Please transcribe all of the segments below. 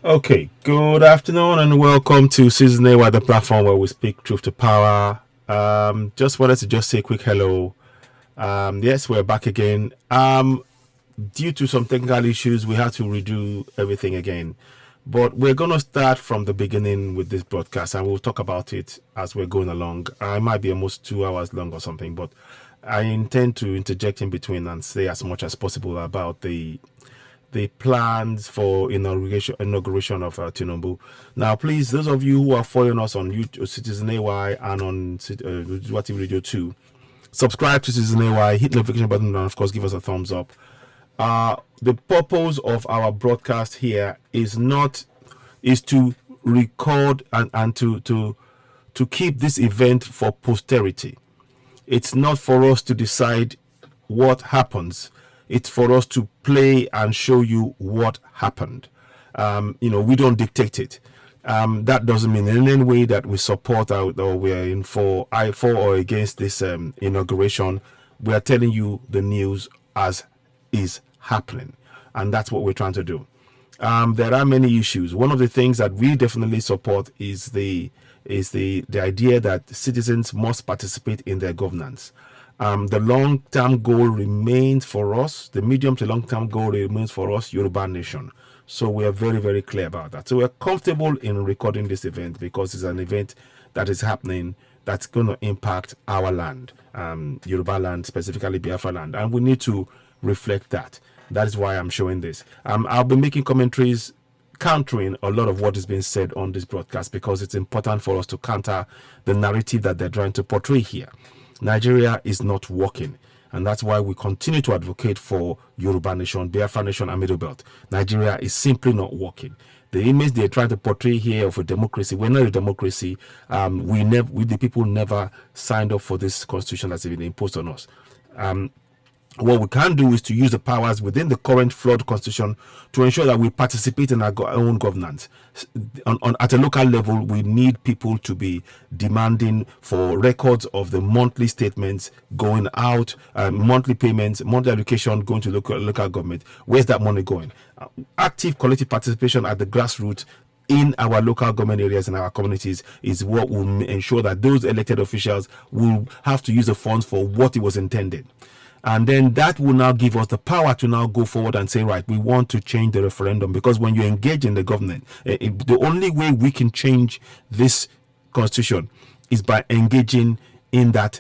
Okay, good afternoon and welcome to Season A, the platform where we speak truth to power. Just wanted to just say a quick hello. Yes, we're back again. Due to some technical issues, we had to redo everything again. But we're going to start from the beginning with this broadcast and we'll talk about it as we're going along. I might be almost 2 hours long or something, but I intend to interject in between and say as much as possible about the plans for inauguration of Tinubu. Now, please, those of you who are following us on YouTube, Citizen AY, and on Duati Radio 2, subscribe to Citizen AY, hit the notification button, and of course, give us a thumbs up. The purpose of our broadcast here is to record and to keep this event for posterity. It's not for us to decide what happens. It's for us to play and show you what happened. We don't dictate it. That doesn't mean in any way that we support or we're in for or against this inauguration. We are telling you the news as is happening, and that's what we're trying to do. There are many issues. One of the things that we definitely support is the idea that citizens must participate in their governance. The long-term goal remains for us. The medium to long-term goal remains for us, Yoruba Nation. So we are very, very clear about that. So we're comfortable in recording this event because it's an event that is happening that's going to impact our land, Yoruba land, specifically Biafra land. And we need to reflect that. That is why I'm showing this. I'll be making commentaries countering a lot of what is being said on this broadcast because it's important for us to counter the narrative that they're trying to portray here. Nigeria is not working, and that's why we continue to advocate for Yoruba Nation, Biafra Nation, and Middle Belt. Nigeria is simply not working. The image they're trying to portray here of a democracy, we're not a democracy. We the people never signed up for this constitution that's been imposed on us. What we can do is to use the powers within the current flawed constitution to ensure that we participate in our own governance. At a local level, we need people to be demanding for records of the monthly statements going out, monthly payments, monthly allocation going to local government. Where's that money going? Active collective participation at the grassroots in our local government areas and our communities is what will ensure that those elected officials will have to use the funds for what it was intended. And then that will now give us the power to now go forward and say, right, we want to change the referendum. Because when you engage in the government, the only way we can change this constitution is by engaging in that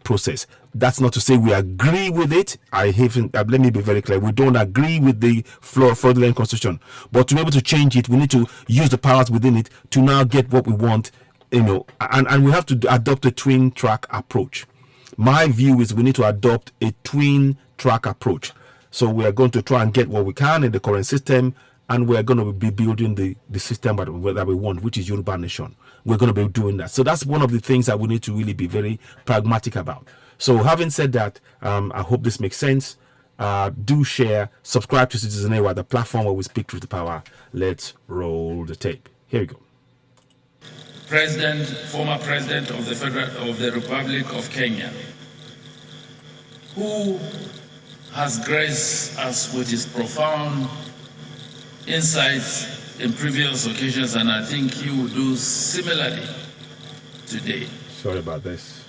process. That's not to say we agree with it. Let me be very clear. We don't agree with the fraudulent constitution. But to be able to change it, we need to use the powers within it to now get what we want, and we have to adopt a twin track approach. My view is we need to adopt a twin track approach. So we are going to try and get what we can in the current system, and we're going to be building the system that we want, which is Yoruba Nation. We're going to be doing that. So that's one of the things that we need to really be very pragmatic about. So having said that, I hope this makes sense. Do share, subscribe to Citizen AY, the platform where we speak truth to power. Let's roll the tape. Here we go. Former President of the Republic of Kenya, who has graced us with his profound insights in previous occasions, and I think he will do similarly today. Sorry about this.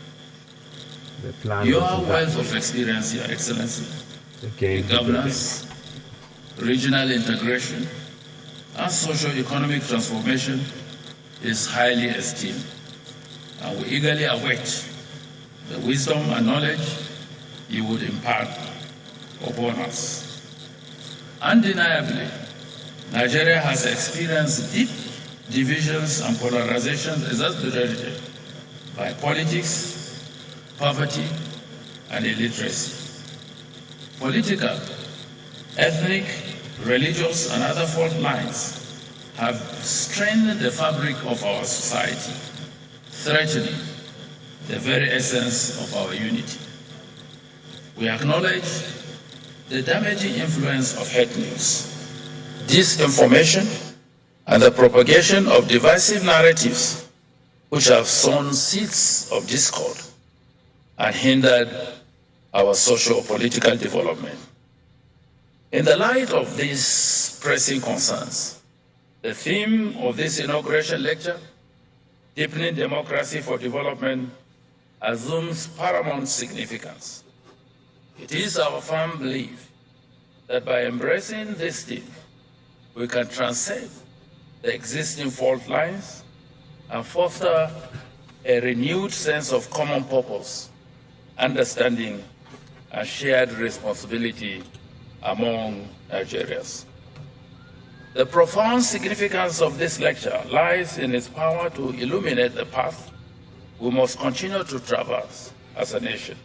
The plan. Your wealth of experience, Your Excellency, in governance, regional integration, and socio-economic transformation is highly esteemed, and we eagerly await the wisdom and knowledge you would impart upon us. Undeniably, Nigeria has experienced deep divisions and polarizations exacerbated by politics, poverty, and illiteracy. Political, ethnic, religious, and other fault lines have strained the fabric of our society, threatening the very essence of our unity. We acknowledge the damaging influence of hate news, disinformation, and the propagation of divisive narratives which have sown seeds of discord and hindered our socio-political development. In the light of these pressing concerns, The theme of this inauguration lecture, Deepening Democracy for Development, assumes paramount significance. It is our firm belief that by embracing this theme, we can transcend the existing fault lines and foster a renewed sense of common purpose, understanding, and shared responsibility among Nigerians. The profound significance of this lecture lies in its power to illuminate the path we must continue to traverse as a nation,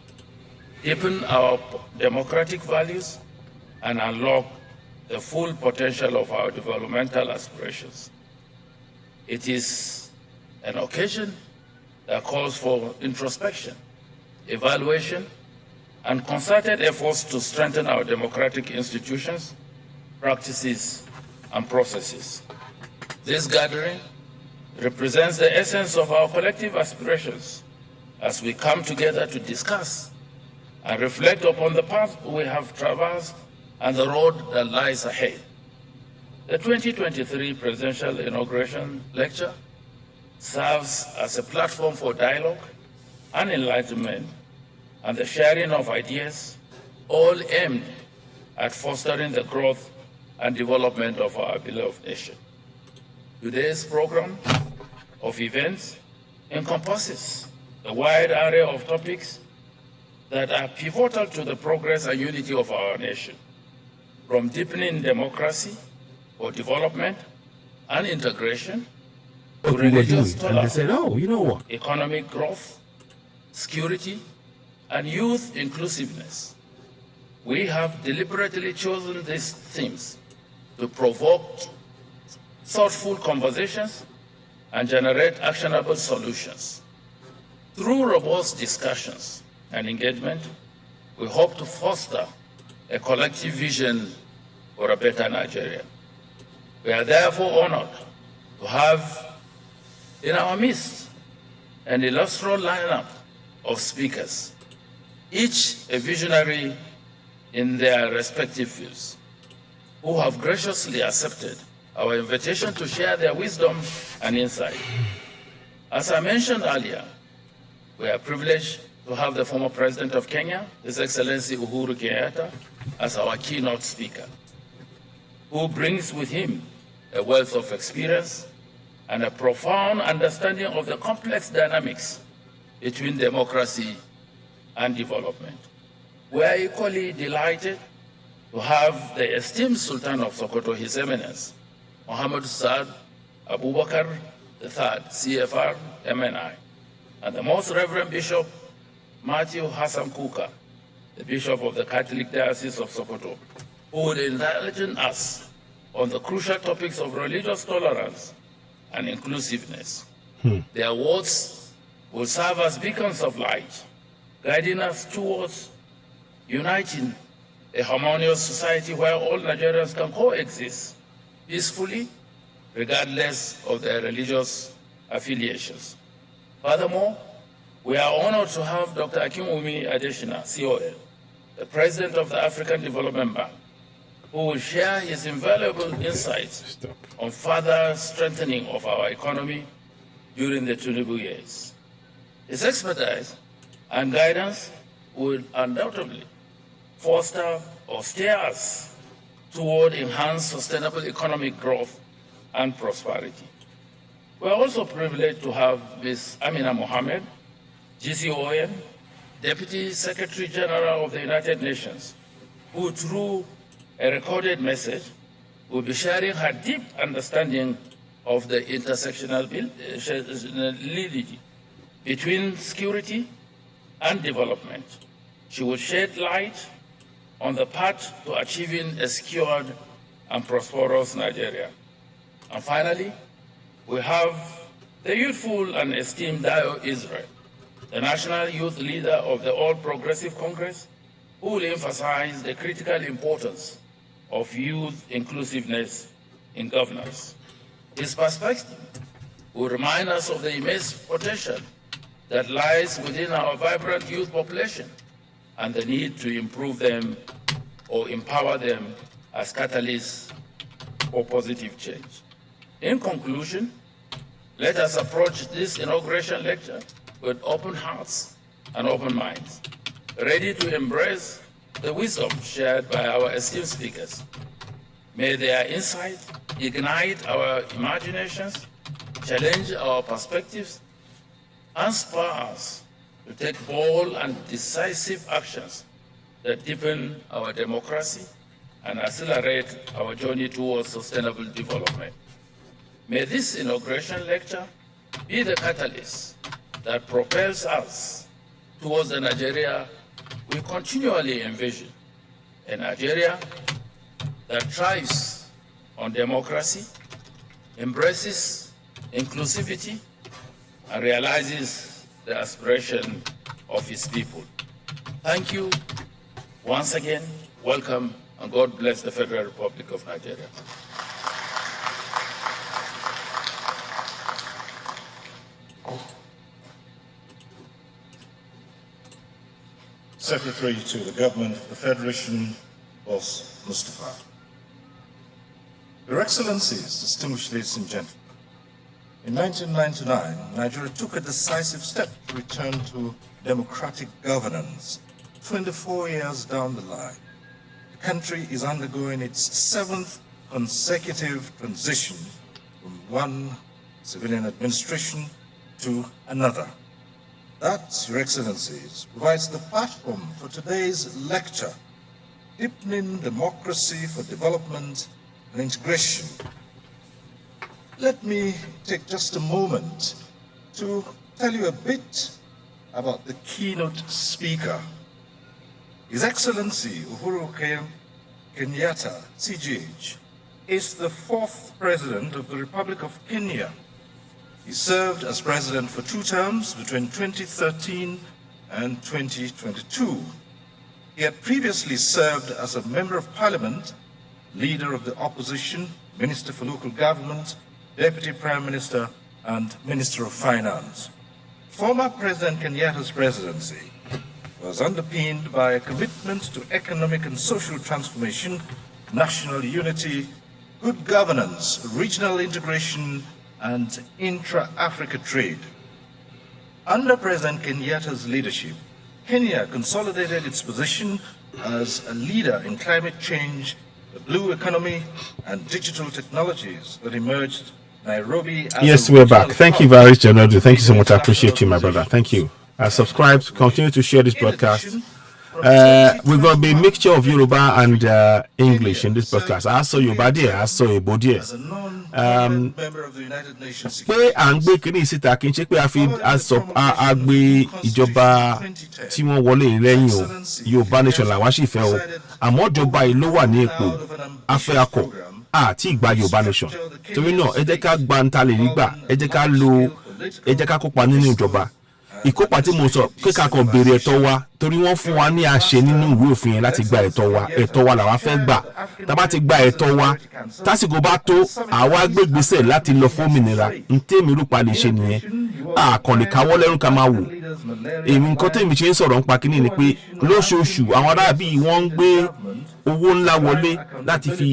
deepen our democratic values, and unlock the full potential of our developmental aspirations. It is an occasion that calls for introspection, evaluation, and concerted efforts to strengthen our democratic institutions, practices, and processes. This gathering represents the essence of our collective aspirations as we come together to discuss and reflect upon the path we have traversed and the road that lies ahead. The 2023 Presidential Inauguration Lecture serves as a platform for dialogue and enlightenment and the sharing of ideas, all aimed at fostering the growth and development of our beloved nation. Today's program of events encompasses a wide array of topics that are pivotal to the progress and unity of our nation, from deepening democracy for development and integration to religious And they said, oh, you know what? economic growth, security, and youth inclusiveness. We have deliberately chosen these themes to provoke thoughtful conversations and generate actionable solutions. Through robust discussions and engagement, we hope to foster a collective vision for a better Nigeria. We are therefore honored to have in our midst an illustrious lineup of speakers, each a visionary in their respective fields, who have graciously accepted our invitation to share their wisdom and insight. As I mentioned earlier, we are privileged to have the former President of Kenya, His Excellency Uhuru Kenyatta, as our keynote speaker, who brings with him a wealth of experience and a profound understanding of the complex dynamics between democracy and development. We are equally delighted to have the esteemed Sultan of Sokoto, His Eminence, Muhammad Saad Abubakar III, CFR, MNI, and the Most Reverend Bishop Matthew Hassan Kuka, the Bishop of the Catholic Diocese of Sokoto, who will enlighten us on the crucial topics of religious tolerance and inclusiveness. Their words will serve as beacons of light, guiding us towards uniting a harmonious society where all Nigerians can coexist peacefully, regardless of their religious affiliations. Furthermore, we are honored to have Dr. Akinwumi Adesina, COL, the President of the African Development Bank, who will share his invaluable insights on further strengthening of our economy during the Tinubu years. His expertise and guidance will undoubtedly foster or steer us toward enhanced sustainable economic growth and prosperity. We are also privileged to have Ms. Amina Mohammed, GCON, Deputy Secretary General of the United Nations, who through a recorded message will be sharing her deep understanding of the intersectionality between security and development. She will shed light on the path to achieving a secured and prosperous Nigeria. And finally, we have the youthful and esteemed Dio Israel, the national youth leader of the All Progressive Congress, who will emphasize the critical importance of youth inclusiveness in governance. His perspective will remind us of the immense potential that lies within our vibrant youth population and the need to improve them or empower them as catalysts for positive change. In conclusion, let us approach this inauguration lecture with open hearts and open minds, ready to embrace the wisdom shared by our esteemed speakers. May their insight ignite our imaginations, challenge our perspectives, and spur us to take bold and decisive actions that deepen our democracy and accelerate our journey towards sustainable development. May this inauguration lecture be the catalyst that propels us towards the Nigeria we continually envision, a Nigeria that thrives on democracy, embraces inclusivity, and realizes the aspiration of its people. Thank you once again. Welcome, and God bless the Federal Republic of Nigeria. Secretary to the Government of the Federation, Boss Mustafa. Your Excellencies, distinguished ladies and gentlemen, in 1999, Nigeria took a decisive step to return to democratic governance. 24 years down the line, the country is undergoing its 7th consecutive transition from one civilian administration to another. That, Your Excellencies, provides the platform for today's lecture, Deepening Democracy for Development and Integration. Let me take just a moment to tell you a bit about the keynote speaker. His Excellency Uhuru Kenyatta, CGH, is the 4th President of the Republic of Kenya. He served as president for 2 terms between 2013 and 2022. He had previously served as a member of parliament, leader of the opposition, minister for local government, deputy prime minister, and minister of finance. Former President Kenyatta's presidency was underpinned by a commitment to economic and social transformation, national unity, good governance, regional integration, and intra-Africa trade. Under President Kenyatta's leadership, Kenya consolidated its position as a leader in climate change, the blue economy, and digital technologies that emerged Nairobi as Yes, a we're regional back. Thank you hub very much, General. Thank you so for much. I appreciate you, my brother. international Thank you. cooperation. Subscribe, continue to share this In broadcast. addition, from We're going to be a 2021 mixture of Yoruba and English Kenya in this served broadcast. I saw Yoruba there, I saw Igbo there. as a non-permanent member of the United Nations Pé à ń Security gbé kíní síta kí n ṣe pé a fi a gbé ìjọba tí wọ́n wọlé lẹ́yìn o Yorùbá Nation làwa sì fẹ́ o àmọ́ ìjọba yìí ló wà ní ipò afẹ́ akọ àti ìgbà Yorùbá Nation torí náà ẹ jẹ́ ká gba ń ta lè rí gbà ẹ jẹ́ ká kópa nínú ìjọba ìkópa tí mo sọ kíkà kan béèrè ẹ̀tọ́ wa torí wọ́n fún wa ní àṣẹ nínú ìwé òfin yẹn láti gba ẹ̀tọ́ wa làwa fẹ́ gbà tá bá ti gba ẹ̀tọ́ wa tásìkò bá tó àwa gbégbèsè láti lọ fún òmìnira ntẹ́mi rúpa lè ṣe nìyẹn àkànlè káwọ́ lẹ́rù ká máa wò èmi nǹkan tẹ́mi ṣe ń sọ̀rọ̀ nípa kínní ni pé lóṣooṣù àwọn aráàbí wọ́n ń gbé owó ńlá wọlé láti fi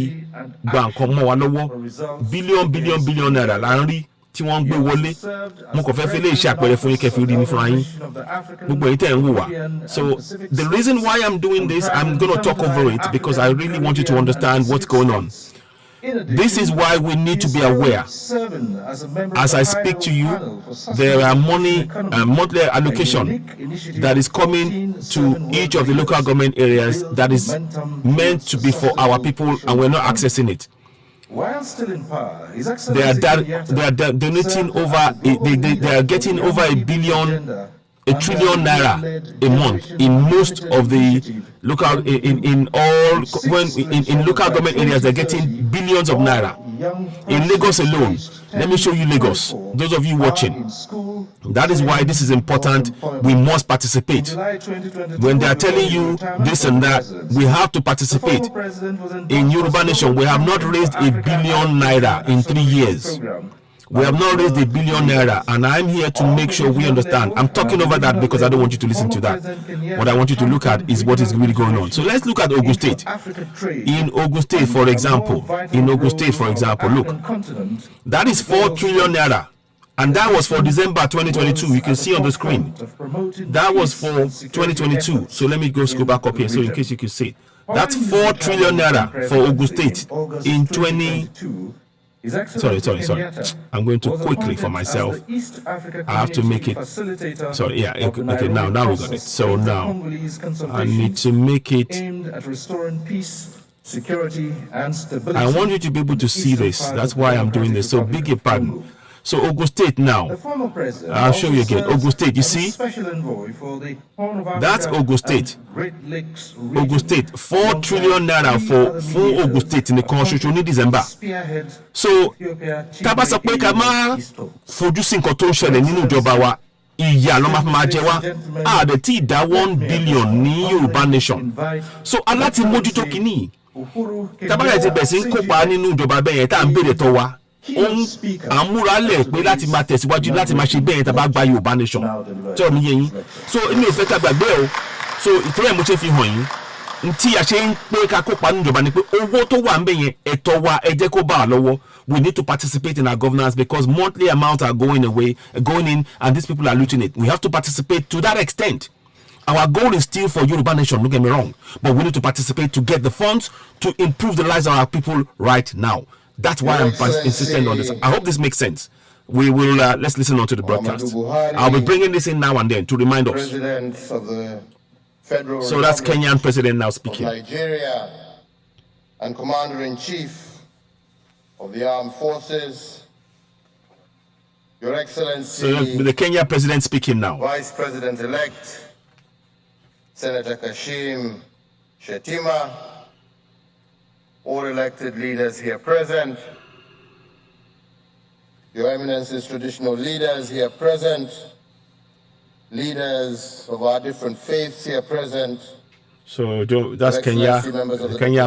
gba nǹkan mọ́ wa lọ́wọ́ bílíọ̀nù náírà là ń rí tí wọ́n ń gbé wọlé mo kàn fẹ́ fi lè ṣe àpẹẹrẹ fún yín kẹfì rí ní fúnra yín gbogbo èyí tẹ̀ ń wò wá so the reason why I'm doing this I'm gonna talk over it because I really want you to understand what's going on. This is why we need to be aware. As I speak to you, there are money, monthly allocation that is coming to each of the local government areas that is meant to be for our people, and we're not accessing it. While still in power, His They are Excellency donating over. They are getting over a trillion naira a month in most of the local in local government areas. They're getting billions of naira. In Lagos alone, let me show you Lagos. Those of you watching, that is why this is important. We must participate. When they are telling you this and that, we have to participate. In Yoruba Nation, we have not raised 1 billion naira in 3 years. We have not raised $1 billion naira, and I'm here to make sure we understand. I'm talking over that because I don't want you to listen to that. What I want you to look at is what is really going on. So let's look at Ogun State. In Ogun State, for example, look, that is 4 trillion naira. And that was for December 2022. You can see on the screen. That was for 2022. So let me go scroll back up here so in case you can see it. That's 4 trillion naira for Ogun State in 20. Sorry. I'm going to quickly for myself. I have to make it. Sorry, yeah. Okay, now we got it. So now I need to make it. I want you to be able to see this. That's why I'm doing this. So beg your pardon. So Ogun State now, I'll show you again. Ogun State, you see, that's Ogun State. Ogun State, 4 trillion naira for Ogun State in the constitution in December. So, tábà sọ pé ká má fojú sí nǹkan tó ń ṣẹlẹ̀ nínú ìjọba wa, ìyà ló máa jẹ wá. Àdẹ̀ tí ìdá 1 billion ní Yoruba Nation. So, aláti mójútó kìíní. Tábà yẹ ti bẹ̀ sí ń kópa nínú ìjọba bẹ́ẹ̀ yẹn tá à ń béèrè tọ́ wa. Àmúralẹ̀ pé láti máa tẹ̀síwájú láti máa ṣe bẹ́ẹ̀ tá a bá gba Yorùbá Nation tí ọ̀mí yẹn yín so inú ìfẹ́ ká gbàgbé o so ìtọ́rẹ̀ mo ṣe fi hàn yín tí a ṣe ń pé ká kópa nínú ìjọba ni pé owó tó wà ń bẹ̀ yẹn ẹ̀tọ́ wa ẹ jẹ́ kó bá a lọ́wọ́ we need to participate in our governance because monthly amounts are going in and these people are looting it. We have to participate to that extent. Our goal is still for Yoruba Nation, don't get me wrong, but we need to participate to get the funds to improve the lives of our people right now. That's why I'm insisting on this. I hope this makes sense. We will let's listen on to the broadcast. I'll be bringing this in now and then to remind us. So that's Kenyan president now speaking. Nigeria and Commander-in-Chief of the Armed Forces, Your Excellency. So the Kenyan president speaking now. Vice President-elect Senator Kashim Shettima. All elected leaders here present, Your Eminence's traditional leaders here present, leaders of our different faiths here present. So that's Kenya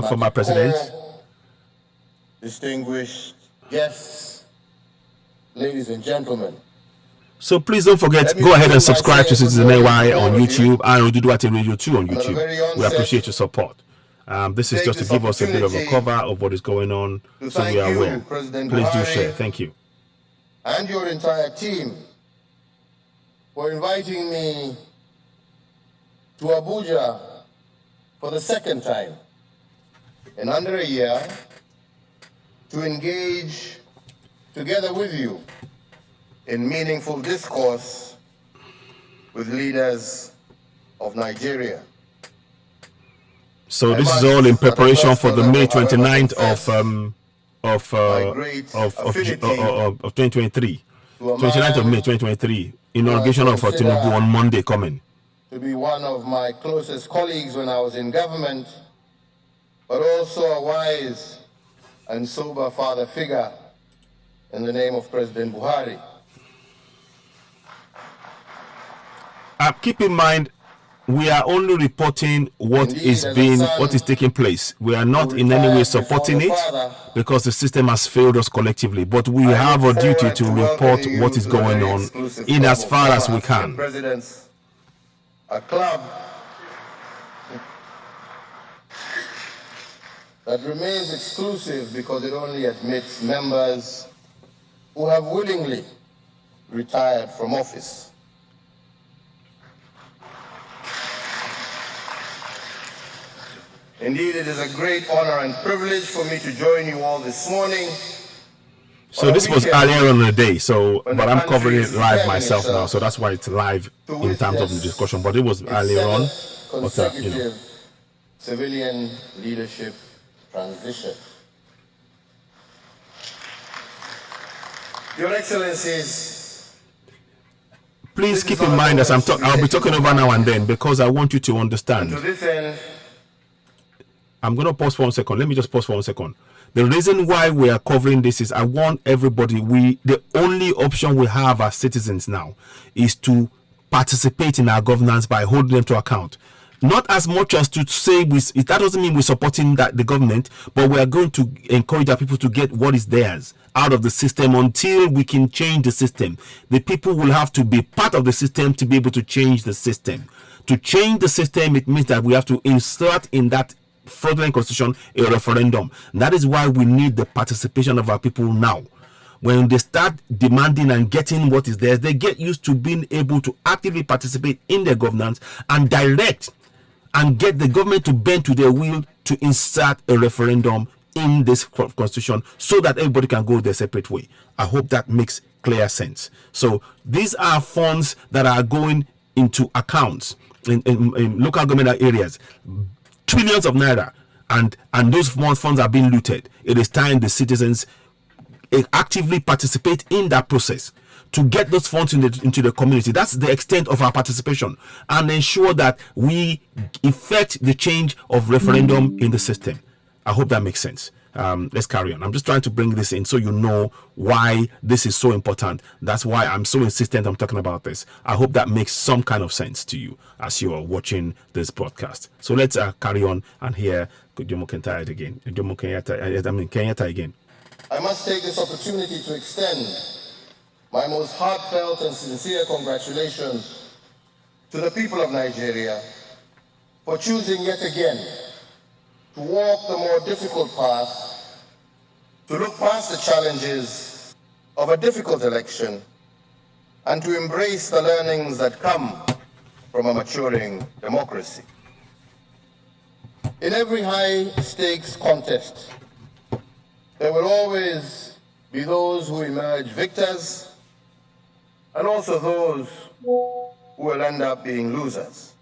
former president. Distinguished guests, ladies and gentlemen. So please don't forget, go ahead and subscribe to Citizen AY on YouTube and Oduduwate Radio 2 on YouTube. We appreciate your support. This is just to give us a bit of a cover of what is going on so we are aware. Please do share. Thank you. And your entire team for inviting me to Abuja for the second time in under a year to engage together with you in meaningful discourse with leaders of Nigeria. So this is all in preparation for the May 29th of 2023. 29th of May 2023. Inauguration of Tinubu on Monday coming. To be one of my closest colleagues when I was in government, but also a wise and sober father figure in the name of President Buhari. Keep in mind, we are only reporting what is taking place. We are not in any way supporting it because the system has failed us collectively. But we have a duty to report what is going on in as far as we can. A club that remains exclusive because it only admits members who have willingly retired from office. Indeed, it is a great honor and privilege for me to join you all this morning. So this was earlier on the day, but I'm covering it live myself now, so that's why it's live in terms of the discussion. But it was earlier on. Consecutive civilian leadership transition. Your Excellencies, please keep in mind as I'll be talking over now and then because I want you to understand. To this end, I'm going to pause for 1 second. Let me just pause for 1 second. The reason why we are covering this is I want everybody, the only option we have as citizens now is to participate in our governance by holding them to account. Not as much as to say that doesn't mean we're supporting the government, but we are going to encourage our people to get what is theirs out of the system until we can change the system. The people will have to be part of the system to be able to change the system. To change the system, it means that we have to insert in that fraudulent constitution a referendum. That is why we need the participation of our people now. When they start demanding and getting what is theirs, they get used to being able to actively participate in their governance and direct and get the government to bend to their will to insert a referendum in this constitution so that everybody can go their separate way. I hope that makes clear sense. So these are funds that are going into accounts in local government areas, trillions of naira, and those funds are being looted. It is time the citizens actively participate in that process to get those funds into the community. That's the extent of our participation, and ensure that we effect the change of referendum in the system. I hope that makes sense. Let's carry on. I'm just trying to bring this in so you know why this is so important. That's why I'm so insistent I'm talking about this. I hope that makes some kind of sense to you as you are watching this broadcast. So let's carry on and hear Jomo Kenyatta again. Jomo Kenyatta again. I must take this opportunity to extend my most heartfelt and sincere congratulations to the people of Nigeria for choosing yet again to walk the more difficult path, to look past the challenges of a difficult election, and to embrace the learnings that come from a maturing democracy. In every high-stakes contest, there will always be those who emerge victors and also those who will end up being losers.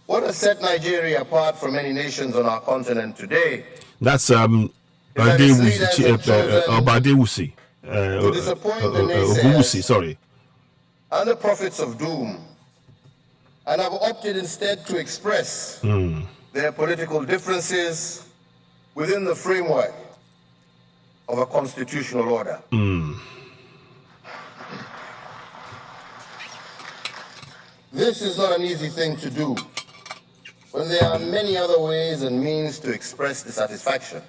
What has set Nigeria apart from many nations on our continent today? That's Obadewusi. To disappoint the naysayers sorry. and the prophets of doom, and have opted instead to express their political differences within the framework of a constitutional order. This is not an easy thing to do when there are many other ways and means to express dissatisfaction.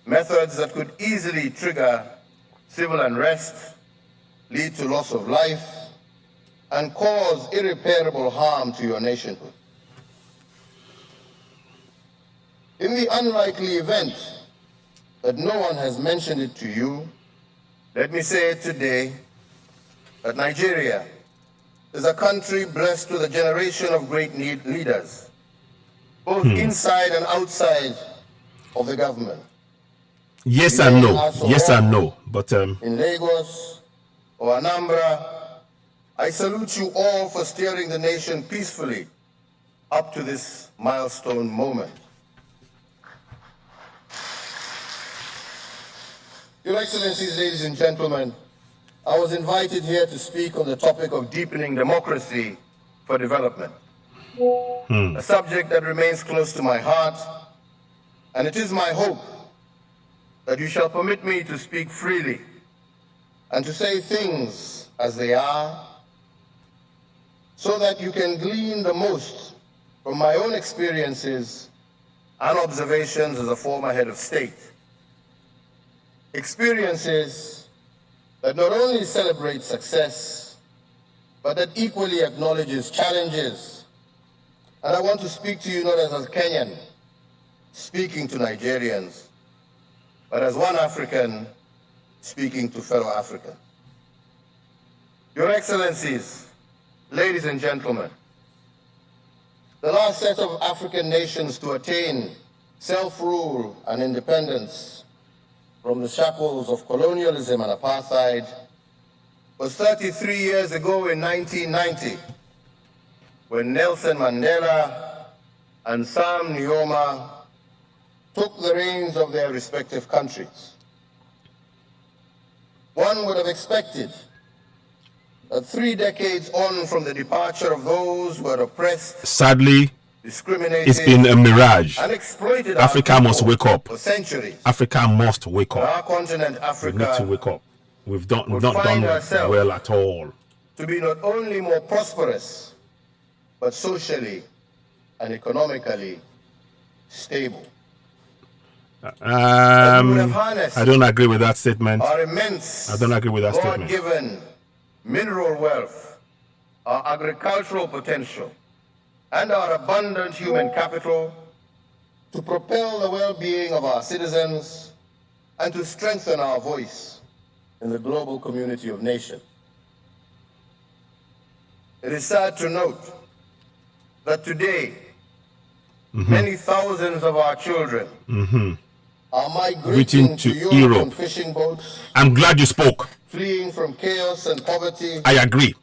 Methods that could easily trigger civil unrest, lead to loss of life, and cause irreparable harm to your nationhood. In the unlikely event that no one has mentioned it to you, let me say it today, that Nigeria is a country blessed with a generation of great leaders, both inside and outside of the government. Yes and no. Yes and no. But in Lagos or Anambra, I salute you all for steering the nation peacefully up to this milestone moment. Your Excellencies, ladies and gentlemen, I was invited here to speak on the topic of deepening democracy for development, a subject that remains close to my heart, and it is my hope that you shall permit me to speak freely and to say things as they are, so that you can glean the most from my own experiences and observations as a former head of state. Experiences that not only celebrate success, but that equally acknowledges challenges. And I want to speak to you not as a Kenyan speaking to Nigerians, but as one African speaking to fellow Africans. Your Excellencies, ladies and gentlemen, the last set of African nations to attain self-rule and independence from the shackles of colonialism and apartheid was 33 years ago in 1990, when Nelson Mandela and Sam Nujoma took the reins of their respective countries. One would have expected that 3 decades on from the departure of those who were oppressed, sadly, discriminated, it's been a mirage. and exploited Africa must wake up. for centuries. Africa must wake Our up. continent, We Africa, need to wake up. We've not would done find ourselves well at all. to be not only more prosperous, but socially and economically stable. I don't agree with that statement. Our immense, I don't agree with that statement. God-given mineral wealth, our agricultural potential, and our abundant human capital to propel the well-being of our citizens and to strengthen our voice in the global community of nations. It is sad to note that today, many thousands of our children are migrating to Europe on fishing boats. I'm glad you spoke. Fleeing from chaos and poverty. I agree.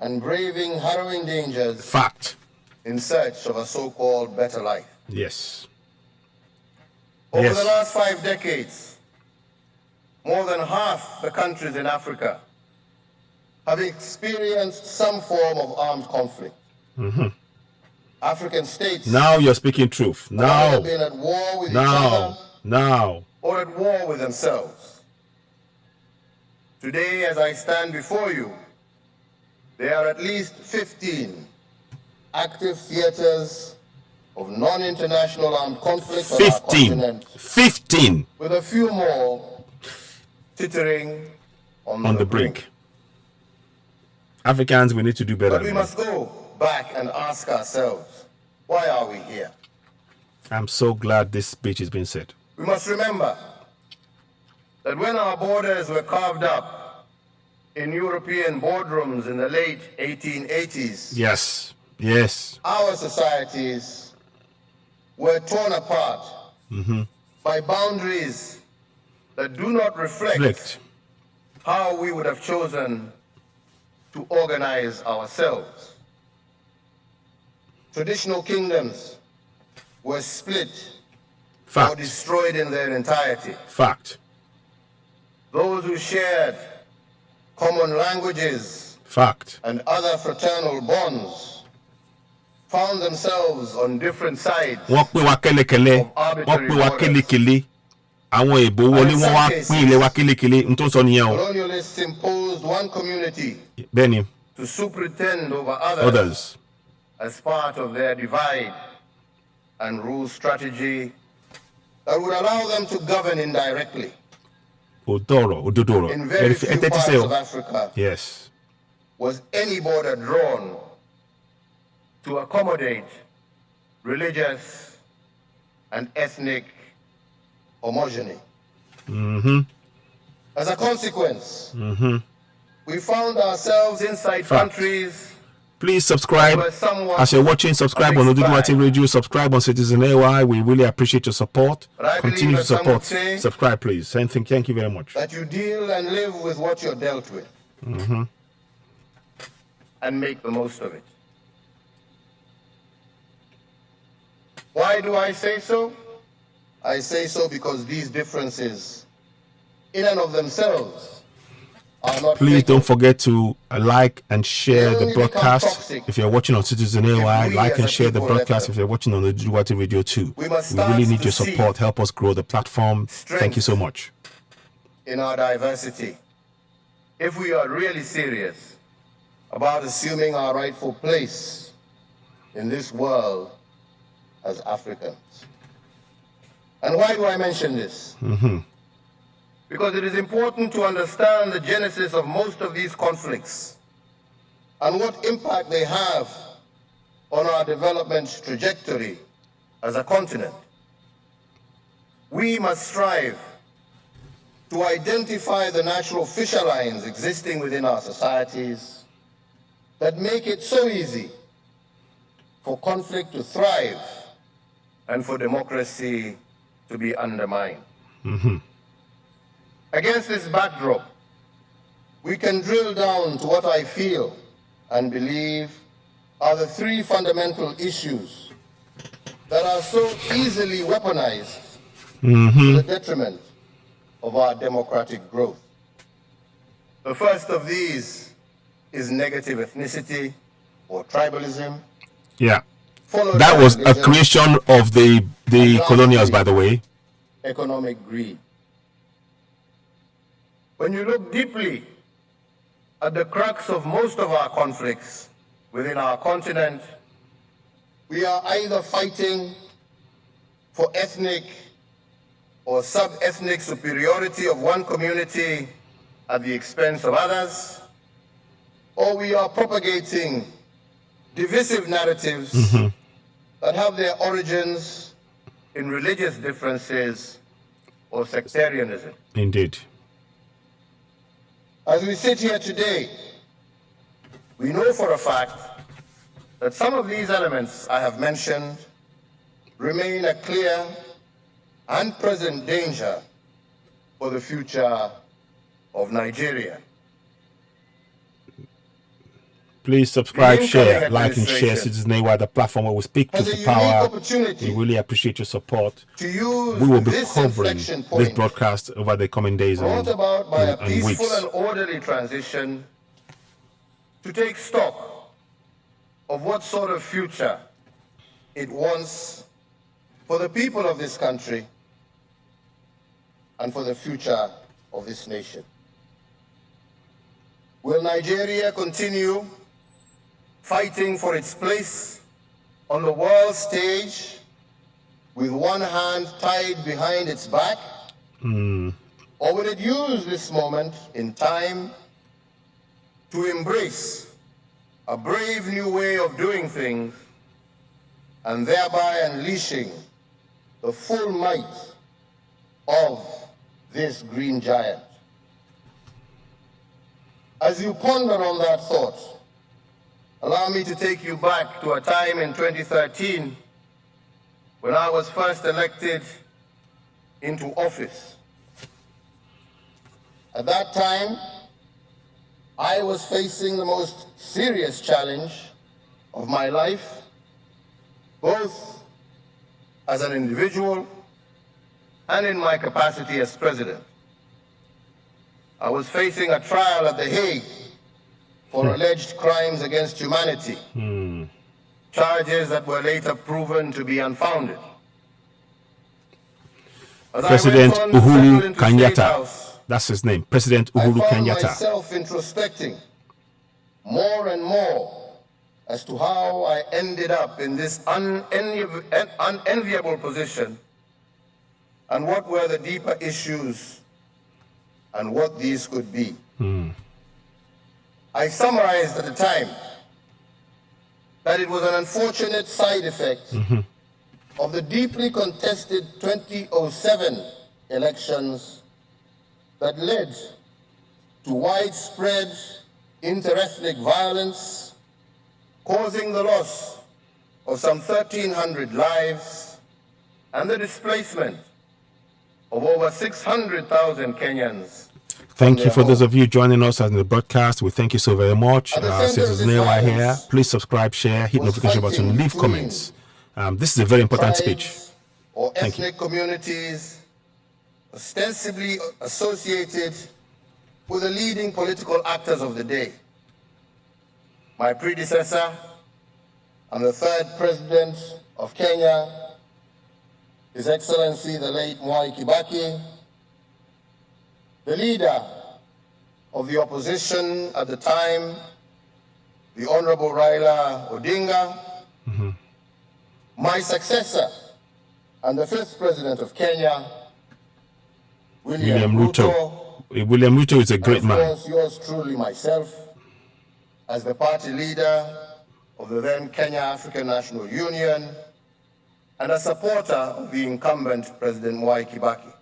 And braving harrowing dangers. Fact. In search of a so-called better life. Yes. Over the last 5 decades, more than half the countries in Africa have experienced some form of armed conflict. African states. Now you're speaking truth. Now. Have been at war with each other. Now. Or at war with themselves. Today, as I stand before you, there are at least 15 active theaters of non-international armed conflict on our continent. 15. With a few more teetering on the brink. Africans, we need to do better. But we must go back and ask ourselves, why are we here? I'm so glad this speech is being said. We must remember that when our borders were carved up in European boardrooms in the late 1880s, our societies were torn apart by boundaries that do not reflect how we would have chosen to organize ourselves. Traditional kingdoms were split or destroyed in their entirety. Fact. Those who shared common languages and other fraternal bonds found themselves on different sides of arbitrary borders. Colonialists imposed one community to superintend over others as part of their divide and rule strategy that would allow them to govern indirectly. In very few parts of Africa, was any border drawn to accommodate religious and ethnic homogeny. As a consequence, we found ourselves inside countries. Please subscribe. As you're watching, subscribe on Oduduwati Radio, subscribe on Citizen AY. We really appreciate your support. Continue to support. Subscribe, please. Thank you very much. That you deal and live with what you're dealt with. And make the most of it. Why do I say so? I say so because these differences, in and of themselves, are not Please don't forget to like and share the broadcast. If you're watching on Citizen AY, like and share the broadcast. If you're watching on the Oduduwati Radio too. We really need your support. Help us grow the platform. Thank you so much. In our diversity, if we are really serious about assuming our rightful place in this world as Africans. And why do I mention this? Because it is important to understand the genesis of most of these conflicts and what impact they have on our development trajectory as a continent. We must strive to identify the natural fissure lines existing within our societies that make it so easy for conflict to thrive and for democracy to be undermined. Against this backdrop, we can drill down to what I feel and believe are the three fundamental issues that are so easily weaponized to the detriment of our democratic growth. The first of these is negative ethnicity or tribalism. That was a creation of the colonials, by the way. Economic greed. When you look deeply at the crux of most of our conflicts within our continent, We are either fighting for ethnic or sub-ethnic superiority of one community at the expense of others, or we are propagating divisive narratives that have their origins in religious differences or sectarianism. Indeed. As we sit here today, we know for a fact that some of these elements I have mentioned remain a clear and present danger for the future of Nigeria. Please subscribe, share, like, and share Citizen AY, the platform where we speak to the power. We really appreciate your support. We will be covering this broadcast over the coming days brought about by a and peaceful weeks. and orderly transition to take stock of what sort of future it wants for the people of this country and for the future of this nation. Will Nigeria continue fighting for its place on the world stage with one hand tied behind its back? Or will it use this moment in time to embrace a brave new way of doing things and thereby unleashing the full might of this green giant? As you ponder on that thought, allow me to take you back to a time in 2013 when I was first elected into office. At that time, I was facing the most serious challenge of my life, both as an individual and in my capacity as president. I was facing a trial at The Hague for alleged crimes against humanity, charges that were later proven to be unfounded. As President I went on Uhuru into State Kenyatta, House, that's his name, President Uhuru I found Kenyatta. myself introspecting more and more as to how I ended up in this unenviable position and what were the deeper issues and what these could be. I summarized at the time that it was an unfortunate side effect of the deeply contested 2007 elections that led to widespread interethnic violence, causing the loss of some 1,300 lives and the displacement of over 600,000 Kenyans. Thank you for those of you joining us on the broadcast. We thank you so very much. Citizen AY here. Please subscribe, share, hit notification button, leave comments. This is a very important speech. Or ethnic communities ostensibly associated with the leading political actors of the day. My predecessor and the third president of Kenya, His Excellency the late Mwai Kibaki, the leader of the opposition at the time, the Honorable Raila Odinga, my successor and the fifth president of Kenya, William Ruto. William Ruto is a great man. Of course, yours truly, myself, as the party leader of the then Kenya African National Union and a supporter of the incumbent President Mwai Kibaki.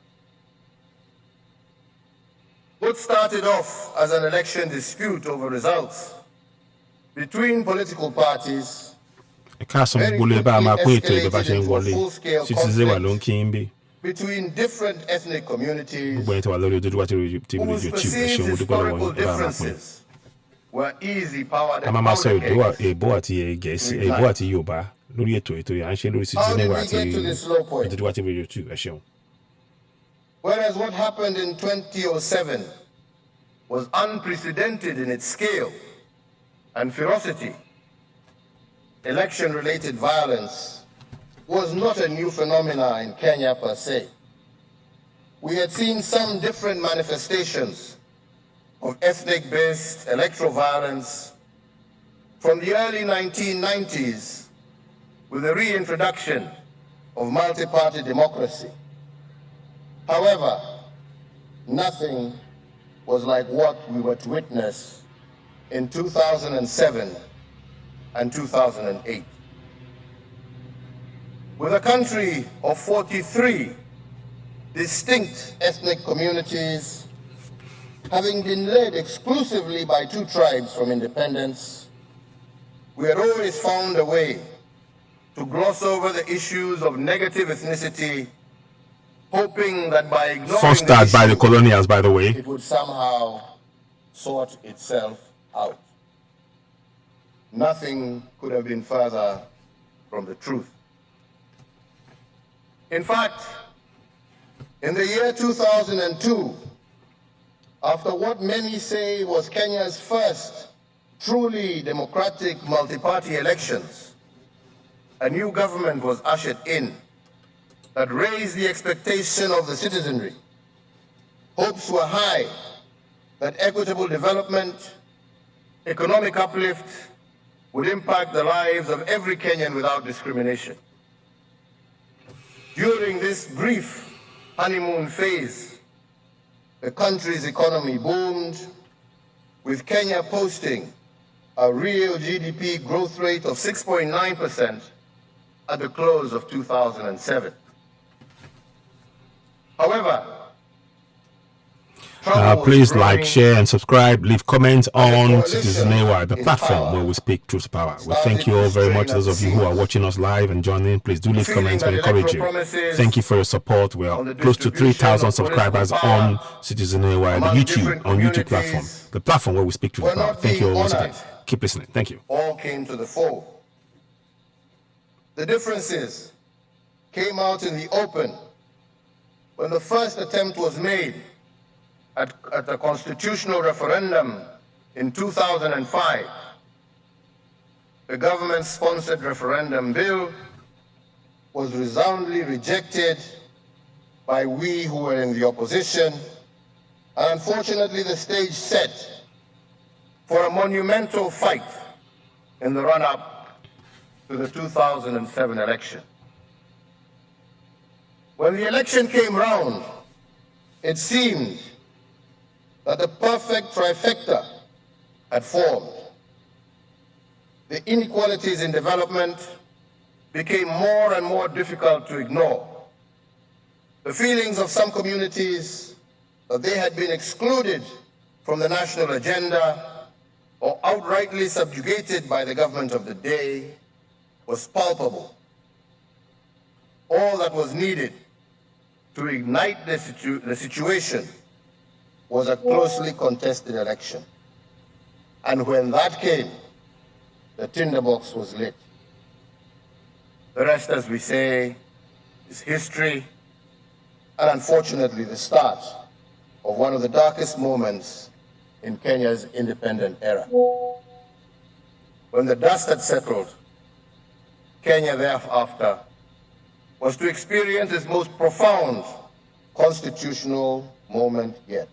What started off as an election dispute over results between political parties very quickly escalated into a full-scale conflict between different ethnic communities whose perceived historical differences were easy power How did we get to this low point? Whereas what happened in 2007 was unprecedented in its scale and ferocity, election-related violence was not a new phenomenon in Kenya per se. We had seen some different manifestations of ethnic-based electoral violence from the early 1990s with the reintroduction of multi-party democracy. However, nothing was like what we were to witness in 2007 and 2008. With a country of 43 distinct ethnic communities, having been led exclusively by 2 tribes from independence, we had always found a way to gloss over the issues of negative ethnicity, hoping that by ignoring fostered by the colonials, by the way, it would somehow sort itself out. Nothing could have been further from the truth. In fact, in the year 2002, after what many say was Kenya's first truly democratic multi-party elections, a new government was ushered in that raised the expectation of the citizenry. Hopes were high that equitable development, economic uplift would impact the lives of every Kenyan without discrimination. During this brief honeymoon phase, the country's economy boomed, with Kenya posting a real GDP growth rate of 6.9% at the close of 2007. However, please like, share, and subscribe. Leave comments on Citizen AY, the platform where we speak truth to power. We thank you all very much. Those of you who are watching us live and joining, please do leave comments. We encourage you. Thank you for your support. We are close to 3,000 subscribers on Citizen AY, the YouTube platform, the platform where we speak truth to power. Thank you all once again. Keep listening. Thank you. All came to the fore. The differences came out in the open when the first attempt was made at a constitutional referendum in 2005. The government-sponsored referendum bill was resoundingly rejected by we who were in the opposition, and unfortunately the stage set for a monumental fight in the run-up to the 2007 election. When the election came round, it seemed that the perfect trifecta had formed. The inequalities in development became more and more difficult to ignore. The feelings of some communities that they had been excluded from the national agenda or outrightly subjugated by the government of the day was palpable. All that was needed to ignite the situation was a closely contested election. And when that came, the tinderbox was lit. The rest, as we say, is history, and unfortunately the start of one of the darkest moments in Kenya's independent era. When the dust had settled, Kenya thereafter was to experience its most profound constitutional moment yet.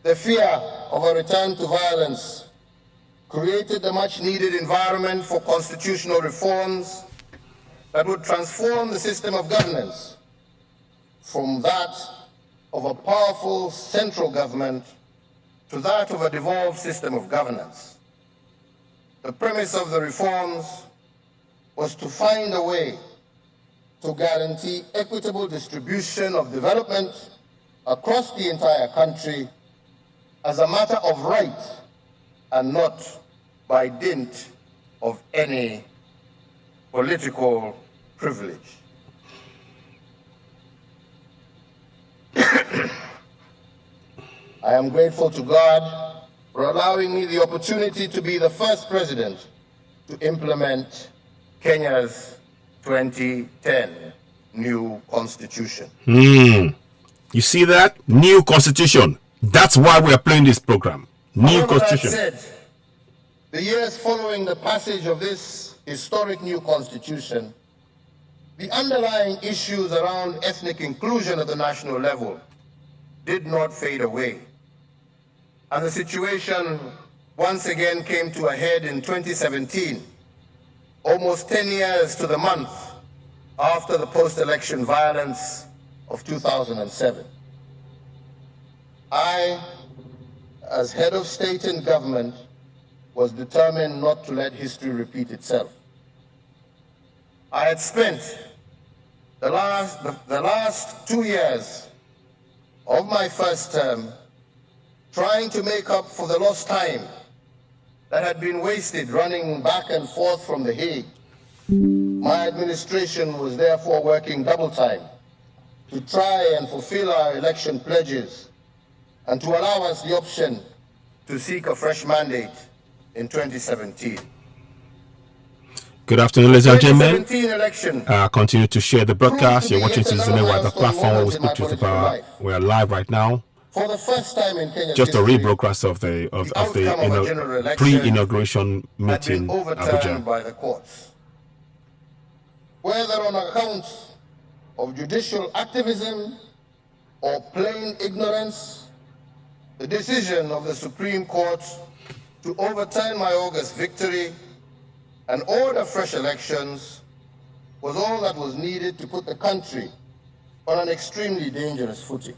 The fear of a return to violence created the much-needed environment for constitutional reforms that would transform the system of governance from that of a powerful central government to that of a devolved system of governance. The premise of the reforms was to find a way to guarantee equitable distribution of development across the entire country as a matter of right and not by dint of any political privilege. I am grateful to God for allowing me the opportunity to be the first president to implement Kenya's 2010 new constitution. You see that? New constitution. That's why we are playing this program. New constitution. That said, the years following the passage of this historic new constitution, the underlying issues around ethnic inclusion at the national level did not fade away. And the situation once again came to a head in 2017 almost 10 years to the month after the post-election violence of 2007. I, as head of state and government, was determined not to let history repeat itself. I had spent the last 2 years of my first term trying to make up for the lost time that had been wasted running back and forth from The Hague. My administration was therefore working double time to try and fulfill our election pledges and to allow us the option to seek a fresh mandate in 2017. Good afternoon, ladies and gentlemen. 2017 election. Continue to share the broadcast. You're watching Citizen Wide, the platform where we speak truth to power. We're live right now. For the first time in Kenya's Just a history, rebroadcast of the outcome of a general election pre-inauguration had meeting been in overturned Abuja. by the courts. Whether on account of judicial activism or plain ignorance, the decision of the Supreme Court to overturn my August victory and order fresh elections was all that was needed to put the country on an extremely dangerous footing.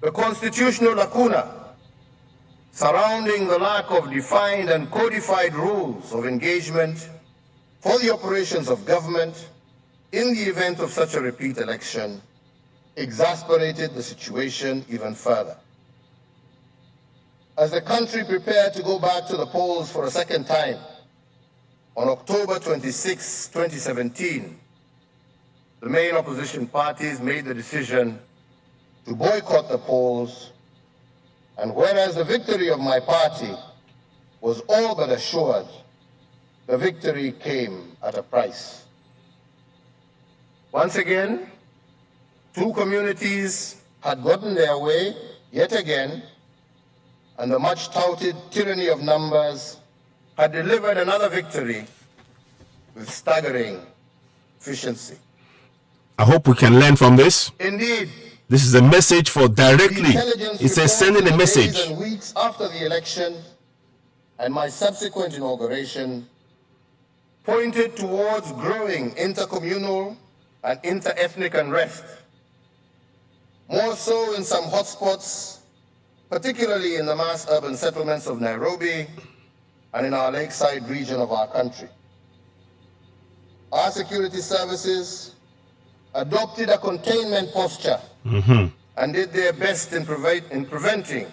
The constitutional lacuna surrounding the lack of defined and codified rules of engagement for the operations of government in the event of such a repeat election exasperated the situation even further. As the country prepared to go back to the polls for a second time on October 26, 2017, the main opposition parties made the decision to boycott the polls, and whereas the victory of my party was all but assured, the victory came at a price. Once again, two communities had gotten their way yet again, and the much-touted tyranny of numbers had delivered another victory with staggering efficiency. I hope we can learn from this. Indeed, This is a message for directly. It says sending a message. Days and weeks after the election and my subsequent inauguration pointed towards growing intercommunal and inter-ethnic unrest, more so in some hotspots, particularly in the mass urban settlements of Nairobi and in our lakeside region of our country. Our security services adopted a containment posture and did their best in preventing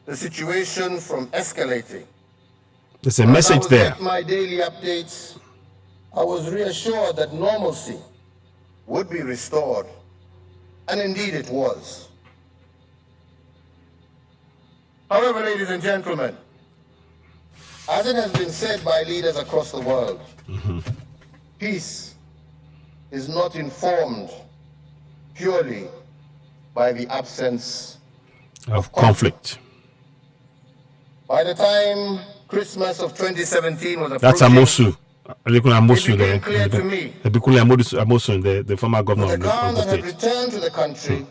the situation from escalating. There's a message there. With my daily updates, I was reassured that normalcy would be restored, and indeed it was. However, ladies and gentlemen, as it has been said by leaders across the world, peace is not informed purely by the absence Of conflict. By the time Christmas of 2017 was approaching, That's Amosu. Amosu, it became clear to me Amosu, the former governor the of calm the that had state. returned to the country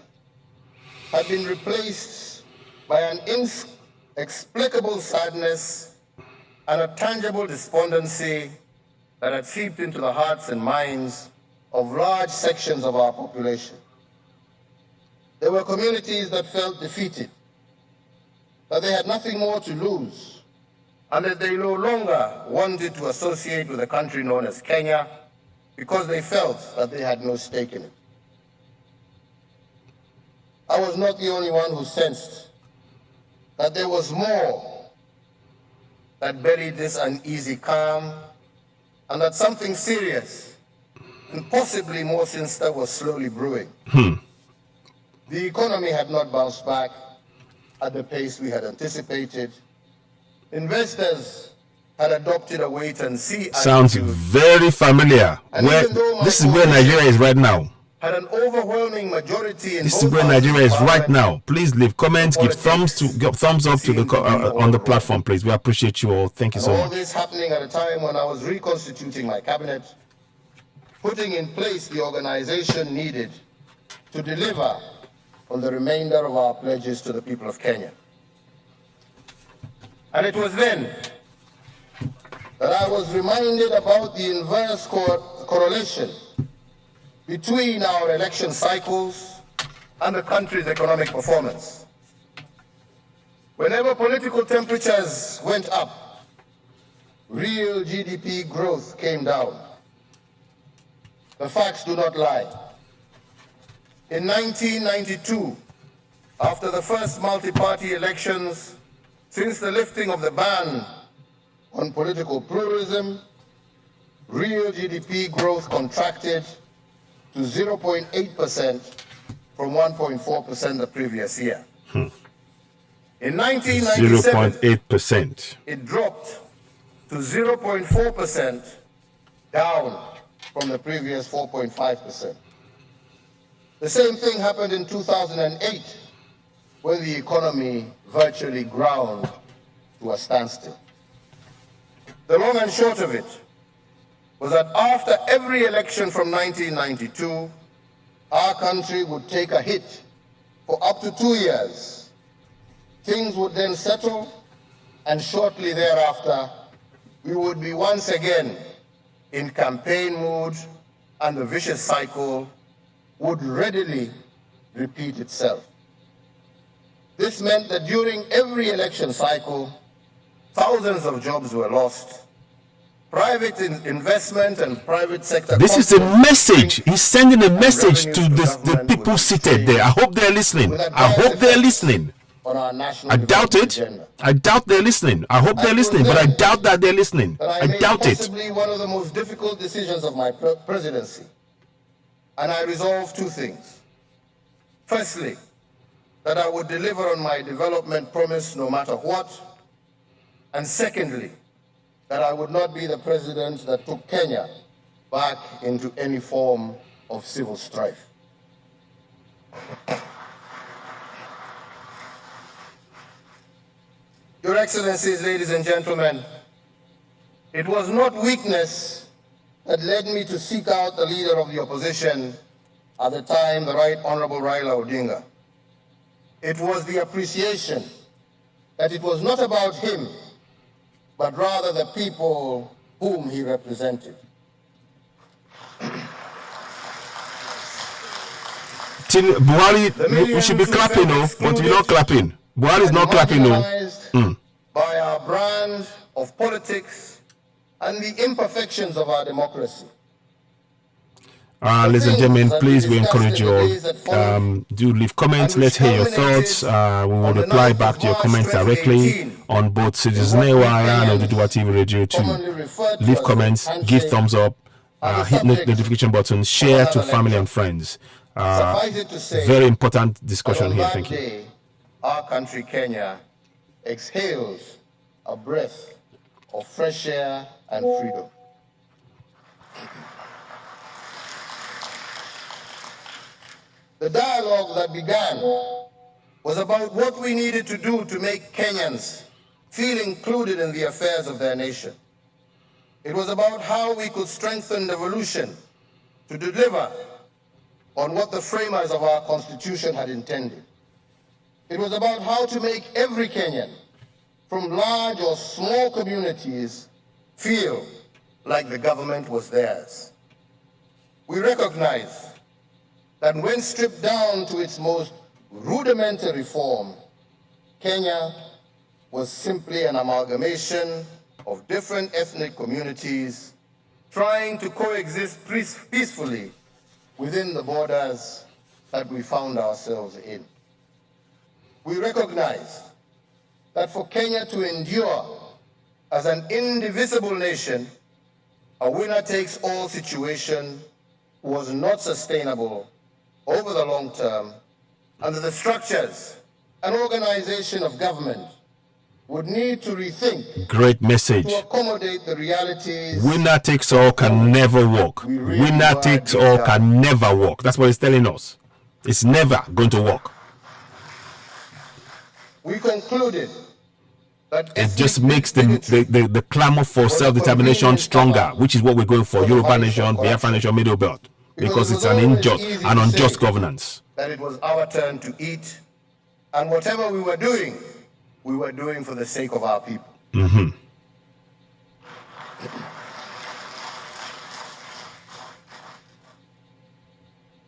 had been replaced by an inexplicable sadness and a tangible despondency that had seeped into the hearts and minds of large sections of our population. There were communities that felt defeated, that they had nothing more to lose, and that they no longer wanted to associate with a country known as Kenya because they felt that they had no stake in it. I was not the only one who sensed that there was more that buried this uneasy calm, and that something serious and possibly more sinister was slowly brewing. The economy had not bounced back at the pace we had anticipated. Investors had adopted a wait-and-see Sounds attitude. very familiar. And even though my This is where Nigeria is right now. Had an overwhelming majority in This is both where houses Nigeria of is right parliament, now. Please leave comments, give thumbs up to the on the platform, please. We appreciate you all. Thank you and so all much. this happening at a time when I was reconstituting my cabinet, putting in place the organization needed to deliver on the remainder of our pledges to the people of Kenya. And it was then that I was reminded about the inverse correlation between our election cycles and the country's economic performance. Whenever political temperatures went up, real GDP growth came down. The facts do not lie. In 1992, after the first multi-party elections since the lifting of the ban on political pluralism, real GDP growth contracted to 0.8% from 1.4% the previous year. In 1997, 0.8%. it dropped to 0.4%, down from the previous 4.5%. The same thing happened in 2008, when the economy virtually ground to a standstill. The long and short of it was that after every election from 1992, our country would take a hit for up to 2 years. Things would then settle, and shortly thereafter, we would be once again in campaign mood, and the vicious cycle would readily repeat itself. This meant that during every election cycle, thousands of jobs were lost. Private investment and private sector. This is a message. He's sending a message to the people seated there. I hope they're listening. I hope they're listening. I doubt it. Agenda. I doubt they're listening. I hope they're listening, but I doubt that they're listening. I doubt it. Possibly one of the most difficult decisions of my presidency. And I resolved two things. Firstly, that I would deliver on my development promise no matter what. And secondly, that I would not be the president that took Kenya back into any form of civil strife. Your Excellencies, ladies and gentlemen, it was not weakness that led me to seek out the leader of the opposition at the time, the Right Honorable Raila Odinga. It was the appreciation that it was not about him, but rather the people whom he represented. Buhari, we should be clapping, no? But you're not clapping. Buhari is not clapping, no? By our brand of politics and the imperfections of our democracy. Ladies and gentlemen, please, we encourage you all. Do leave comments. Let's hear your thoughts. We will reply back to your comments directly on both Citizen Newa and Oduduwa TV Radio 2. Leave comments, give thumbs up, hit the notification button, share to family and friends. Very important discussion here. Thank you. Our country, Kenya, exhales a breath of fresh air and freedom. The dialogue that began was about what we needed to do to make Kenyans feel included in the affairs of their nation. It was about how we could strengthen devolution to deliver on what the framers of our Constitution had intended. It was about how to make every Kenyan, from large or small communities, feel like the government was theirs. We recognize that when stripped down to its most rudimentary form, Kenya was simply an amalgamation of different ethnic communities trying to coexist peacefully within the borders that we found ourselves in. We recognize that for Kenya to endure as an indivisible nation, a winner-takes-all situation was not sustainable over the long term, under the structures and organization of government would need to rethink. Great message. To accommodate the realities. Winner takes all can never work. Winner takes all can never work. That's what it's telling us. It's never going to work. We concluded that it just makes the clamor for self-determination stronger, which is what we're going for. Yoruba Nation, Biafra Nation, Middle Belt. Because it's an unjust governance. That it was our turn to eat, and whatever we were doing for the sake of our people.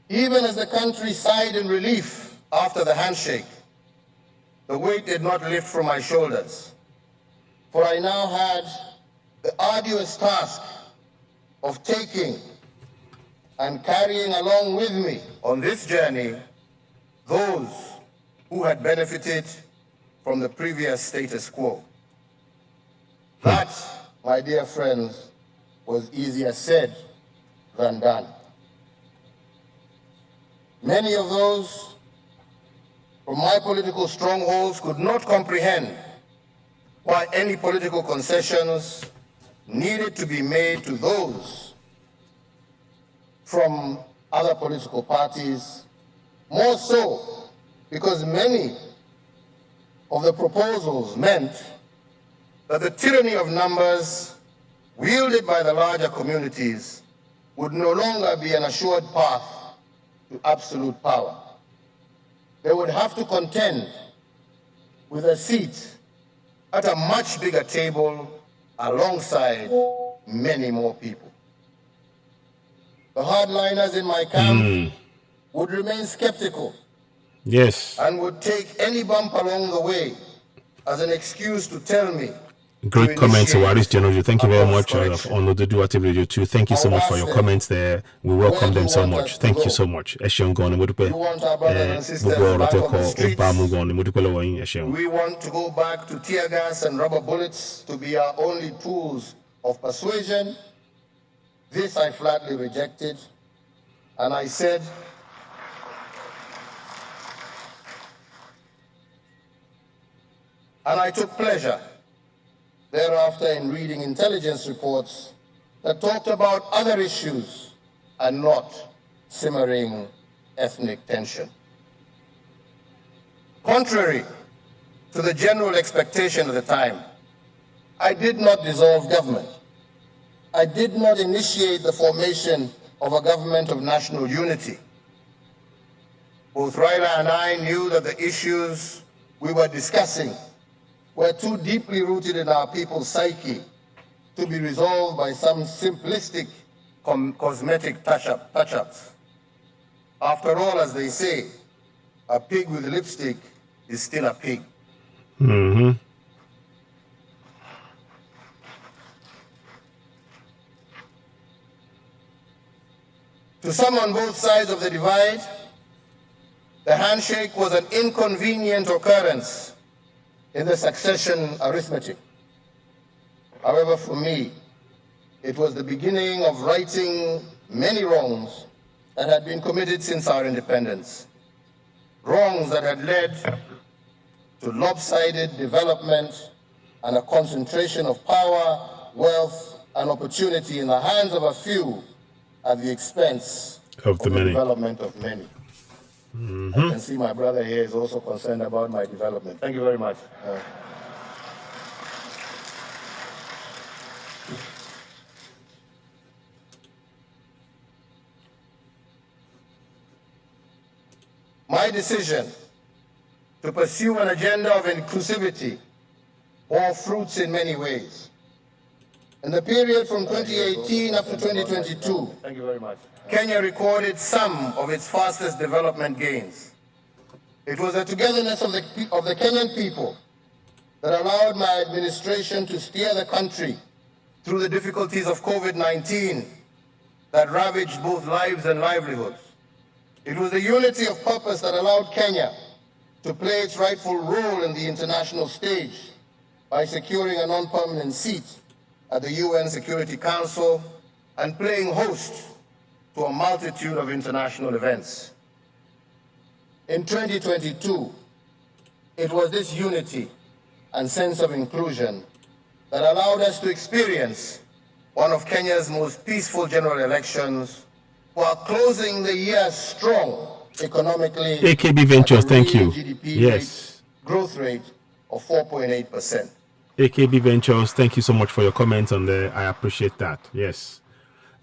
Even as the country sighed in relief after the handshake, the weight did not lift from my shoulders, for I now had the arduous task of taking and carrying along with me on this journey those who had benefited from the previous status quo. That, my dear friends, was easier said than done. Many of those from my political strongholds could not comprehend why any political concessions needed to be made to those from other political parties, more so because many of the proposals meant that the tyranny of numbers wielded by the larger communities would no longer be an assured path to absolute power. They would have to contend with a seat at a much bigger table alongside many more people. The hardliners in my camp would remain skeptical. Yes. And would take any bump along the way as an excuse to tell me. Great comments, Waris General. Thank you very much on Onodudu Active Radio 2. Thank you so much for your comments there. We welcome them so much. Thank you so much. We want our brothers and sisters back on the streets. We want to go back to tear gas and rubber bullets to be our only tools of persuasion. This I flatly rejected, and I said, and I took pleasure thereafter in reading intelligence reports that talked about other issues and not simmering ethnic tension. Contrary to the general expectation at the time, I did not dissolve government. I did not initiate the formation of a government of national unity. Both Raila and I knew that the issues we were discussing were too deeply rooted in our people's psyche to be resolved by some simplistic cosmetic touch-ups. After all, as they say, a pig with lipstick is still a pig. Mm-hmm. To some on both sides of the divide, the handshake was an inconvenient occurrence in the succession arithmetic. However, for me, it was the beginning of righting many wrongs that had been committed since our independence. Wrongs that had led to lopsided development and a concentration of power, wealth, and opportunity in the hands of a few at the expense of the many. Development of many. Mm-hmm. I can see my brother here is also concerned about my development. Thank you very much. My decision to pursue an agenda of inclusivity bore fruits in many ways. In the period from 2018 up to 2022, thank you very much. Kenya recorded some of its fastest development gains. It was the togetherness of the Kenyan people that allowed my administration to steer the country through the difficulties of COVID-19 that ravaged both lives and livelihoods. It was the unity of purpose that allowed Kenya to play its rightful role in the international stage by securing a non-permanent seat at the UN Security Council and playing host to a multitude of international events. In 2022, it was this unity and sense of inclusion that allowed us to experience one of Kenya's most peaceful general elections while closing the year strong economically. AKB Ventures, thank you. GDP yes. Growth rate of 4.8%. AKB Ventures, thank you so much for your comments on there. I appreciate that. Yes.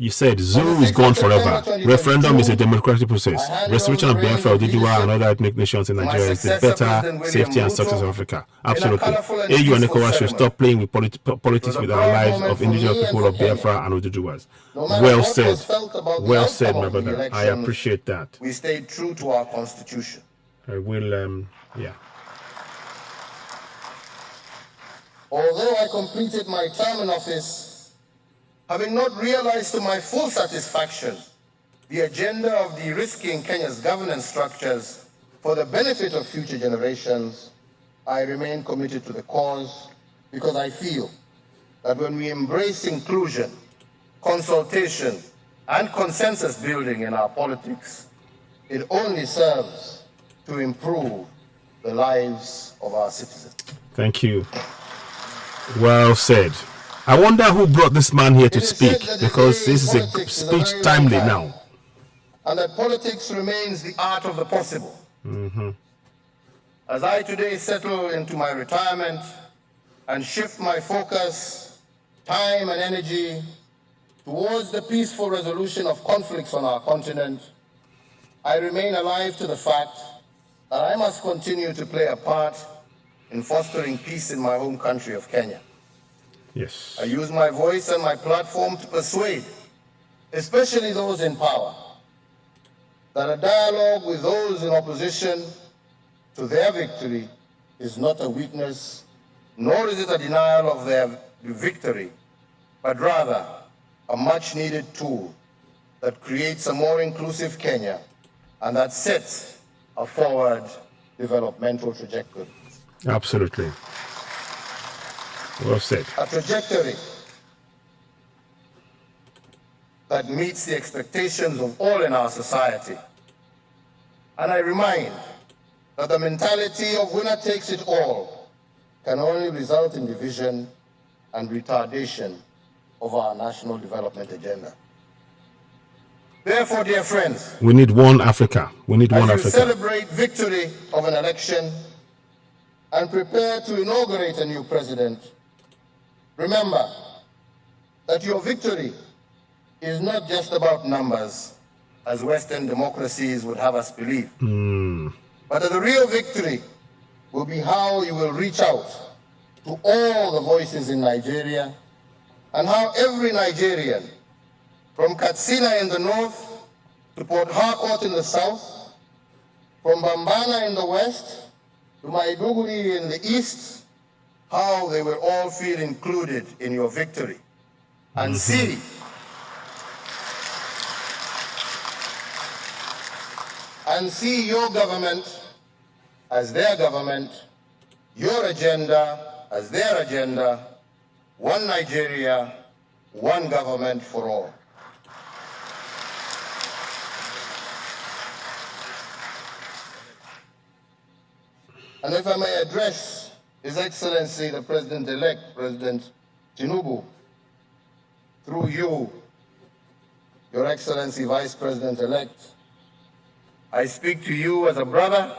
You said On the zoo is 6th gone of September forever. Referendum is a 2022, democratic I process. handed over Restoration the of reins Biafra, of Odudua, and leadership other ethnic nations in to my Nigeria is the successor, better President William safety and success of Ruto, Africa. in a Absolutely. colorful and AU and peaceful ECOWAS should ceremony. stop playing with It was politics a with our proud lives moment of for indigenous me and people for of Kenya. Biafra and Oduduwas. No matter Well what was said. felt about the Well said, outcome my of the brother. I elections, appreciate that. we stayed true to our constitution. I will, yeah. Although I completed my term in office, having not realized to my full satisfaction the agenda of de-risking Kenya's governance structures for the benefit of future generations, I remain committed to the cause because I feel that when we embrace inclusion, consultation, and consensus building in our politics, it only serves to improve the lives of our citizens. Thank you. Well said. I wonder who brought this man here to speak, because this is a speech timely now. And that politics remains the art of the possible. As I today settle into my retirement and shift my focus, time, and energy towards the peaceful resolution of conflicts on our continent, I remain alive to the fact that I must continue to play a part in fostering peace in my home country of Kenya. Yes. I use my voice and my platform to persuade, especially those in power, that a dialogue with those in opposition to their victory is not a weakness, nor is it a denial of their victory, but rather a much-needed tool that creates a more inclusive Kenya and that sets a forward developmental trajectory. Absolutely. Well said. A trajectory that meets the expectations of all in our society. And I remind that the mentality of winner takes it all can only result in division and retardation of our national development agenda. Therefore, dear friends, we need one Africa. We need one as you Africa. celebrate victory of an election and prepare to inaugurate a new president, remember that your victory is not just about numbers, as Western democracies would have us believe, but that the real victory will be how you will reach out to all the voices in Nigeria and how every Nigerian, from Katsina in the north to Port Harcourt in the south, from Bambana in the west to Maiduguri in the east, how they will all feel included in your victory and see your government as their government, your agenda as their agenda, one Nigeria, one government for all. And if I may address His Excellency the President-elect, President Tinubu, through you, Your Excellency Vice President-elect, I speak to you as a brother,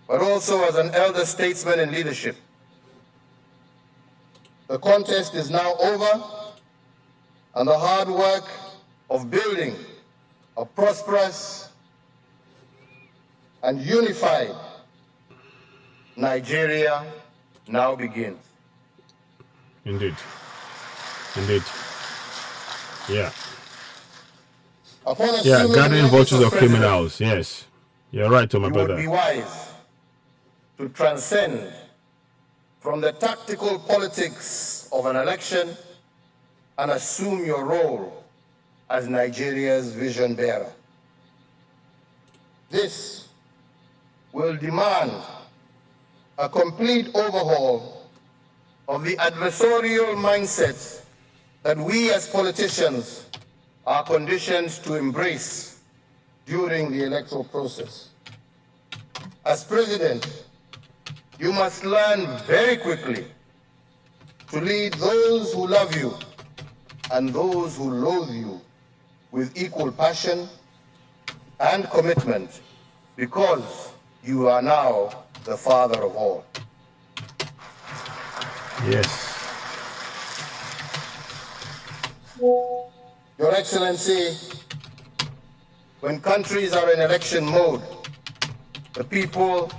but also as an elder statesman in leadership. The contest is now over, and the hard work of building a prosperous and unified Nigeria now begins. Indeed. Indeed. Yeah. Gathering vultures of criminals. Yes. You're right, my brother. It would be wise to transcend from the tactical politics of an election and assume your role as Nigeria's vision bearer. This will demand a complete overhaul of the adversarial mindset that we as politicians are conditioned to embrace during the electoral process. As president, you must learn very quickly to lead those who love you and those who loathe you with equal passion and commitment, because you are now the father of all. Yes. Your Excellency, when countries are in election mode, the people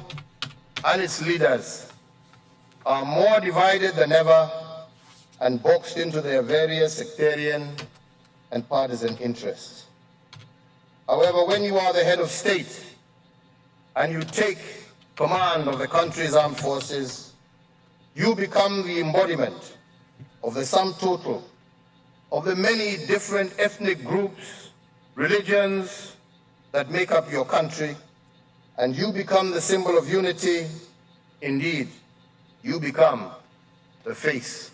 and its leaders are more divided than ever and boxed into their various sectarian and partisan interests. However, when you are the head of state and you take command of the country's armed forces, you become the embodiment of the sum total of the many different ethnic groups, religions that make up your country, and you become the symbol of unity. Indeed, you become the face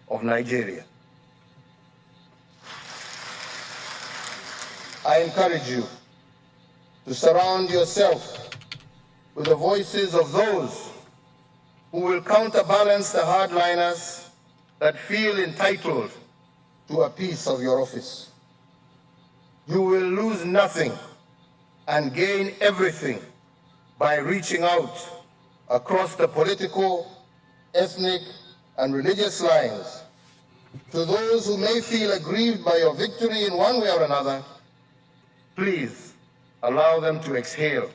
of Nigeria. I encourage you to surround yourself with the voices of those who will counterbalance the hardliners that feel entitled to a piece of your office. You will lose nothing and gain everything by reaching out across the political, ethnic, and religious lines to those who may feel aggrieved by your victory in one way or another. Please allow them to exhale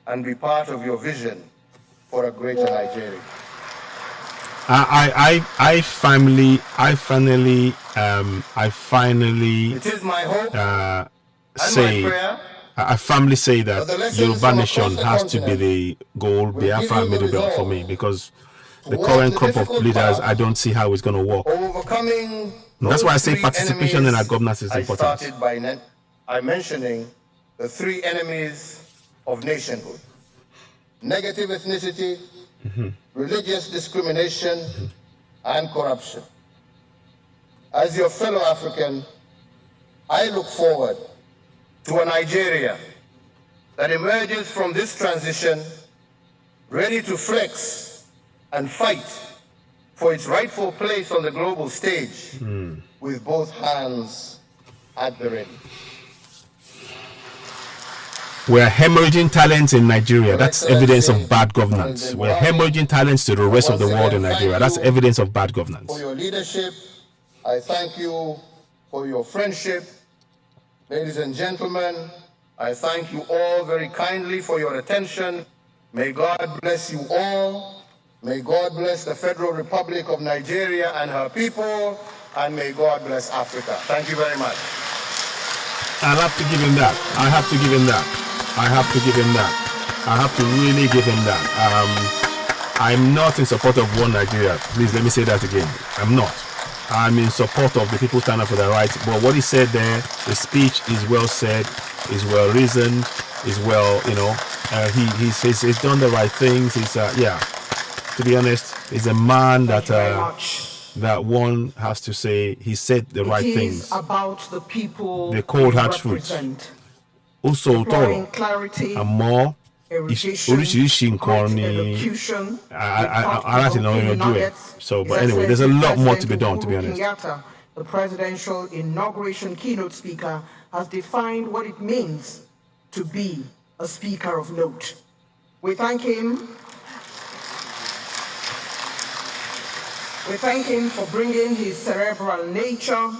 and be part of your vision for a greater Nigeria. I finally It is my hope say, my prayer I firmly say that the lessons Yoruba from Nation across the has to be continent the gold will Biafra give you the middle belt for resolve me, because the walk current the crop of difficult leaders, path I don't see how it's going to work. overcoming That's those why I say three participation in our enemies. governance is I important. started by mentioning the three enemies of nationhood: negative ethnicity, religious discrimination, and corruption. As your fellow African, I look forward to a Nigeria that emerges from this transition ready to flex and fight for its rightful place on the global stage with both hands at the ready. We're hemorrhaging talents in Nigeria. Your That's evidence of Excellency, bad governance. President We're Buhari, hemorrhaging talents to the rest of the once world in again, Nigeria. thank That's you evidence of bad for governance. your leadership. I thank you for your friendship. Ladies and gentlemen, I thank you all very kindly for your attention. May God bless you all. May God bless the Federal Republic of Nigeria and her people, and may God bless Africa. Thank you very much. I'll have to give him that. I have to give him that. I have to give him that. I have to really give him that. I'm not in support of one Nigeria. Please let me say that again. I'm not. I'm in support of the people standing up for their rights. But what he said there, the speech is well said, is well reasoned, is well, he's done the right things. He's yeah. To be honest, he's a man that that one has to say he said the right things. About the people, the cold hard truth. Also, toro and more. Oríṣiríṣi nǹkan ni aláti náà yanjú ẹ̀. So, but anyway, there's a lot more to be done, to be honest. The presidential inauguration keynote speaker has defined what it means to be a speaker of note. We thank him. We thank him for bringing his cerebral nature,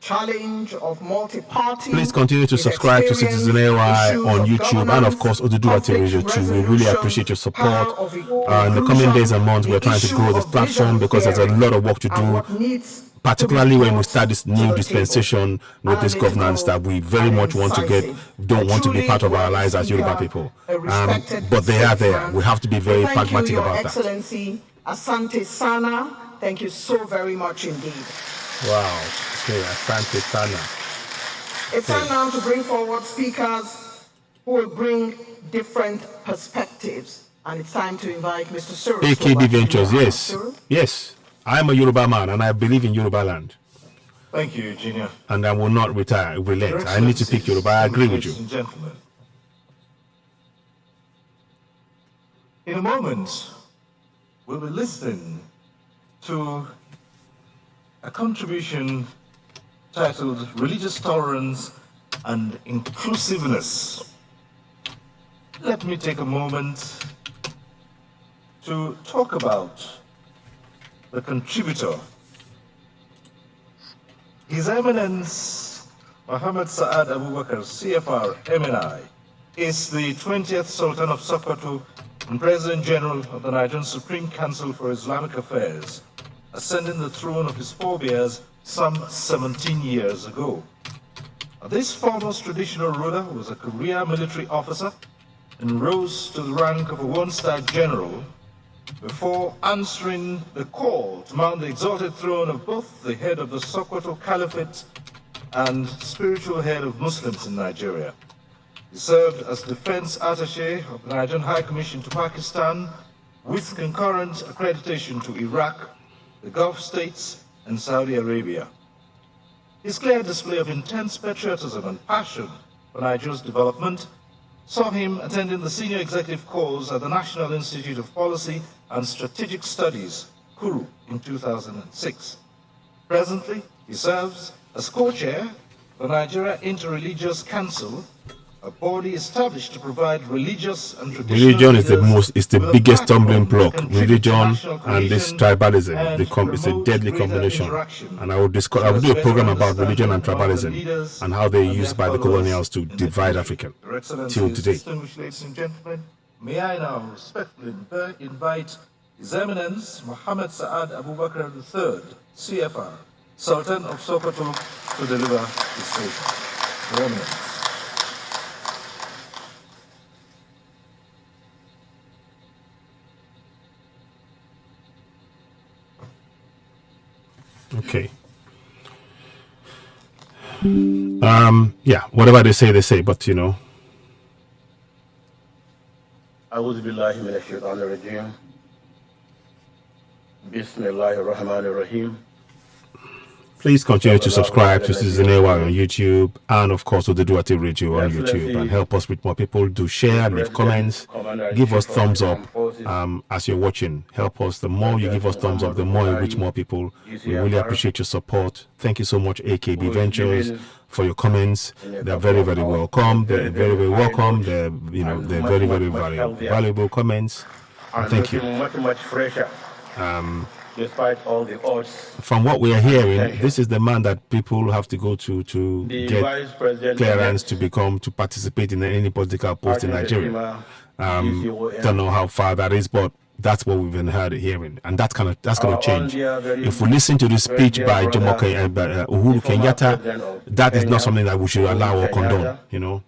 challenge of multi-party. Please continue to subscribe to Citizen AY on YouTube and of course Oduduwa Radio too. We really appreciate your support. In the coming days and months, we're trying to grow this platform because there's a lot of work to do, particularly when we start this new dispensation with this governance that we very much want to don't want to be part of our lives as Yoruba people. But they are there. We have to be very pragmatic about that. Excellency Asante Sana, thank you so very much indeed. Wow. Okay, Asante Sana. It's time now to bring forward speakers who will bring different perspectives. And it's time to invite Mr. Cyril. AKB Ventures, yes. Yes. I am a Yoruba man and I believe in Yoruba land. Thank you, Junior. And I will not relent. I need to pick Yoruba. I agree with you. Ladies and gentlemen, in a moment, we'll be listening to a contribution titled Religious Tolerance and Inclusiveness. Let me take a moment to talk about the contributor. His Eminence Muhammad Saad Abubakar, CFR, MNI, is the 20th Sultan of Sokoto and President General of the Nigerian Supreme Council for Islamic Affairs, ascending the throne of his forebears some 17 years ago. This foremost traditional ruler was a career military officer and rose to the rank of a one-star general before answering the call to mount the exalted throne of both the head of the Sokoto Caliphate and spiritual head of Muslims in Nigeria. He served as defense attaché of the Nigerian High Commission to Pakistan with concurrent accreditation to Iraq, the Gulf states, and Saudi Arabia. His clear display of intense patriotism and passion for Nigeria's development saw him attending the senior executive course at the National Institute of Policy and Strategic Studies, Kuru, in 2006. Presently, he serves as co-chair of the Nigeria Interreligious Council, a body established to provide religious and traditional Religion is the with a biggest platform stumbling to block. contribute Religion to national and this cohesion tribalism and it's a promote deadly greater combination. interaction And I will so do as a better program about religion and understanding among the tribalism leaders and how they're and their used by the followers colonials to in the divide country. Africa Your Excellencies, till today. distinguished ladies and gentlemen, may I now respectfully invite His Eminence Muhammad Saad Abubakar III, CFR, Sultan of Sokoto, to deliver his statement. Your Eminence. Okay. Yeah, whatever they say, but you know. أعوذ بالله من الشيطان الرجيم بسم الله الرحمن الرحيم. Please continue to subscribe to Citizen AY on YouTube and of course to the Duarte Radio on YouTube and help us with more people. Do share, leave comments, give us thumbs up as you're watching. Help us. The more you give us thumbs up, the more you reach more people. We really appreciate your support. Thank you so much, AKB Ventures, for your comments. They're very, very welcome. They're very, very welcome. They're very, very valuable comments. And thank you. Much fresher. Despite all the odds. From what we are hearing, this is the man that people have to go to get clearance to participate in any political post in Nigeria. Don't know how far that is, but that's what we've been hearing, and that's gonna change. If we listen to the speech by Uhuru Kenyatta, that is not something that we should allow or condone. You know,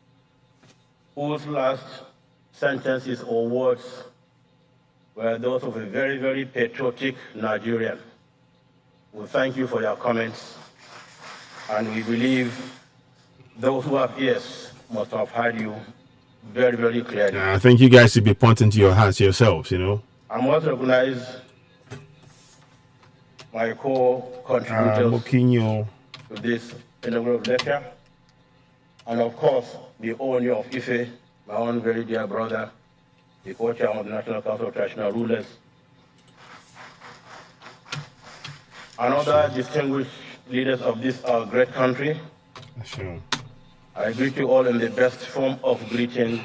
whose last sentences or words were those of a very, very patriotic Nigerian. We thank you for your comments, and we believe those who have ears must have heard you very, very clearly. I think you guys should be pointing to your hands yourselves, you know. I must recognize my co-contributors to this inaugural lecture, and of course, the owner of Ife, my own very dear brother, the co-chair of the National Council of Traditional Rulers, and other distinguished leaders of this our great country. Sure. I greet you all in the best form of greeting.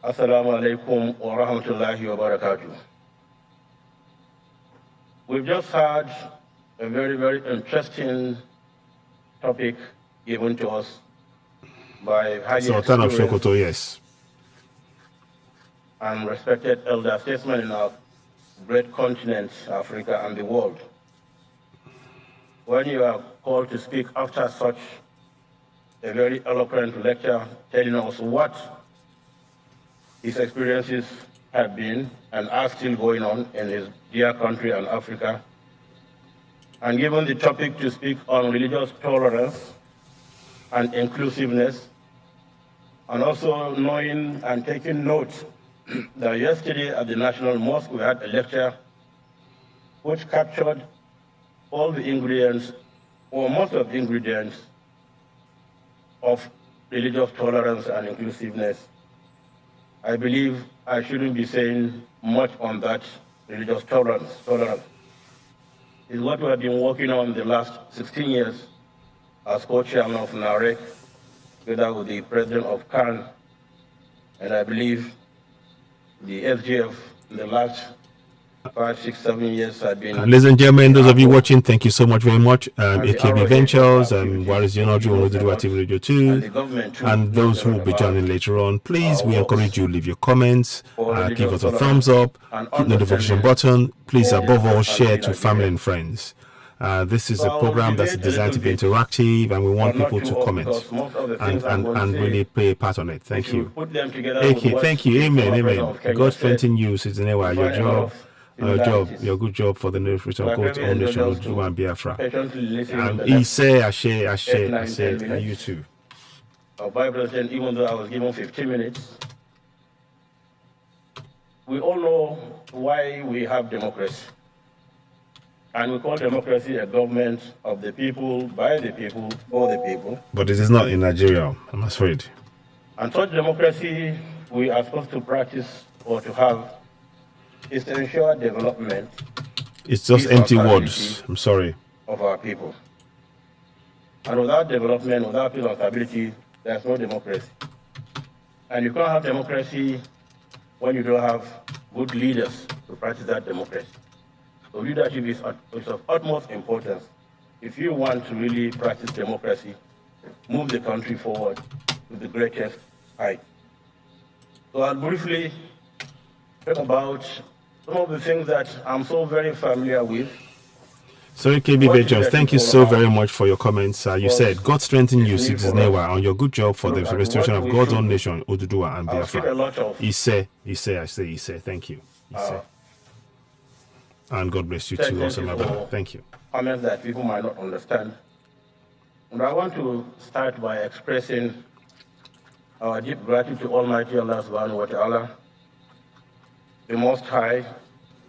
Assalamu alaikum wa rahmatullahi wa barakatuh. We've just had a very, very interesting topic given to us by highly Sultan of Sokoto, yes, and respected elder statesmen in our great continent, Africa and the world. When you are called to speak after such a very eloquent lecture telling us what his experiences have been and are still going on in his dear country and Africa, and given the topic to speak on religious tolerance and inclusiveness, and also knowing and taking note that yesterday at the National Mosque we had a lecture which captured all the ingredients, or most of the ingredients, of religious tolerance and inclusiveness. I believe I shouldn't be saying much on that religious tolerance. Is what we have been working on the last 16 years as co-chairman of NAREC, together with the president of CAN, and I believe the SGF in the last 5, 6, 7 years I've been. Ladies and gentlemen, those of you watching, thank you so much very much. AKB Ventures, Waris Yonoju, Oduduwa TV Radio 2, and those who will be joining later on. Please, we encourage you, leave your comments, give us a thumbs up, hit the notification button. Please, above all, share to family and friends. This is a program that's designed to be interactive, and we want people to comment and really play a part on it. Thank you. AK, thank you. Amen. Amen. God strengthen you, Sizanewa. Your good job for the nation of God's own nation, Oduduwa and Biafra. And he say, I share, you too. Our Bible says, even though I was given 15 minutes, we all know why we have democracy. And we call democracy a government of the people, by the people, for the people. But it is not in Nigeria, I'm afraid. And such democracy we are supposed to practice or to have is to ensure development. It's just empty words. I'm sorry. Of our people. And without development, without peace and stability, there's no democracy. And you can't have democracy when you don't have good leaders to practice that democracy. So leadership is of utmost importance. If you want to really practice democracy, move the country forward to the greatest height. So I'll briefly talk about some of the things that I'm so very familiar with. So KB Ventures, thank you so very much for your comments. You said, God strengthen you, Sizanewa, on your good job for the restoration of God's own nation, Oduduwa and Biafra. He say, thank you. And God bless you too, also, my brother. Thank you. Comments that people might not understand. And I want to start by expressing our deep gratitude to Almighty Allah subhanahu wa ta'ala, the Most High,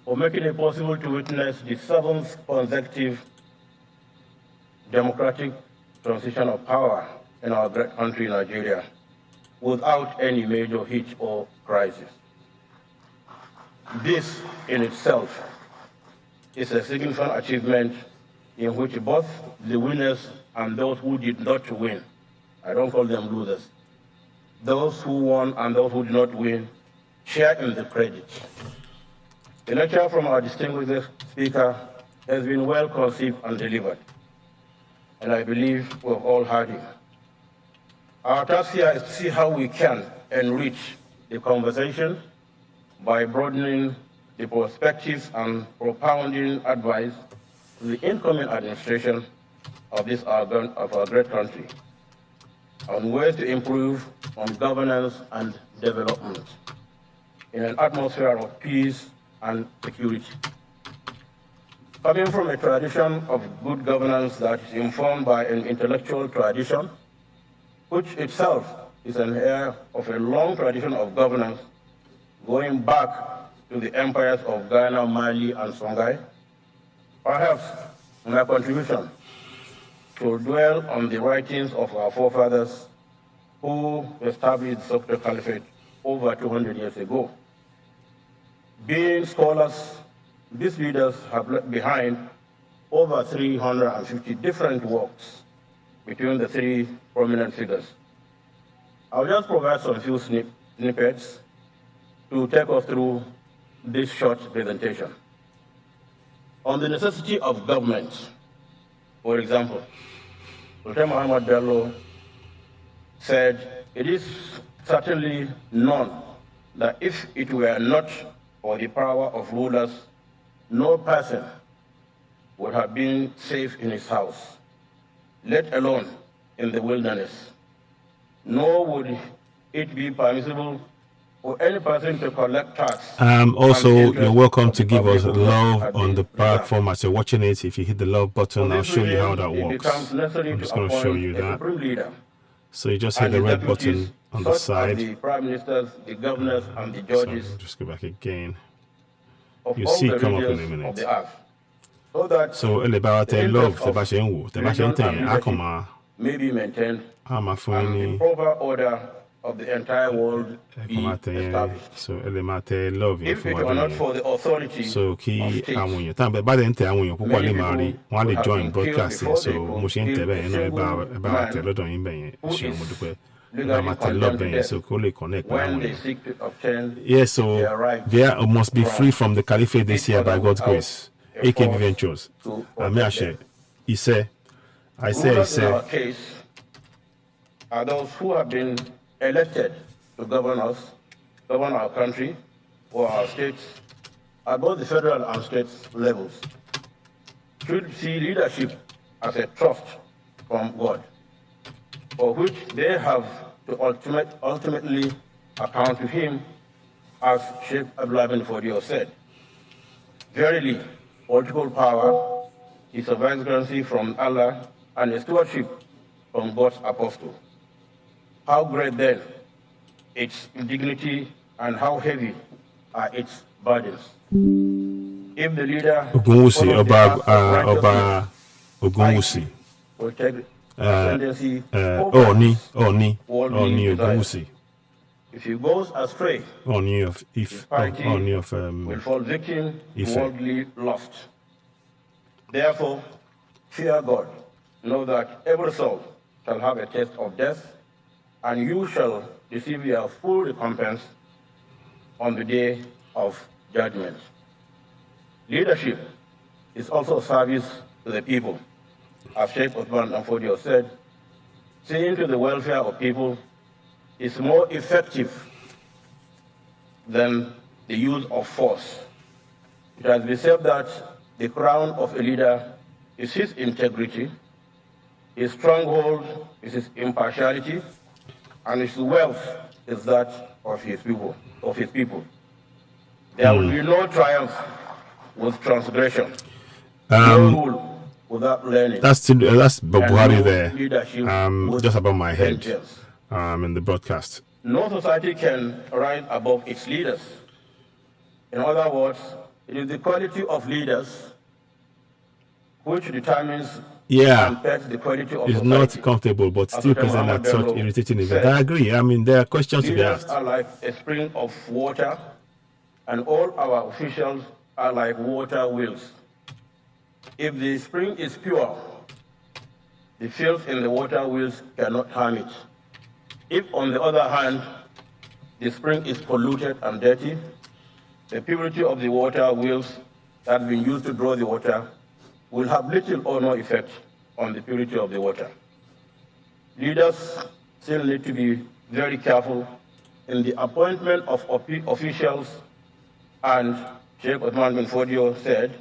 for making it possible to witness the 7th consecutive democratic transition of power in our great country, Nigeria, without any major hitch or crisis. This in itself is a significant achievement in which both the winners and those who did not win, I don't call them losers, those who won and those who did not win, share in the credit. The lecture from our distinguished speaker has been well conceived and delivered, and I believe we've all heard him. Our task here is to see how we can enrich the conversation by broadening the perspectives and propounding advice to the incoming administration of our great country on ways to improve on governance and development in an atmosphere of peace and security. Coming from a tradition of good governance that is informed by an intellectual tradition, which itself is an heir of a long tradition of governance going back to the empires of Ghana, Mali, and Songhai, perhaps my contribution to dwell on the writings of our forefathers who established the Sokoto Caliphate over 200 years ago. Being scholars, these leaders have left behind over 350 different works between the three prominent figures. I'll just provide some few snippets to take us through this short presentation. On the necessity of government, for example, Sultan Muhammad Bello said, it is certainly known that if it were not for the power of rulers, no person would have been safe in his house, let alone in the wilderness, nor would it be permissible for any person to collect tax. Also, you're welcome to give us love on the platform as you're watching it. If you hit the love button, I'll show you how that works. I'm just going to show you that. So you just hit the red button on the side. The prime ministers, the governors, and the judges. So just go back again. You see it come up in a minute. So may be maintained and the proper order of the entire world be established. So love if it were not for the authority so key by the entire one they join broadcasting so motion about legally condemned to death so connect when they seek to obtain so their rights. they must be free from the caliphate this year by God's grace. AKB Ventures. He said, Rulers in our case are those who have been elected to govern us, govern our country or our states at both the federal and state levels. Should see leadership as a trust from God, for which they have to ultimately account to Him, as Sheikh Abdullah bin Fodio said. Verily, political power is a vicegerency from Allah and a stewardship from God's apostle. How great then its dignity and how heavy are its burdens. If the leader Ogunwusi, Ogunwusi, will take ascendancy Oni Ogunwusi. If he goes astray, Oni of will fall victim to worldly lust. Therefore, fear God. Know that every soul shall have a taste of death, and you shall receive your full recompense on the day of judgment. Leadership is also service to the people. As Sheikh Uthman Amfodio said, seeing to the welfare of people is more effective than the use of force. It has been said that the crown of a leader is his integrity, his stronghold is his impartiality, and his wealth is that of his people. There will be no triumph with transgression, no rule without learning. That's Buhari there. Leadership just above my head. sentience. In the broadcast. No society can rise above its leaders. In other words, it is the quality of leaders which determines and pets the quality of it's society. not comfortable, but still present at such irritating events. I agree. I mean, there are questions to be asked. Leaders are like a spring of water, and all our officials are like water wheels. If the spring is pure, the filth in the water wheels cannot harm it. If, on the other hand, the spring is polluted and dirty, the purity of the water wheels that have been used to draw the water will have little or no effect on the purity of the water. Leaders still need to be very careful in the appointment of officials, and Sheikh Uthman bin Fodio said,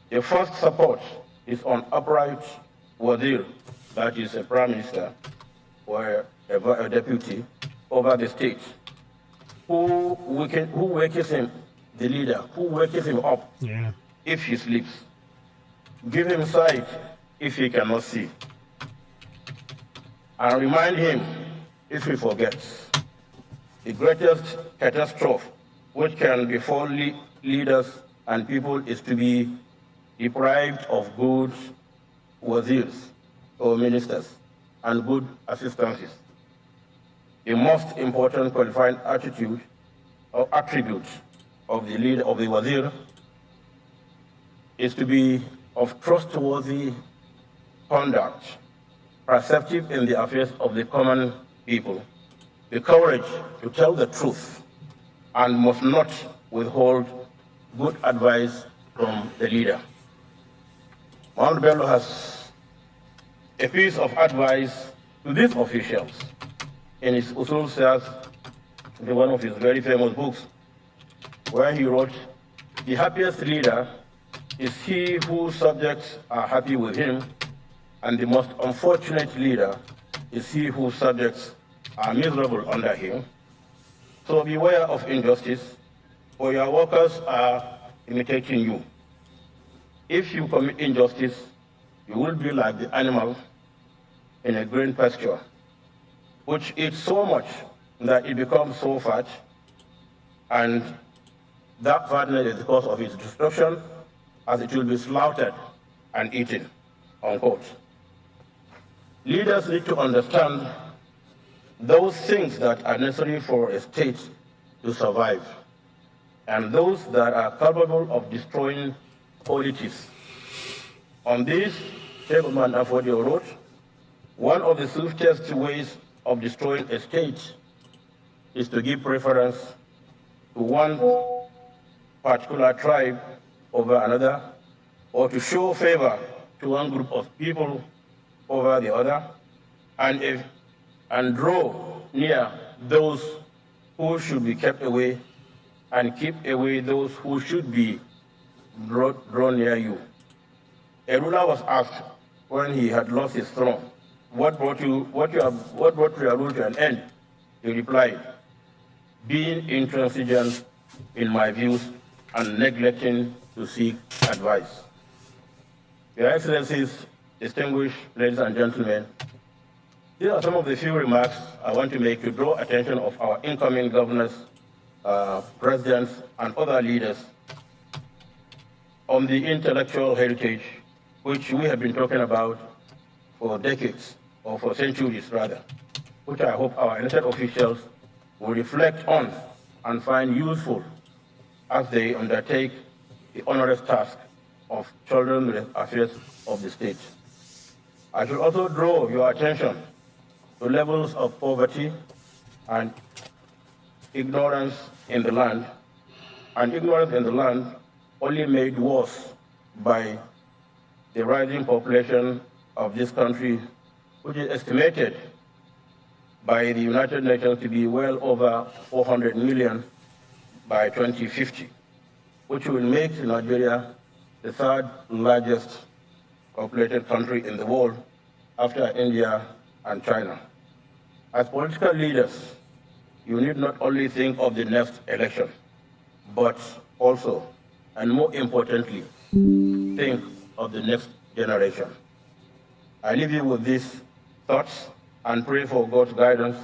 the first support is on upright wazir, that is a prime minister or a deputy over the state, who wakes him, the leader, who wakes him up if he sleeps, give him sight if he cannot see, and remind him if he forgets. The greatest catastrophe which can befall leaders and people is to be deprived of good wazirs or ministers and good assistances. The most important qualifying attitude or attribute of the leader of the wazir is to be of trustworthy conduct, perceptive in the affairs of the common people, the courage to tell the truth, and must not withhold good advice from the leader. Mount Bello has a piece of advice to these officials in his Usul Siyas, one of his very famous books, where he wrote, the happiest leader is he whose subjects are happy with him, and the most unfortunate leader is he whose subjects are miserable under him. So beware of injustice, for your workers are imitating you. If you commit injustice, you will be like the animal in a green pasture, which eats so much that it becomes so fat, and that fatness is the cause of its destruction, as it will be slaughtered and eaten, unquote. Leaders need to understand those things that are necessary for a state to survive, and those that are capable of destroying politics. On this, Sheikh Uthman Afodio wrote, one of the swiftest ways of destroying a state is to give preference to one particular tribe over another, or to show favor to one group of people over the other, and draw near those who should be kept away, and keep away those who should be drawn near you. A ruler was asked when he had lost his throne, what brought your rule to an end? He replied, being intransigent in my views and neglecting to seek advice. Your Excellencies, distinguished ladies and gentlemen, these are some of the few remarks I want to make to draw attention of our incoming governors, presidents, and other leaders on the intellectual heritage which we have been talking about for decades, or for centuries rather, which I hope our elected officials will reflect on and find useful as they undertake the onerous task of children with affairs of the state. I should also draw your attention to levels of poverty and ignorance in the land, only made worse by the rising population of this country, which is estimated by the United Nations to be well over 400 million by 2050, which will make Nigeria the third largest populated country in the world after India and China. As political leaders, you need not only think of the next election, but also, and more importantly, think of the next generation. I leave you with these thoughts and pray for God's guidance,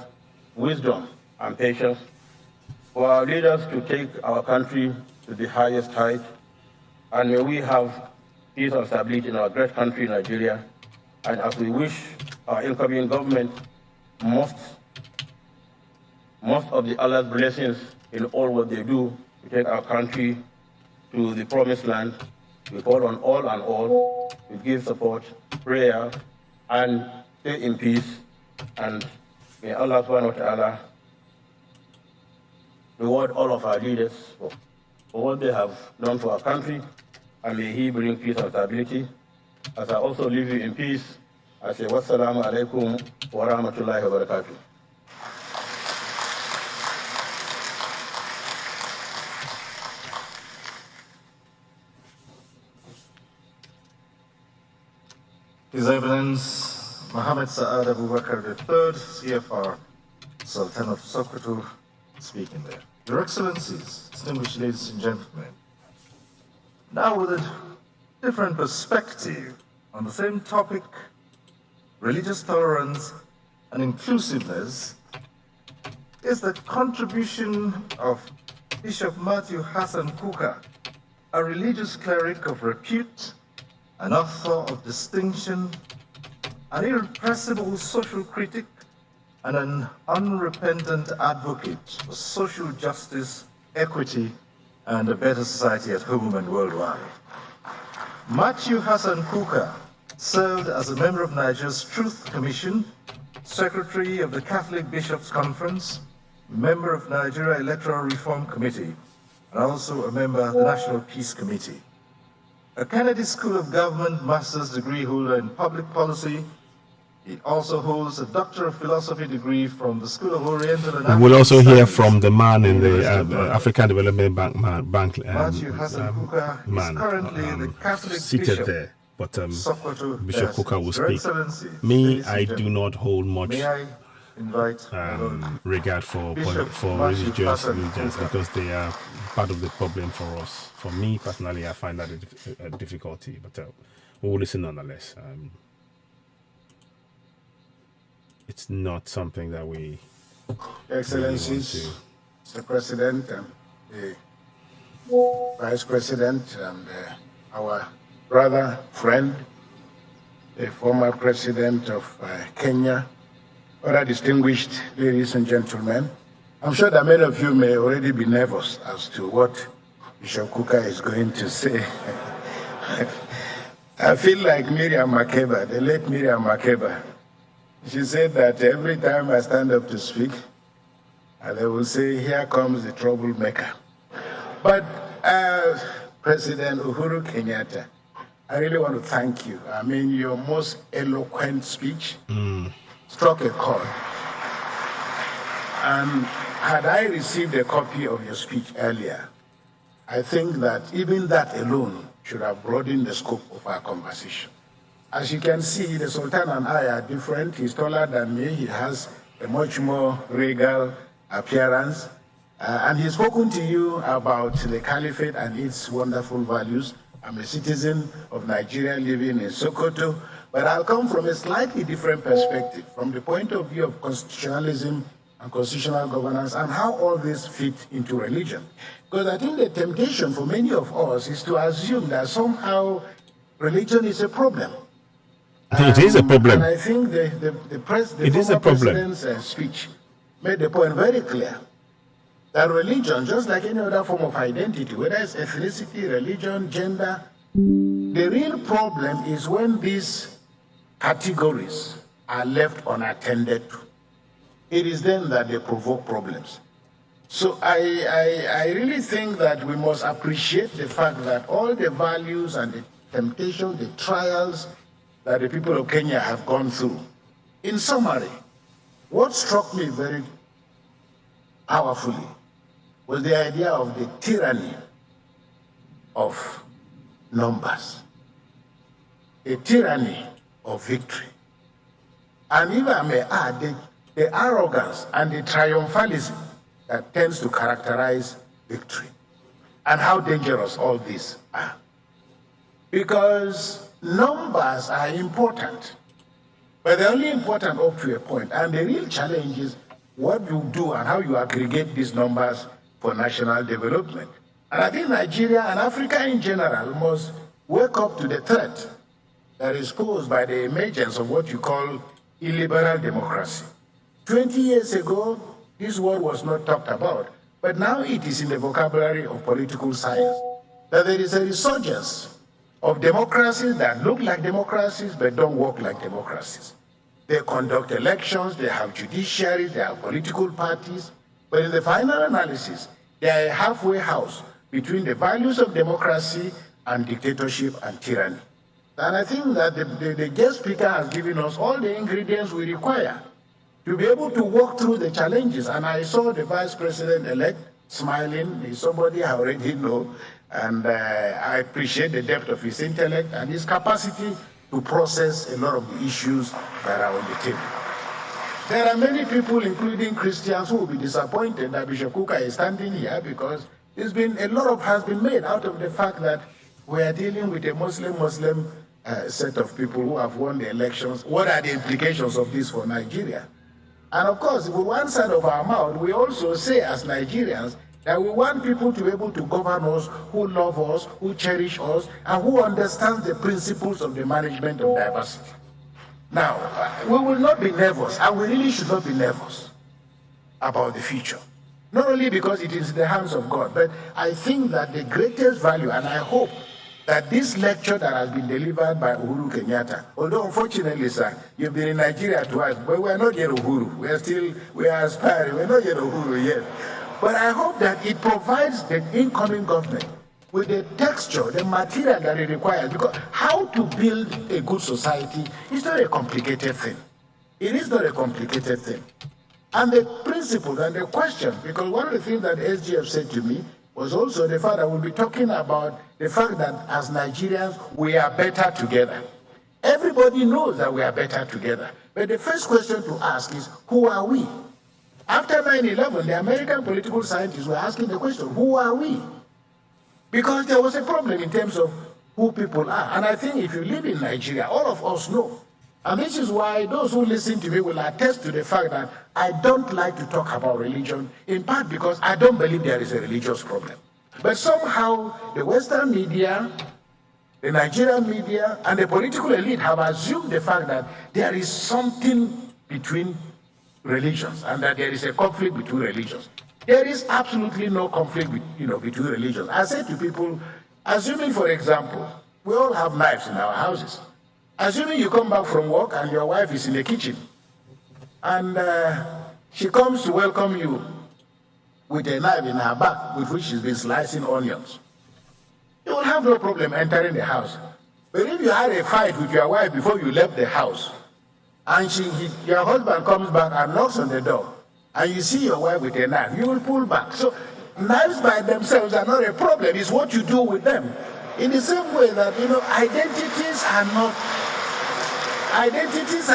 wisdom, and patience for our leaders to take our country to the highest height, and may we have peace and stability in our great country, Nigeria. And as we wish our incoming government most of the Allah's blessings in all what they do to take our country to the promised land, we call on all and all to give support, prayer, and stay in peace. And may Allah subhanahu wa ta'ala reward all of our leaders for what they have done for our country, and may He bring peace and stability. As I also leave you in peace, I say, wassalamu alaikum wa rahmatullahi wa barakatuh. His Eminence Mohammed Saad Abu Bakr III, CFR, Sultan of Sokoto, speaking there. Your Excellencies, distinguished ladies and gentlemen, now with a different perspective on the same topic, religious tolerance and inclusiveness, is the contribution of Bishop Matthew Hassan Kuka, a religious cleric of repute, an author of distinction, an irrepressible social critic, and an unrepentant advocate for social justice, equity, and a better society at home and worldwide. Matthew Hassan Kuka served as a member of Nigeria's Truth Commission, Secretary of the Catholic Bishops' Conference, member of Nigeria Electoral Reform Committee, and also a member of the National Peace Committee. A Kennedy School of Government master's degree holder in public policy, he also holds a Doctor of Philosophy degree from the School of Oriental and African We'll also hear Studies from the man in the University of African Development Bank Matthew Hassan Kuka is currently the Catholic seated Bishop there, but Sokoto Bishop Kuka will Your speak. Excellencies, Me, ladies and I do gentlemen, not hold much may I invite regard for Bishop religious Matthew Hassan religions Kuka. because they are part of the problem for us. For me personally, I find that a difficulty, but we will listen nonetheless. It's not something that we Excellencies, Mr. President, the Vice President, and our brother, friend, the former President of Kenya, other distinguished ladies and gentlemen. I'm sure that many of you may already be nervous as to what Bishop Kuka is going to say. I feel like Miriam Makeba, the late Miriam Makeba. She said that every time I stand up to speak, they will say, here comes the troublemaker. But President Uhuru Kenyatta, I really want to thank you. I mean, your most eloquent speech struck a chord. And had I received a copy of your speech earlier, I think that even that alone should have broadened the scope of our conversation. As you can see, the Sultan and I are different. He's taller than me. He has a much more regal appearance. And he's spoken to you about the caliphate and its wonderful values. I'm a citizen of Nigeria living in Sokoto, but I'll come from a slightly different perspective, from the point of view of constitutionalism and constitutional governance and how all this fit into religion. Because I think the temptation for many of us is to assume that somehow religion is a problem. It is a problem. And I think the former president's speech made the point very clear that religion, just like any other form of identity, whether it's ethnicity, religion, gender, the real problem is when these categories are left unattended to. It is then that they provoke problems. So I really think that we must appreciate the fact that all the values and the temptations, the trials that the people of Kenya have gone through. In summary, what struck me very powerfully was the idea of the tyranny of numbers, a tyranny of victory. And if I may add, the arrogance and the triumphalism that tends to characterize victory, and how dangerous all these are. Because numbers are important, but they're only important up to a point. And the real challenge is what you do and how you aggregate these numbers for national development. And I think Nigeria and Africa in general must wake up to the threat that is posed by the emergence of what you call illiberal democracy. 20 years ago, this word was not talked about, but now it is in the vocabulary of political science, that there is a resurgence of democracies that look like democracies but don't work like democracies. They conduct elections, they have judiciaries, they have political parties, but in the final analysis, they are a halfway house between the values of democracy and dictatorship and tyranny. And I think that the guest speaker has given us all the ingredients we require to be able to walk through the challenges. And I saw the Vice President-elect smiling. He's somebody I already know. And I appreciate the depth of his intellect and his capacity to process a lot of the issues that are on the table. There are many people, including Christians, who will be disappointed that Bishop Kuka is standing here because there's been a lot has been made out of the fact that we are dealing with a Muslim set of people who have won the elections. What are the implications of this for Nigeria? And of course, with one side of our mouth, we also say as Nigerians that we want people to be able to govern us, who love us, who cherish us, and who understand the principles of the management of diversity. Now, we will not be nervous, and we really should not be nervous about the future. Not only because it is in the hands of God, but I think that the greatest value, and I hope that this lecture that has been delivered by Uhuru Kenyatta, although unfortunately, sir, you've been in Nigeria twice, but we are not yet Uhuru. We are aspiring. We're not yet Uhuru yet. But I hope that it provides the incoming government with the texture, the material that it requires. Because how to build a good society is not a complicated thing. It is not a complicated thing. And the principle and the question, because one of the things that SGF said to me was also the fact that we'll be talking about the fact that as Nigerians, we are better together. Everybody knows that we are better together. But the first question to ask is, who are we? After 9/11, the American political scientists were asking the question, who are we? Because there was a problem in terms of who people are. And I think if you live in Nigeria, all of us know. And this is why those who listen to me will attest to the fact that I don't like to talk about religion, in part because I don't believe there is a religious problem. But somehow the Western media, the Nigerian media, and the political elite have assumed the fact that there is something between religions and that there is a conflict between religions. There is absolutely no conflict between religions. I say to people, assuming, for example, we all have knives in our houses. Assuming you come back from work and your wife is in the kitchen and she comes to welcome you with a knife in her back with which she's been slicing onions, you will have no problem entering the house. But if you had a fight with your wife before you left the house, and your husband comes back and knocks on the door, and you see your wife with a knife, you will pull back. So knives by themselves are not a problem. It's what you do with them. In the same way that, identities are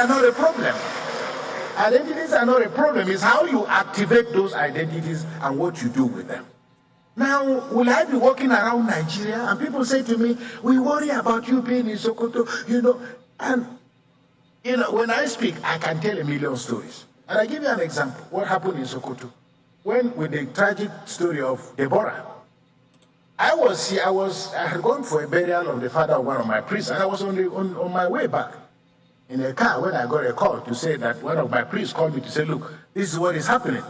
not a problem. Identities are not a problem. It's how you activate those identities and what you do with them. Now, will I be walking around Nigeria and people say to me, we worry about you being in Sokoto, and when I speak, I can tell a million stories. And I give you an example. What happened in Sokoto? With the tragic story of Deborah. I had gone for a burial of the father of one of my priests, and I was on my way back in a car when I got a call to say that one of my priests called me to say, look, this is what is happening.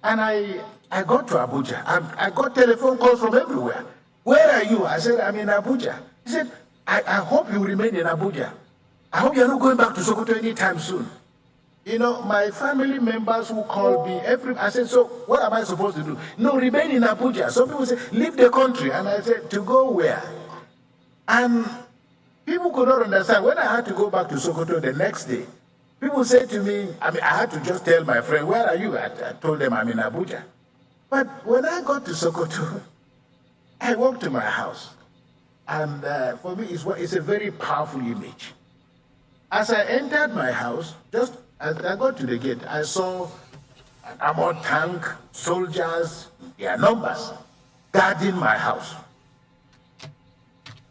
And I got to Abuja. I got telephone calls from everywhere. Where are you? I said, I'm in Abuja. He said, I hope you remain in Abuja. I hope you're not going back to Sokoto anytime soon. My family members who called me, I said, so what am I supposed to do? No, remain in Abuja. Some people say, leave the country. And I said, to go where? And people could not understand. When I had to go back to Sokoto the next day, people said to me, I had to just tell my friend, where are you? I told them I'm in Abuja. But when I got to Sokoto, I walked to my house. And for me, it's a very powerful image. As I entered my house, just as I got to the gate, I saw an armored tank, soldiers, their numbers, guarding my house.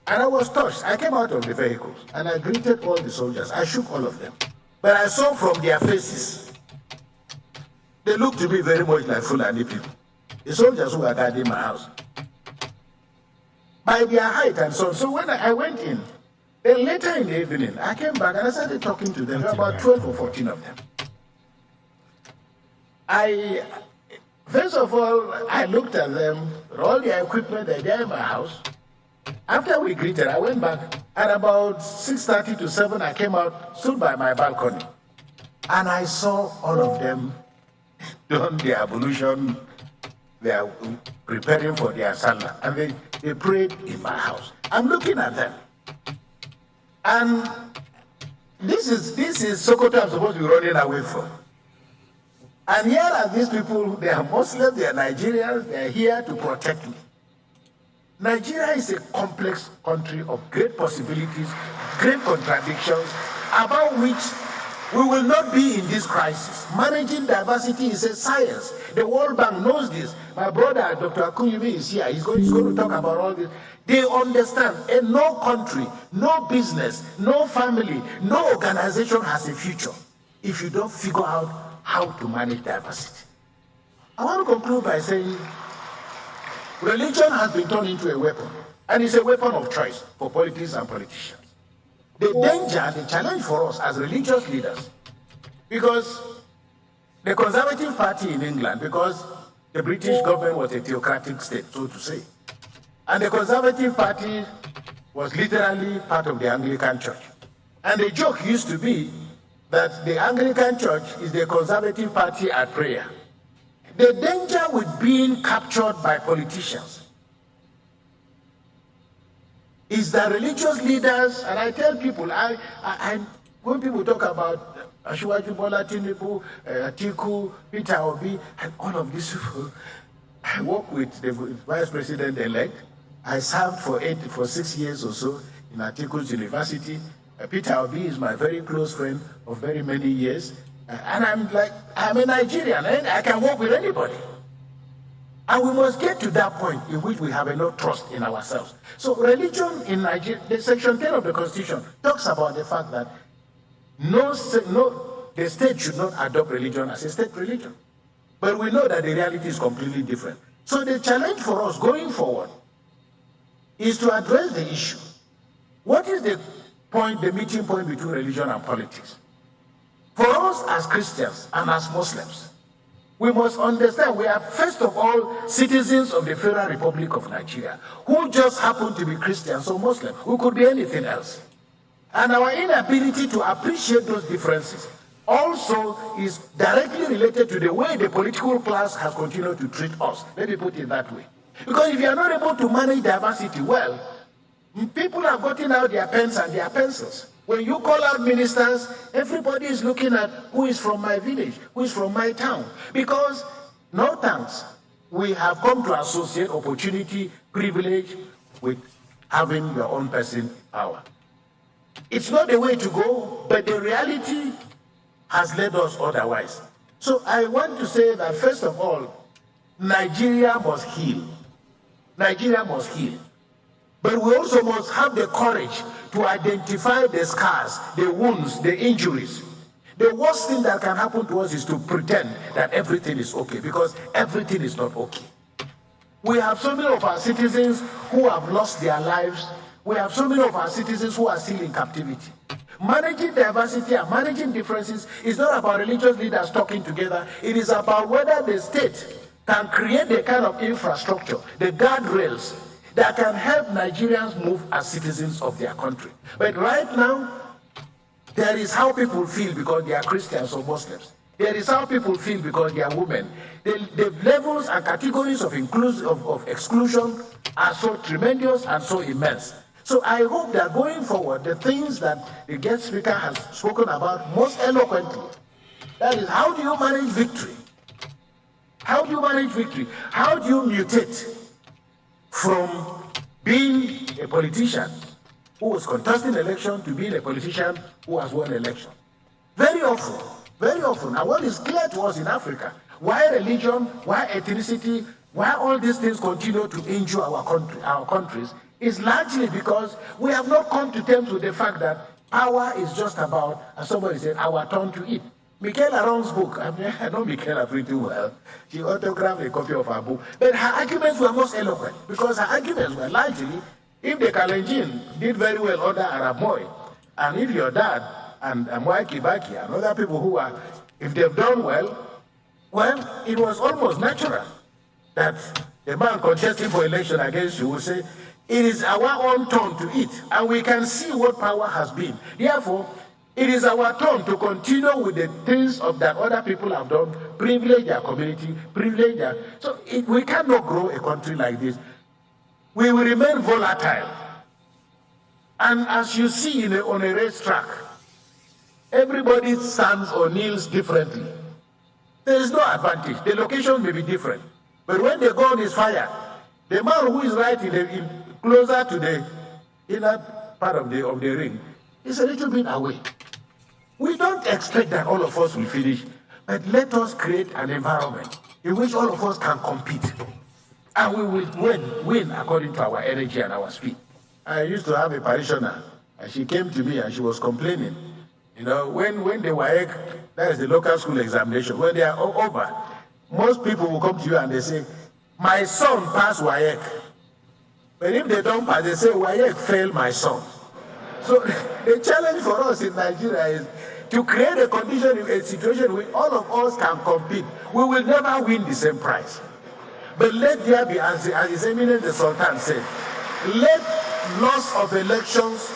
And I was touched. I came out of the vehicles and I greeted all the soldiers. I shook all of them. But I saw from their faces, they looked to me very much like Fulani people. The soldiers who were guarding my house. By their height and so on. So when I went in, then later in the evening, I came back and I started talking to them, about 12 or 14 of them. First of all, I looked at them, all the equipment that they in my house. After we greeted, I went back, at about 6:30 to 7, I came out, stood by my balcony, and I saw all of them done their ablution. They are preparing for their salah, and they prayed in my house. I'm looking at them. And this is Sokoto I'm supposed to be running away from. And here are these people, they are Muslims, they are Nigerians, they are here to protect me. Nigeria is a complex country of great possibilities, great contradictions, about which we will not be in this crisis. Managing diversity is a science. The World Bank knows this. My brother, Dr. Akunyemi, is here. He's going to talk about all this. They understand, and no country, no business, no family, no organization has a future if you don't figure out how to manage diversity. I want to conclude by saying religion has been turned into a weapon, and it's a weapon of choice for politics and politicians. The danger, the challenge for us as religious leaders, because the Conservative Party in England, because the British government was a theocratic state, so to say, and the Conservative Party was literally part of the Anglican Church. And the joke used to be that the Anglican Church is the Conservative Party at prayer. The danger with being captured by politicians is that religious leaders, and I tell people, when people talk about Asiwaju Bola Tinubu, Atiku, Peter Obi, and all of these people, I work with the Vice President-elect. I served for 6 years or so in Atiku's university. Peter Obi is my very close friend of very many years. And I'm a Nigerian, and I can work with anybody. And we must get to that point in which we have enough trust in ourselves. So religion in Nigeria, the Section 10 of the Constitution talks about the fact that the state should not adopt religion as a state religion. But we know that the reality is completely different. So the challenge for us going forward is to address the issue. What is the meeting point between religion and politics? For us as Christians and as Muslims, we must understand we are first of all citizens of the Federal Republic of Nigeria who just happen to be Christians or Muslims, who could be anything else. And our inability to appreciate those differences also is directly related to the way the political class has continued to treat us. Let me put it that way. Because if you are not able to manage diversity well, people have gotten out their pens and their pencils. When you call out ministers, everybody is looking at who is from my village, who is from my town. Because, no thanks, we have come to associate opportunity, privilege with having your own person in power. It's not the way to go, but the reality has led us otherwise. So I want to say that, first of all, Nigeria must heal. Nigeria must heal. But we also must have the courage to identify the scars, the wounds, the injuries. The worst thing that can happen to us is to pretend that everything is okay, because everything is not okay. We have so many of our citizens who have lost their lives. We have so many of our citizens who are still in captivity. Managing diversity and managing differences is not about religious leaders talking together. It is about whether the state can create the kind of infrastructure, the guardrails, that can help Nigerians move as citizens of their country. But right now, there is how people feel because they are Christians or Muslims. There is how people feel because they are women. The levels and categories of exclusion are so tremendous and so immense. So I hope that going forward, the things that the guest speaker has spoken about most eloquently, that is, how do you manage victory? How do you manage victory? How do you mutate from being a politician who was contesting election to being a politician who has won election? Very often, and what is clear to us in Africa, why religion, why ethnicity, why all these things continue to injure our countries, is largely because we have not come to terms with the fact that power is just about, as somebody said, our turn to eat. Michaela Rong's book, I know Michaela pretty well. She autographed a copy of her book. But her arguments were most eloquent, because her arguments were largely, if the Kalenjin did very well under Arab Moi, and if your dad and Mwai Kibaki and other people who are, if they've done well, it was almost natural that the man contesting for election against you will say, it is our own turn to eat, and we can see what power has been. Therefore, it is our turn to continue with the things that other people have done, privilege their community, privilege their... So we cannot grow a country like this. We will remain volatile. And as you see on a racetrack, everybody stands or kneels differently. There is no advantage. The location may be different. But when the gun is fired, the man who is right closer to the inner part of the ring is a little bit away. We don't expect that all of us will finish, but let us create an environment in which all of us can compete. And we will win according to our energy and our speed. I used to have a parishioner, and she came to me and she was complaining. You know, when the WAEC, that is the local school examination, when they are over, most people will come to you and they say, my son passed WAEC. But if they don't pass, they say, WAEC failed my son. So the challenge for us in Nigeria is to create a condition, a situation where all of us can compete. We will never win the same prize. But let there be, as His Eminence the Sultan said, let loss of elections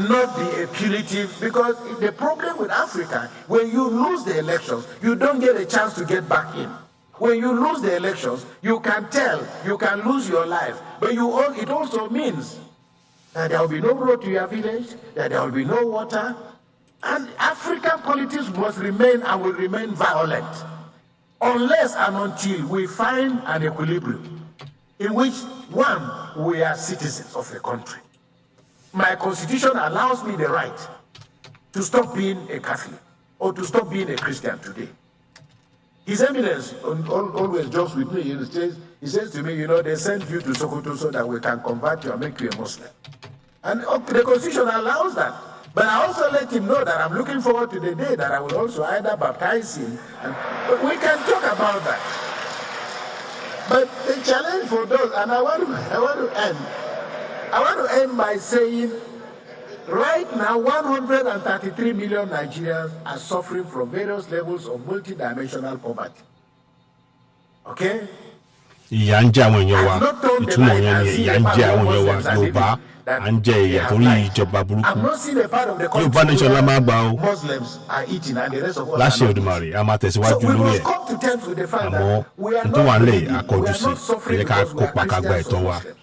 not be a punitive, because the problem with Africa, when you lose the elections, you don't get a chance to get back in. When you lose the elections, you can tell, you can lose your life, but it also means that there will be no road to your village, that there will be no water, and African politics must remain and will remain violent, unless and until we find an equilibrium in which, one, we are citizens of a country. My constitution allows me the right to stop being a Catholic or to stop being a Christian today. His Eminence always jokes with me. He says to me, you know, they sent you to Sokoto so that we can convert you and make you a Muslim. And the Constitution allows that. But I also let him know that I'm looking forward to the day that I will also either baptize him. But we can talk about that. But the challenge for those, and I want to end by saying, right now, 133 million Nigerians are suffering from various levels of multidimensional poverty. Okay? ìyà ń jẹ àwọn èèyàn wa I've not told the ìtumọ̀ lie yẹn and ni seen ìyà a ń part jẹ of àwọn what èèyàn wa Muslims are Yorùbá living that à ń jẹ they ìyà have torí lied. ìjọba I've burúkú not seen a part of the Yorùbá country nation la máa gbà o where Muslims are eating and the rest of us láṣẹ are not. Òdùmarè a máa So tẹ̀síwájú we lórí must ẹ̀ come to terms with the fact àmọ́ that we are n tó wà not nílẹ̀ greedy. àkọjú We are sí not ẹ suffering jẹ́ ká because we are kópa ká gba Christians ẹ̀tọ́ or wa Muslims.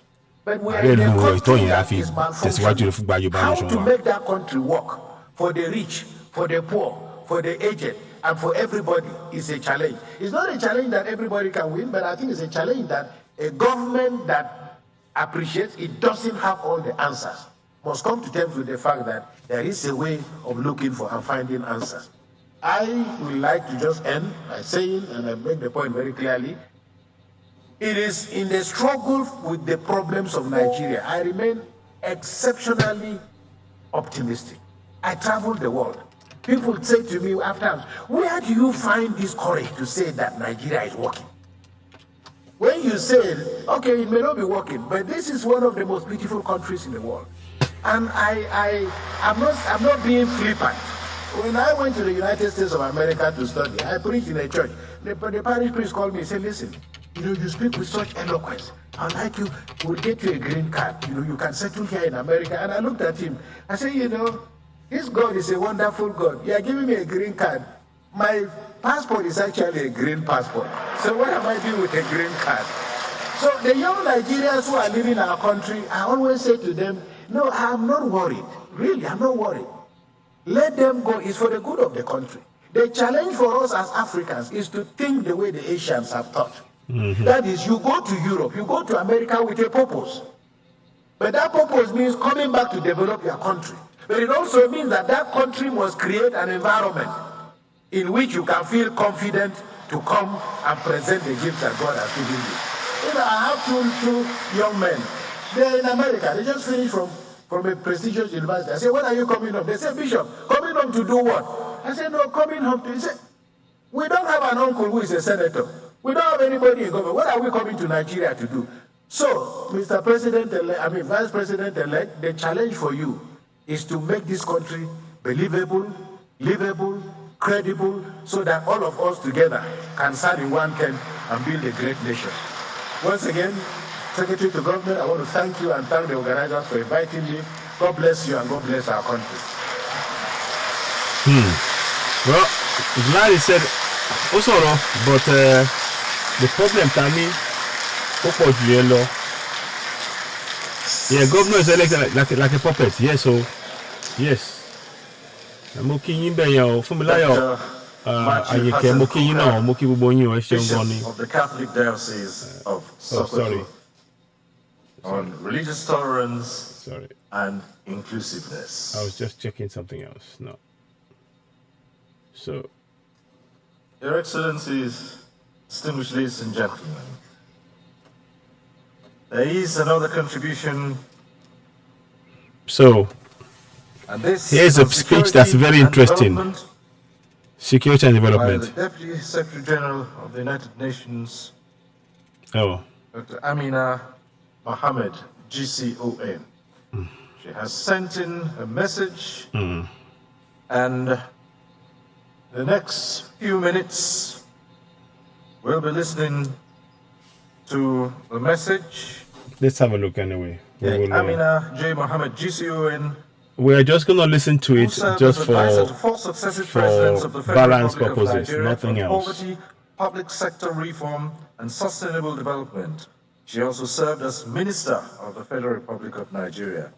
But we are àárẹ̀ in lu a ẹ̀tọ́ country yẹn á that fi is tẹ̀síwájú malfunctioning. fún gba Yorùbá How nation to wa. make that country work for the rich, for the poor, for the aged, and for everybody is a challenge. It's not a challenge that everybody can win, but I think it's a challenge that a government that appreciates it doesn't have all the answers. Must come to terms with the fact that there is a way of looking for and finding answers. I would like to just end by saying, and I make the point very clearly, it is in the struggle with the problems of Nigeria, I remain exceptionally optimistic. I travel the world. People say to me after, where do you find this courage to say that Nigeria is working? When you say, okay, it may not be working, but this is one of the most beautiful countries in the world. And I'm not being flippant. When I went to the United States of America to study, I preached in a church. The parish priest called me and said, listen, you speak with such eloquence. I'd like you, we'll get you a green card. You can settle here in America. And I looked at him. I said, this God is a wonderful God. You are giving me a green card. My passport is actually a green passport. So what am I doing with a green card? So the young Nigerians who are living in our country, I always say to them, no, I'm not worried. Really, I'm not worried. Let them go. It's for the good of the country. The challenge for us as Africans is to think the way the Asians have thought. Mm-hmm. That is, you go to Europe, you go to America with a purpose. But that purpose means coming back to develop your country. But it also means that that country must create an environment in which you can feel confident to come and present the gifts that God has given you. I have two young men. They're in America. They just finished from a prestigious university. I said, when are you coming home? They said, Bishop, coming home to do what? I said, no, coming home to... He said, we don't have an uncle who is a senator. We don't have anybody in government. What are we coming to Nigeria to do? So, Mr. Vice President-elect, the challenge for you is to make this country believable, livable, credible, so that all of us together can stand in one camp and build a great nation. Once again, Secretary to Government, I want to thank you and thank the organizers for inviting me. God bless you and God bless our country. Well, glad he said also, but the problem, Tammy, yeah, governor is elected like a puppet. Yes, so yes. I'm okay in Bayo, Fumilayo. Ayeke Moki, Moki Bubonio, Bishop of the Catholic Diocese of Sokoto. On religious tolerance and inclusiveness. I was just checking something else. No. So, Your Excellencies, distinguished ladies and gentlemen, there is another contribution. So, here's a speech that's very interesting. Security and development. By the Deputy Secretary General of the United Nations, Dr. Amina Mohammed, GCON. She has sent in a message, and the next few minutes we'll be listening to the message. Let's have a look anyway. Amina J. Mohammed, GCON. We're just going to listen to it just for balance purposes, nothing else. Poverty, public sector reform, and sustainable development. She also served as Minister of the Federal Republic of Nigeria.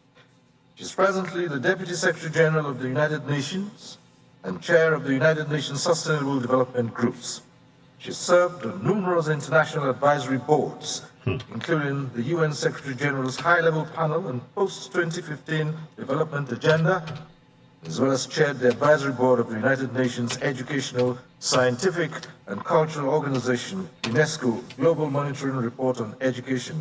She's presently the Deputy Secretary General of the United Nations and Chair of the United Nations Sustainable Development Groups. She served on numerous international advisory boards, including the UN Secretary General's High-Level Panel on Post-2015 Development Agenda, as well as chaired the Advisory Board of the United Nations Educational, Scientific and Cultural Organization, UNESCO Global Monitoring Report on Education.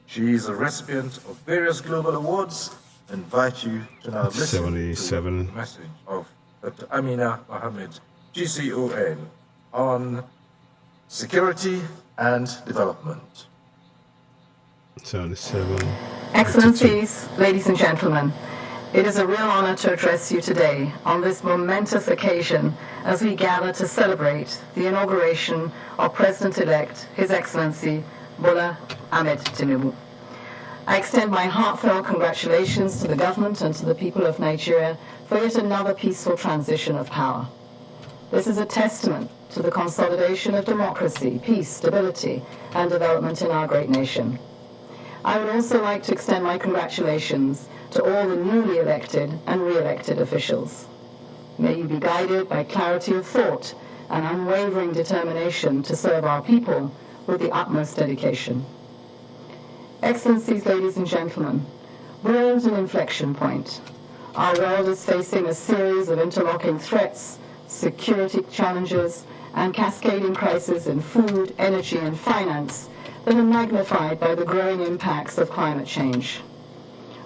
She is a recipient of various global awards. I invite you to now listen to the message of Dr. Amina Mohammed, GCON, on security and development. 77. Excellencies, ladies and gentlemen, it is a real honor to address you today on this momentous occasion as we gather to celebrate the inauguration of President-elect His Excellency Bola Ahmed Tinubu. I extend my heartfelt congratulations to the government and to the people of Nigeria for yet another peaceful transition of power. This is a testament to the consolidation of democracy, peace, stability, and development in our great nation. I would also like to extend my congratulations to all the newly elected and re-elected officials. May you be guided by clarity of thought and unwavering determination to serve our people with the utmost dedication. Excellencies, ladies and gentlemen, we're at an inflection point. Our world is facing a series of interlocking threats, security challenges, and cascading crises in food, energy, and finance that are magnified by the growing impacts of climate change.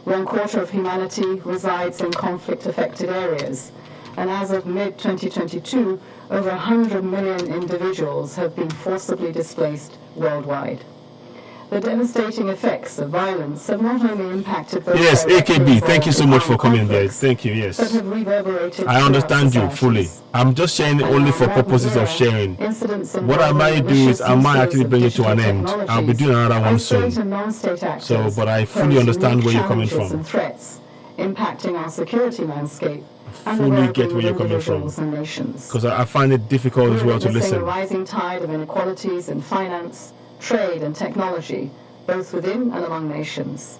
1/4 of humanity resides in conflict-affected areas, and as of mid-2022, over 100 million individuals have been forcibly displaced worldwide. The devastating effects of violence have not only impacted those Yes, AKB, thank you so much for coming there. conflicts, Thank you, yes. but have reverberated I understand you throughout fully. societies. I'm just sharing it only for purposes of sharing. What I might do is I might actually bring it to an end. I'll be doing another one soon. So, but I fully understand where you're coming from. And threats impacting our security landscape and the Fully well-being get where of you're coming from. individuals and nations. Because I find it difficult as well to We're witnessing listen. a rising tide of inequalities in finance, trade, and technology, both within and among nations.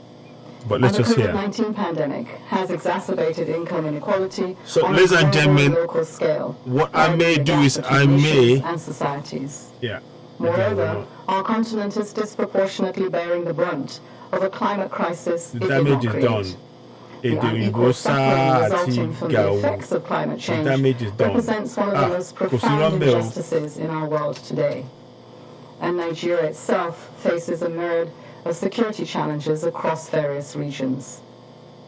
But let's And just the hear. COVID-19 pandemic has exacerbated income inequality So, on ladies a and global gentlemen, local scale, what I may widening the do gap is between I may- nations and societies. Yeah. Moreover, our continent is disproportionately bearing the brunt of a climate crisis The it did damage not is done. create. The Èdè unequal òyìnbó suffering sáà resulting àti from the gàù. effects of climate The change damage is done. represents one of the most kò sí profound rọ́ńbẹ́ o. injustices in our world today. And Nigeria itself faces a myriad of security challenges across various regions.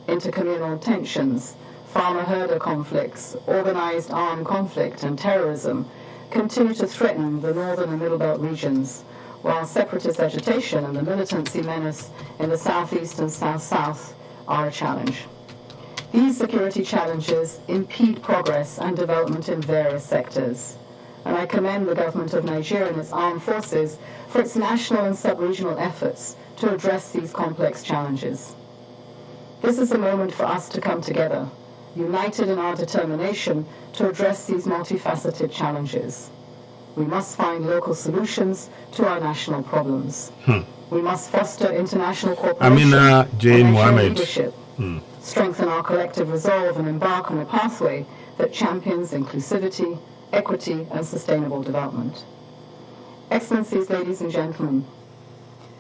Intercommunal tensions, farmer-herder conflicts, organized armed conflict, and terrorism continue to threaten the northern and middle belt regions, while separatist agitation and the militancy menace in the southeast and south-south are a challenge. These security challenges impede progress and development in various sectors, and I commend the government of Nigeria and its armed forces for its national and sub-regional efforts to address these complex challenges. This is a moment for us to come together, united in our determination to address these multifaceted challenges. We must find local solutions to our national problems. We must foster international cooperation Amina Jane and Mohammed. leadership, strengthen our collective resolve, and embark on a pathway that champions inclusivity, equity, and sustainable development. Excellencies, ladies and gentlemen,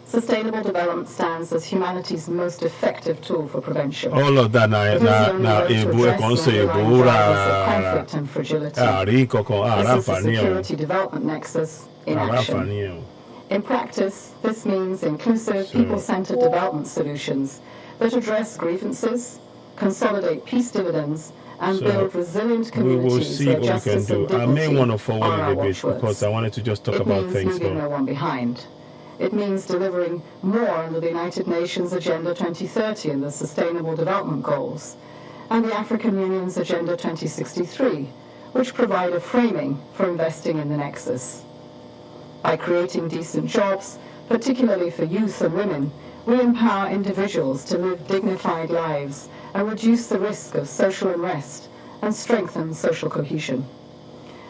sustainable development stands as humanity's most effective tool for prevention. All of that It is the only way to èbó address ẹ̀kọ́ ń sọ the èbó underlying drivers of rárá. conflict and fragility. Àrí kankan, àrà This is the àǹfààní ẹ̀ o. security development nexus in Àrà action. àǹfààní ẹ̀ o. In practice, this means inclusive, people-centered development solutions that address grievances, consolidate peace dividends, and So, build resilient We will communities see where what we can justice and do. I may dignity want to are forward our it a bit watchwords. because I wanted to just talk It about means things. leaving no But one behind. It means delivering more under the United Nations Agenda 2030 and the Sustainable Development Goals, and the African Union's Agenda 2063, which provide a framing for investing in the nexus. By creating decent jobs, particularly for youth and women, we empower individuals to live dignified lives and reduce the risk of social unrest and strengthen social cohesion.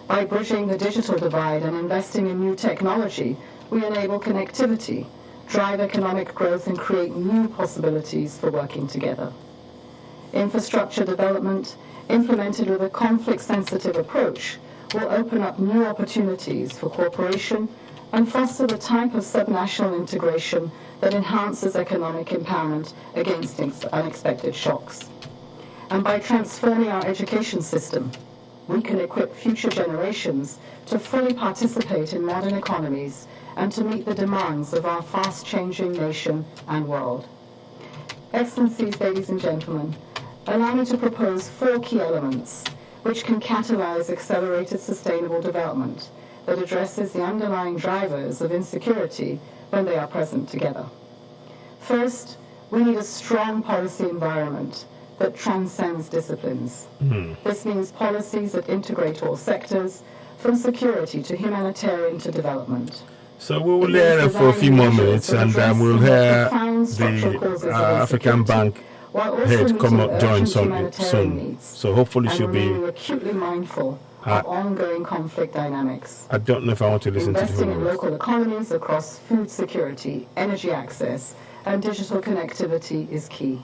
By bridging the digital divide and investing in new technology, we enable connectivity, drive economic growth, and create new possibilities for working together. Infrastructure development, implemented with a conflict-sensitive approach, will open up new opportunities for cooperation and foster the type of subnational integration that enhances economic empowerment against unexpected shocks. And by transforming our education system, we can equip future generations to fully participate in modern economies and to meet the demands of our fast-changing nation and world. Excellencies, ladies and gentlemen, allow me to propose 4 key elements which can catalyze accelerated sustainable development that addresses the underlying drivers of insecurity when they are present together. First, we need a strong policy environment that transcends disciplines. This means policies that integrate all sectors, from security to humanitarian to development. So we will It means hear for a few designing more measures minutes, that and address we'll the more hear profound structural the causes of African insecurity, Bank while also head come meeting up join urgent some humanitarian soon. needs So hopefully and she'll be. remaining acutely mindful of ongoing conflict dynamics. I don't know if I want to listen to the Investing whole in of it. local economies across food security, energy access, and digital connectivity is key.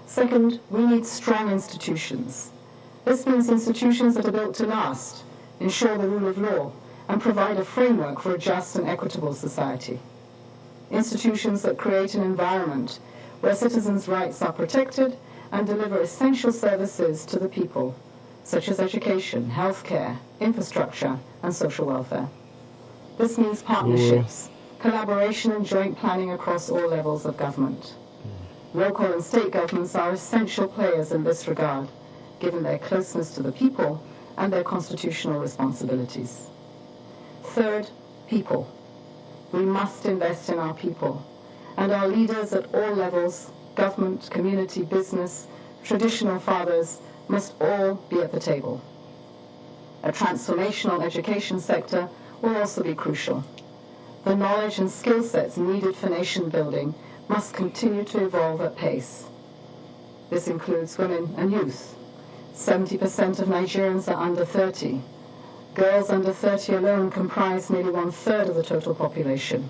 Second, we need strong institutions. This means institutions that are built to last, ensure the rule of law, and provide a framework for a just and equitable society. Institutions that create an environment where citizens' rights are protected and deliver essential services to the people, such as education, healthcare, infrastructure, and social welfare. This means partnerships, collaboration and joint planning across all levels of government. Local and state governments are essential players in this regard, given their closeness to the people and their constitutional responsibilities. Third, people. We must invest in our people, and our leaders at all levels, government, community, business, traditional fathers, must all be at the table. A transformational education sector will also be crucial. The knowledge and skill sets needed for nation building must continue to evolve at pace. This includes women and youth. 70% of Nigerians are under 30. Girls under 30 alone comprise nearly 1/3 of the total population.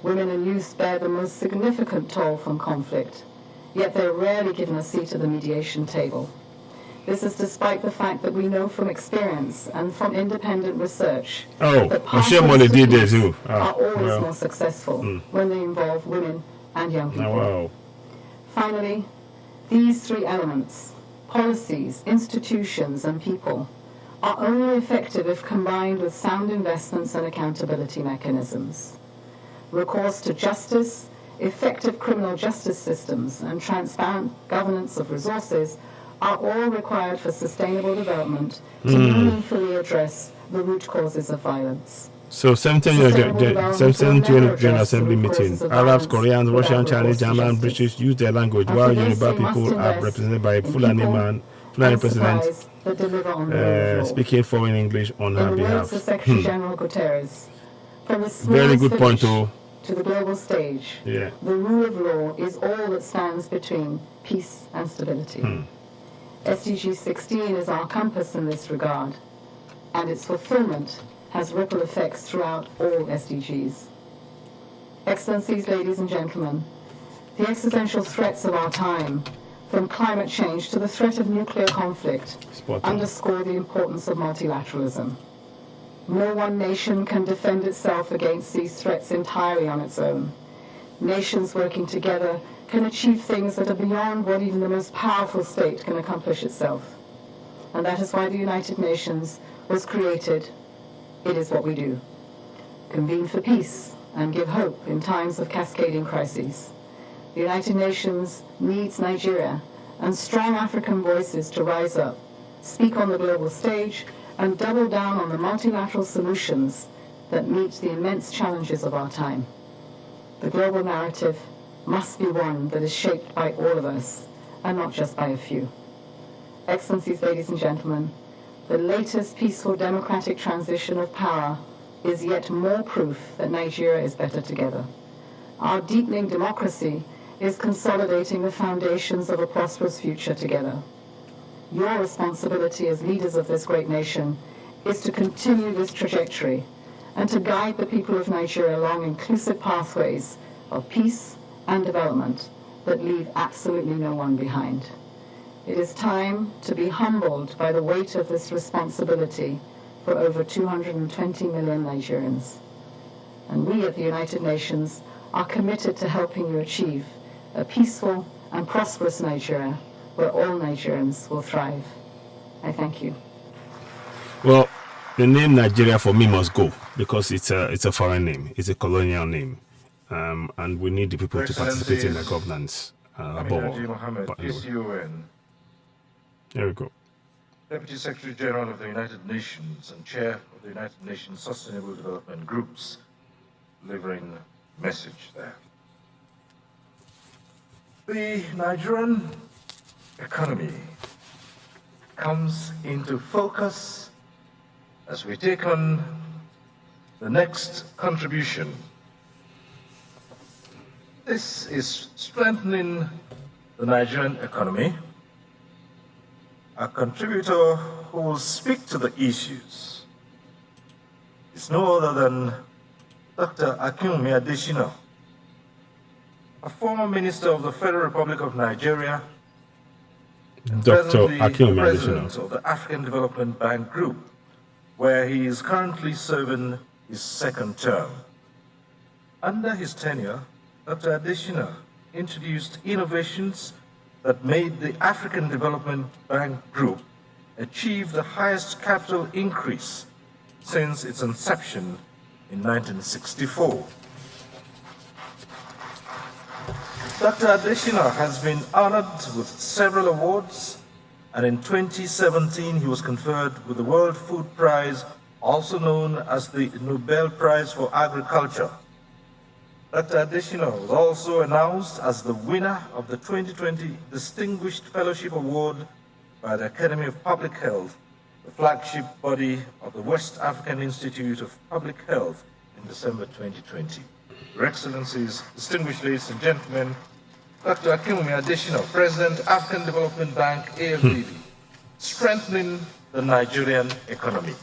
Women and youth bear the most significant toll from conflict, yet they're rarely given a seat at the mediation table. This is despite the fact that we know from experience and from independent research that pathways to peace are always more successful when they involve women and young people. Finally, these three elements, policies, institutions, and people, are only effective if combined with sound investments and accountability mechanisms. Recourse to justice, effective criminal justice systems, and transparent governance of resources are all required for sustainable development to meaningfully address the root causes of violence. So 17th General Assembly meeting. Arabs, Koreans, Russian, Chinese, German, British use their language, while Yoruba people are represented by Fulani president speaking foreign English on her behalf. Secretary General Guterres, from the Very good point, to the global stage, yeah. The rule of law is all that stands between peace and stability. SDG 16 is our compass in this regard, and its fulfillment has ripple effects throughout all SDGs. Excellencies, ladies and gentlemen, the existential threats of our time, from climate change to the threat of nuclear conflict, underscore the importance of multilateralism. No one nation can defend itself against these threats entirely on its own. Nations working together can achieve things that are beyond what even the most powerful state can accomplish itself. And that is why the United Nations was created. It is what we do. Convene for peace and give hope in times of cascading crises. The United Nations needs Nigeria and strong African voices to rise up, speak on the global stage, and double down on the multilateral solutions that meet the immense challenges of our time. The global narrative must be one that is shaped by all of us, and not just by a few. Excellencies, ladies and gentlemen, the latest peaceful democratic transition of power is yet more proof that Nigeria is better together. Our deepening democracy is consolidating the foundations of a prosperous future together. Your responsibility as leaders of this great nation is to continue this trajectory and to guide the people of Nigeria along inclusive pathways of peace and development that leave absolutely no one behind. It is time to be humbled by the weight of this responsibility for over 220 million Nigerians. And we at the United Nations are committed to helping you achieve a peaceful and prosperous Nigeria where all Nigerians will thrive. I thank you. Well, the name Nigeria for me must go because it's a foreign name. It's a colonial name. And we need the people to participate in the governance above all. There we go. Deputy Secretary General of the United Nations and Chair of the United Nations Sustainable Development Groups, delivering a message there. The Nigerian economy comes into focus as we take on the next contribution. This is strengthening the Nigerian economy. A contributor who will speak to the issues is no other than Dr. Akinwumi Adesina, a former minister of the Federal Republic of Nigeria, and Dr. presently Akinwumi the president Adesina. of the African Development Bank Group, where he is currently serving his second term. Under his tenure, Dr. Adesina introduced innovations that made the African Development Bank Group achieve the highest capital increase since its inception in 1964. Dr. Adesina has been honored with several awards, and in 2017 he was conferred with the World Food Prize, also known as the Nobel Prize for Agriculture. Dr. Adesina was also announced as the winner of the 2020 Distinguished Fellowship Award by the Academy of Public Health, the flagship body of the West African Institute of Public Health, in December 2020. Your Excellencies, distinguished ladies and gentlemen, Dr. Akinwumi Adesina, President, African Development Bank, AFDB, strengthening the Nigerian economy.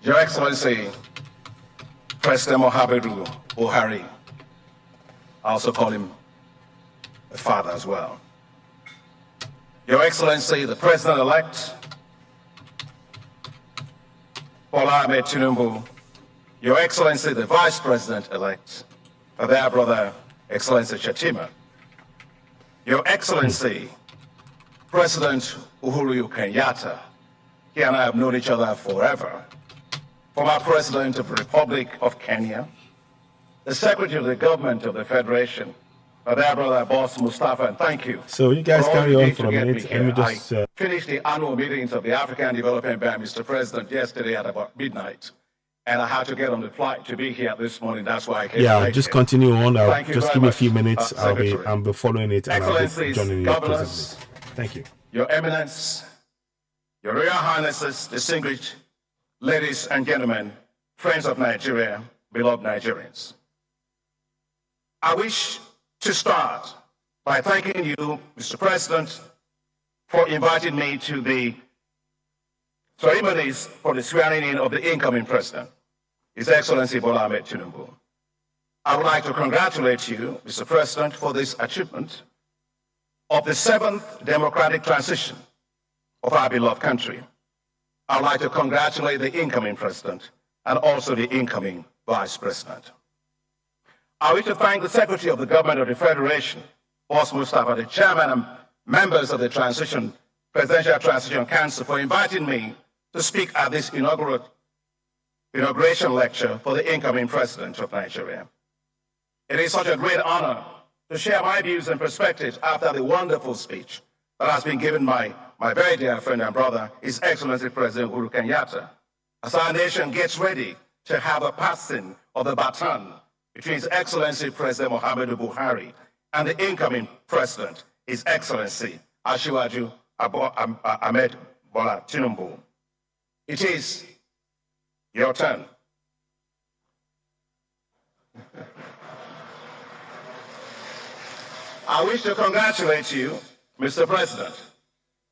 Your Excellency, President Muhammadu Buhari, I also call him a father as well. Your Excellency, the President-elect, Bola Ahmed Tinubu, Your Excellency, the Vice President-elect, their brother, Excellency Shatima, Your Excellency, President Uhuru Kenyatta, he and I have known each other forever, former President of the Republic of Kenya, the Secretary of the Government of the Federation, their brother, Boss Mustafa, and thank you. So you guys for all carry you on did for to a get me minute. here. Let me just. I finished the annual meetings of the African Development Bank, Mr. President, yesterday at about midnight, and I had to get on the flight to be here this morning. That's why I came. Yeah, just continue on. I'll Thank you just very give me a much, few minutes. I'll be Secretary. following it and I'll be Excellencies, joining you governors, presently. Thank you. Your Eminence, Your Royal Highnesses, distinguished ladies and gentlemen, friends of Nigeria, beloved Nigerians. I wish to start by thanking you, Mr. President, for inviting me to the ceremonies for the swearing in of the incoming president, His Excellency Bola Ahmed Tinubu. I would like to congratulate you, Mr. President, for this achievement of the 7th democratic transition of our beloved country. I would like to congratulate the incoming president and also the incoming vice president. I wish to thank the Secretary of the Government of the Federation, Boss Mustafa, the chairman and members of the Presidential Transition Council for inviting me to speak at this inauguration lecture for the incoming president of Nigeria. It is such a great honor to share my views and perspectives after the wonderful speech that has been given by my very dear friend and brother, His Excellency President Uhuru Kenyatta, as our nation gets ready to have a passing of the baton between His Excellency President Muhammadu Buhari and the incoming president, His Excellency Asiwaju Ahmed Bola Tinubu. It is your turn. I wish to congratulate you, Mr. President,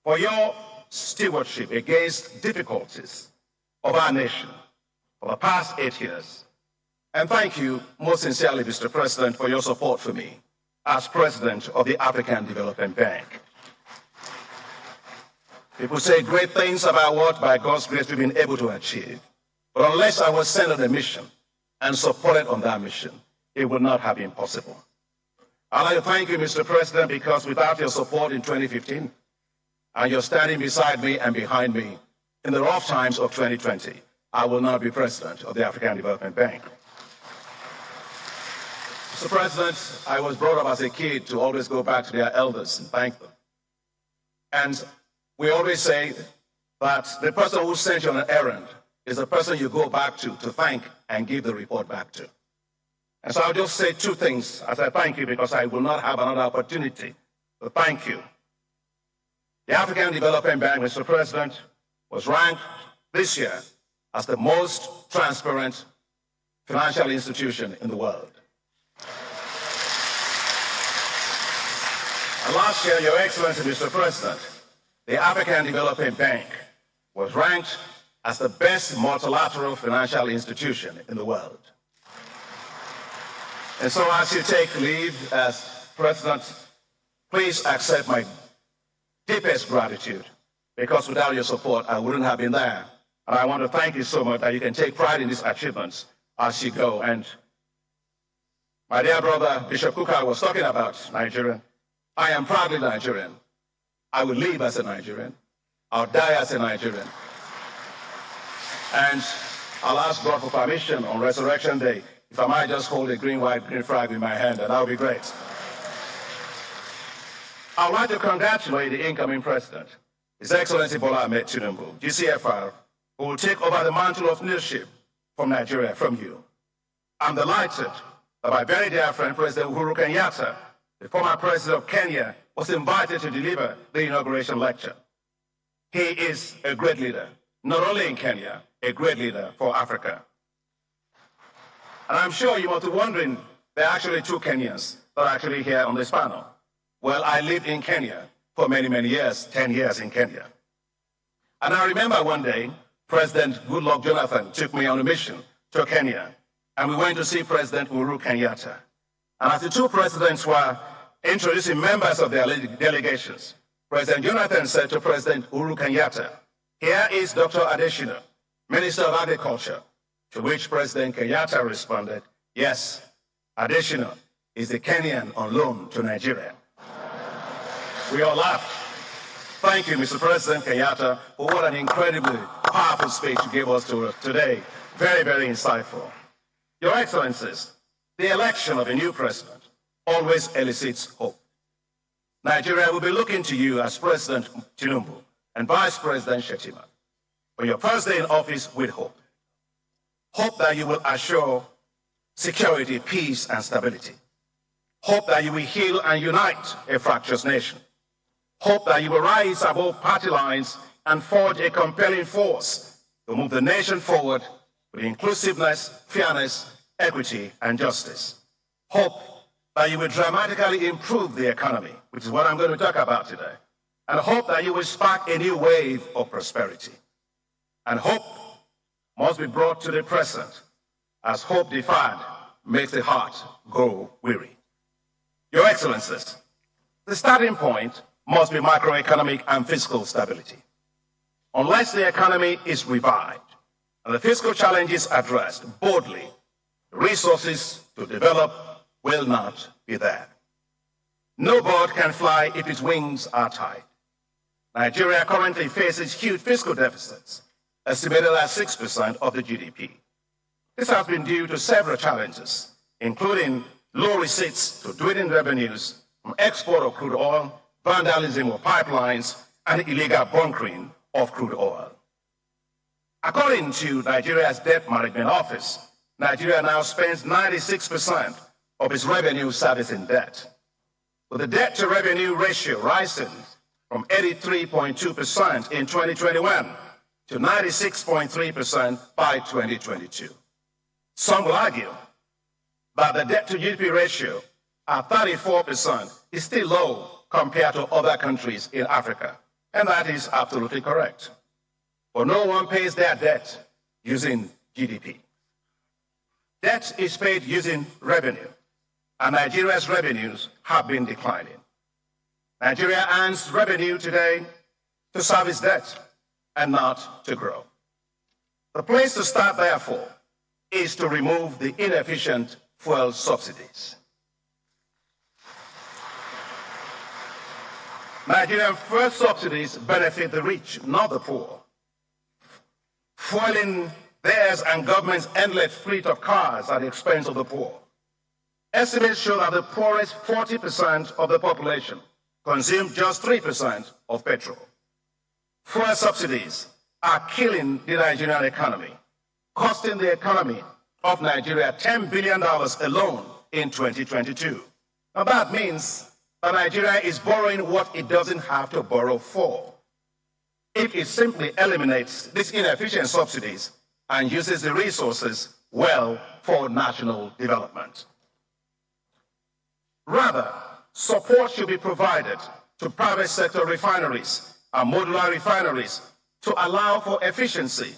for your stewardship against difficulties of our nation for the past 8 years. And thank you most sincerely, Mr. President, for your support for me as President of the African Development Bank. People say great things about what, by God's grace, we've been able to achieve. But unless I was sent on a mission and supported on that mission, it would not have been possible. I'd like to thank you, Mr. President, because without your support in 2015, and you're standing beside me and behind me in the rough times of 2020, I will not be President of the African Development Bank. Mr. President, I was brought up as a kid to always go back to their elders and thank them. And we always say that the person who sent you on an errand is the person you go back to thank and give the report back to. And so I'll just say two things as I thank you, because I will not have another opportunity to thank you. The African Development Bank, Mr. President, was ranked this year as the most transparent financial institution in the world. And last year, Your Excellency, Mr. President, the African Development Bank was ranked as the best multilateral financial institution in the world. And so as you take leave as President, please accept my deepest gratitude, because without your support, I wouldn't have been there. And I want to thank you so much that you can take pride in these achievements as you go. And my dear brother, Bishop Kuka, was talking about Nigeria. I am proudly Nigerian. I will live as a Nigerian. I'll die as a Nigerian. And I'll ask God for permission on Resurrection Day, if I might just hold a green, white, green flag in my hand, and that would be great. I would like to congratulate the incoming president, His Excellency Bola Ahmed Tinubu, GCFR, who will take over the mantle of leadership from Nigeria from you. I'm delighted that my very dear friend, President Uhuru Kenyatta, the former president of Kenya, was invited to deliver the inauguration lecture. He is a great leader, not only in Kenya, a great leader for Africa. And I'm sure you must be wondering, there are actually two Kenyans that are actually here on this panel. Well, I lived in Kenya for many, many years, 10 years in Kenya. And I remember one day, President Goodluck Jonathan took me on a mission to Kenya, and we went to see President Uhuru Kenyatta. And as the two presidents were introducing members of their delegations, President Jonathan said to President Uhuru Kenyatta, "Here is Dr. Adesina, Minister of Agriculture," to which President Kenyatta responded, "Yes, Adesina is the Kenyan on loan to Nigeria." We all laughed. Thank you, Mr. President Kenyatta, for what an incredibly powerful speech you gave us today. Very, very insightful. Your Excellencies, the election of a new president always elicits hope. Nigeria will be looking to you as President Tinubu and Vice President Shettima on your first day in office with hope. Hope that you will assure security, peace, and stability. Hope that you will heal and unite a fractious nation. Hope that you will rise above party lines and forge a compelling force to move the nation forward with inclusiveness, fairness, equity, and justice. Hope that you will dramatically improve the economy, which is what I'm going to talk about today. And hope that you will spark a new wave of prosperity. And hope must be brought to the present, as hope deferred makes the heart grow weary. Your Excellencies, the starting point must be macroeconomic and fiscal stability. Unless the economy is revived and the fiscal challenges addressed boldly, the resources to develop will not be there. No bird can fly if its wings are tied. Nigeria currently faces huge fiscal deficits, estimated at 6% of the GDP. This has been due to several challenges, including low receipts to dwindling revenues from export of crude oil, vandalism of pipelines, and illegal bunkering of crude oil. According to Nigeria's Debt Management Office, Nigeria now spends 96% of its revenue servicing debt, with the debt-to-revenue ratio rising from 83.2% in 2021 to 96.3% by 2022. Some will argue that the debt-to-GDP ratio at 34% is still low compared to other countries in Africa, and that is absolutely correct. But no one pays their debt using GDP. Debt is paid using revenue, and Nigeria's revenues have been declining. Nigeria earns revenue today to service debt and not to grow. The place to start, therefore, is to remove the inefficient fuel subsidies. Nigerian fuel subsidies benefit the rich, not the poor, fueling theirs and government's endless fleet of cars at the expense of the poor. Estimates show that the poorest 40% of the population consume just 3% of petrol. Fuel subsidies are killing the Nigerian economy, costing the economy of Nigeria $10 billion alone in 2022. Now that means that Nigeria is borrowing what it doesn't have to borrow for. If it simply eliminates these inefficient subsidies and uses the resources well for national development. Rather, support should be provided to private sector refineries and modular refineries to allow for efficiency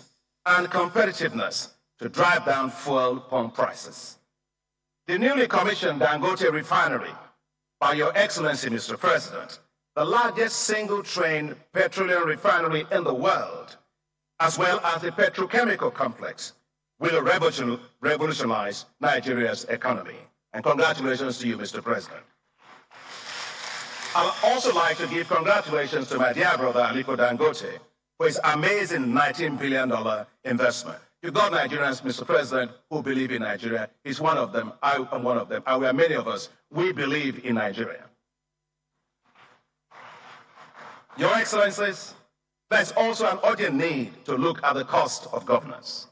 and competitiveness to drive down fuel pump prices. The newly commissioned Dangote refinery, by Your Excellency, Mr. President, the largest single-train petroleum refinery in the world, as well as the petrochemical complex, will revolutionize Nigeria's economy. And congratulations to you, Mr. President. I'd also like to give congratulations to my dear brother, Aliko Dangote, for his amazing $19 billion investment. You've got Nigerians, Mr. President, who believe in Nigeria. He's one of them. I am one of them. And we are many of us. We believe in Nigeria. Your Excellencies, there's also an urgent need to look at the cost of governance.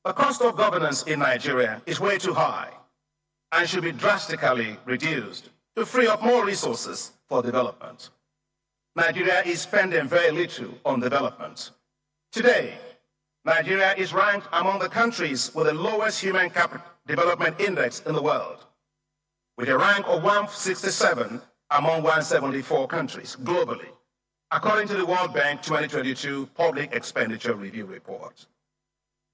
The cost of governance in Nigeria is way too high and should be drastically reduced to free up more resources for development. Nigeria is spending very little on development. Today, Nigeria is ranked among the countries with the lowest human capital development index in the world, with a rank of 167 among 174 countries globally, according to the World Bank 2022 Public Expenditure Review Report.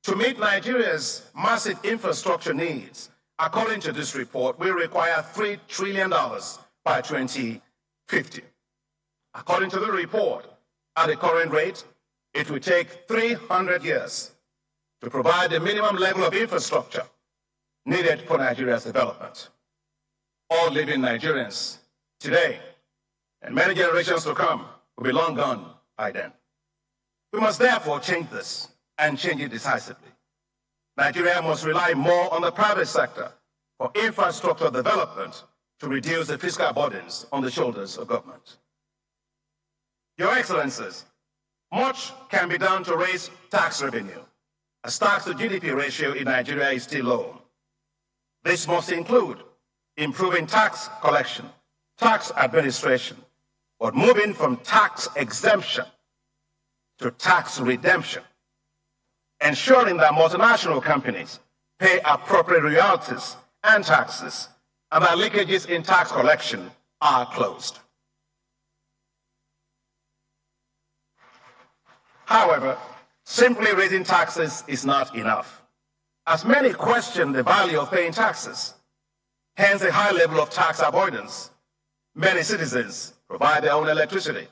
To meet Nigeria's massive infrastructure needs, according to this report, we require $3 trillion by 2050. According to the report, at the current rate, it will take 300 years to provide the minimum level of infrastructure needed for Nigeria's development. All living Nigerians today and many generations to come will be long gone by then. We must therefore change this and change it decisively. Nigeria must rely more on the private sector for infrastructure development to reduce the fiscal burdens on the shoulders of government. Your Excellencies, much can be done to raise tax revenue, as tax to GDP ratio in Nigeria is still low. This must include improving tax collection, tax administration, but moving from tax exemption to tax redemption, ensuring that multinational companies pay appropriate royalties and taxes, and that leakages in tax collection are closed. However, simply raising taxes is not enough, as many question the value of paying taxes, hence a high level of tax avoidance. Many citizens provide their own electricity,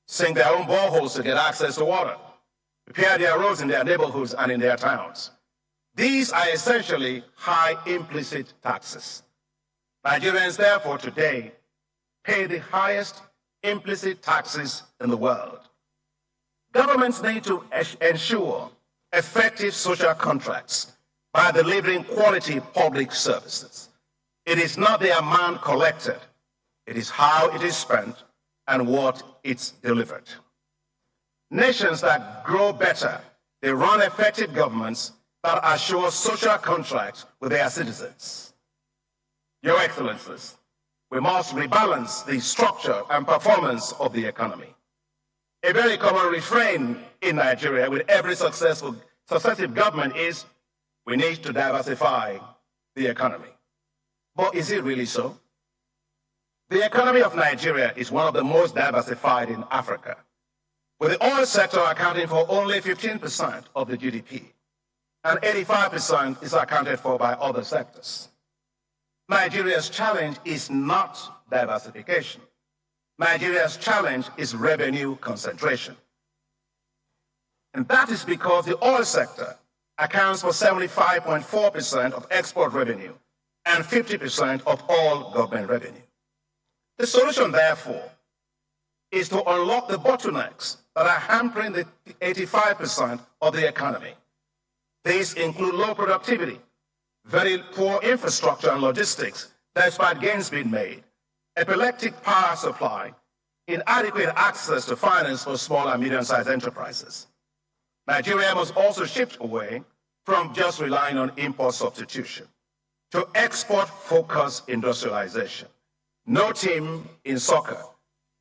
sink their own boreholes to get access to water, repair their roads in their neighborhoods and in their towns. These are essentially high implicit taxes. Nigerians, therefore, today pay the highest implicit taxes in the world. Governments need to ensure effective social contracts by delivering quality public services. It is not the amount collected, it is how it is spent and what it's delivered. Nations that grow better, they run effective governments that assure social contracts with their citizens. Your Excellencies, we must rebalance the structure and performance of the economy. A very common refrain in Nigeria with every successive government is, we need to diversify the economy. But is it really so? The economy of Nigeria is one of the most diversified in Africa, with the oil sector accounting for only 15% of the GDP, and 85% is accounted for by other sectors. Nigeria's challenge is not diversification. Nigeria's challenge is revenue concentration. And that is because the oil sector accounts for 75.4% of export revenue and 50% of all government revenue. The solution, therefore, is to unlock the bottlenecks that are hampering the 85% of the economy. These include low productivity, very poor infrastructure and logistics, despite gains being made, epileptic power supply, inadequate access to finance for small and medium-sized enterprises. Nigeria must also shift away from just relying on import substitution to export-focused industrialization. No team in soccer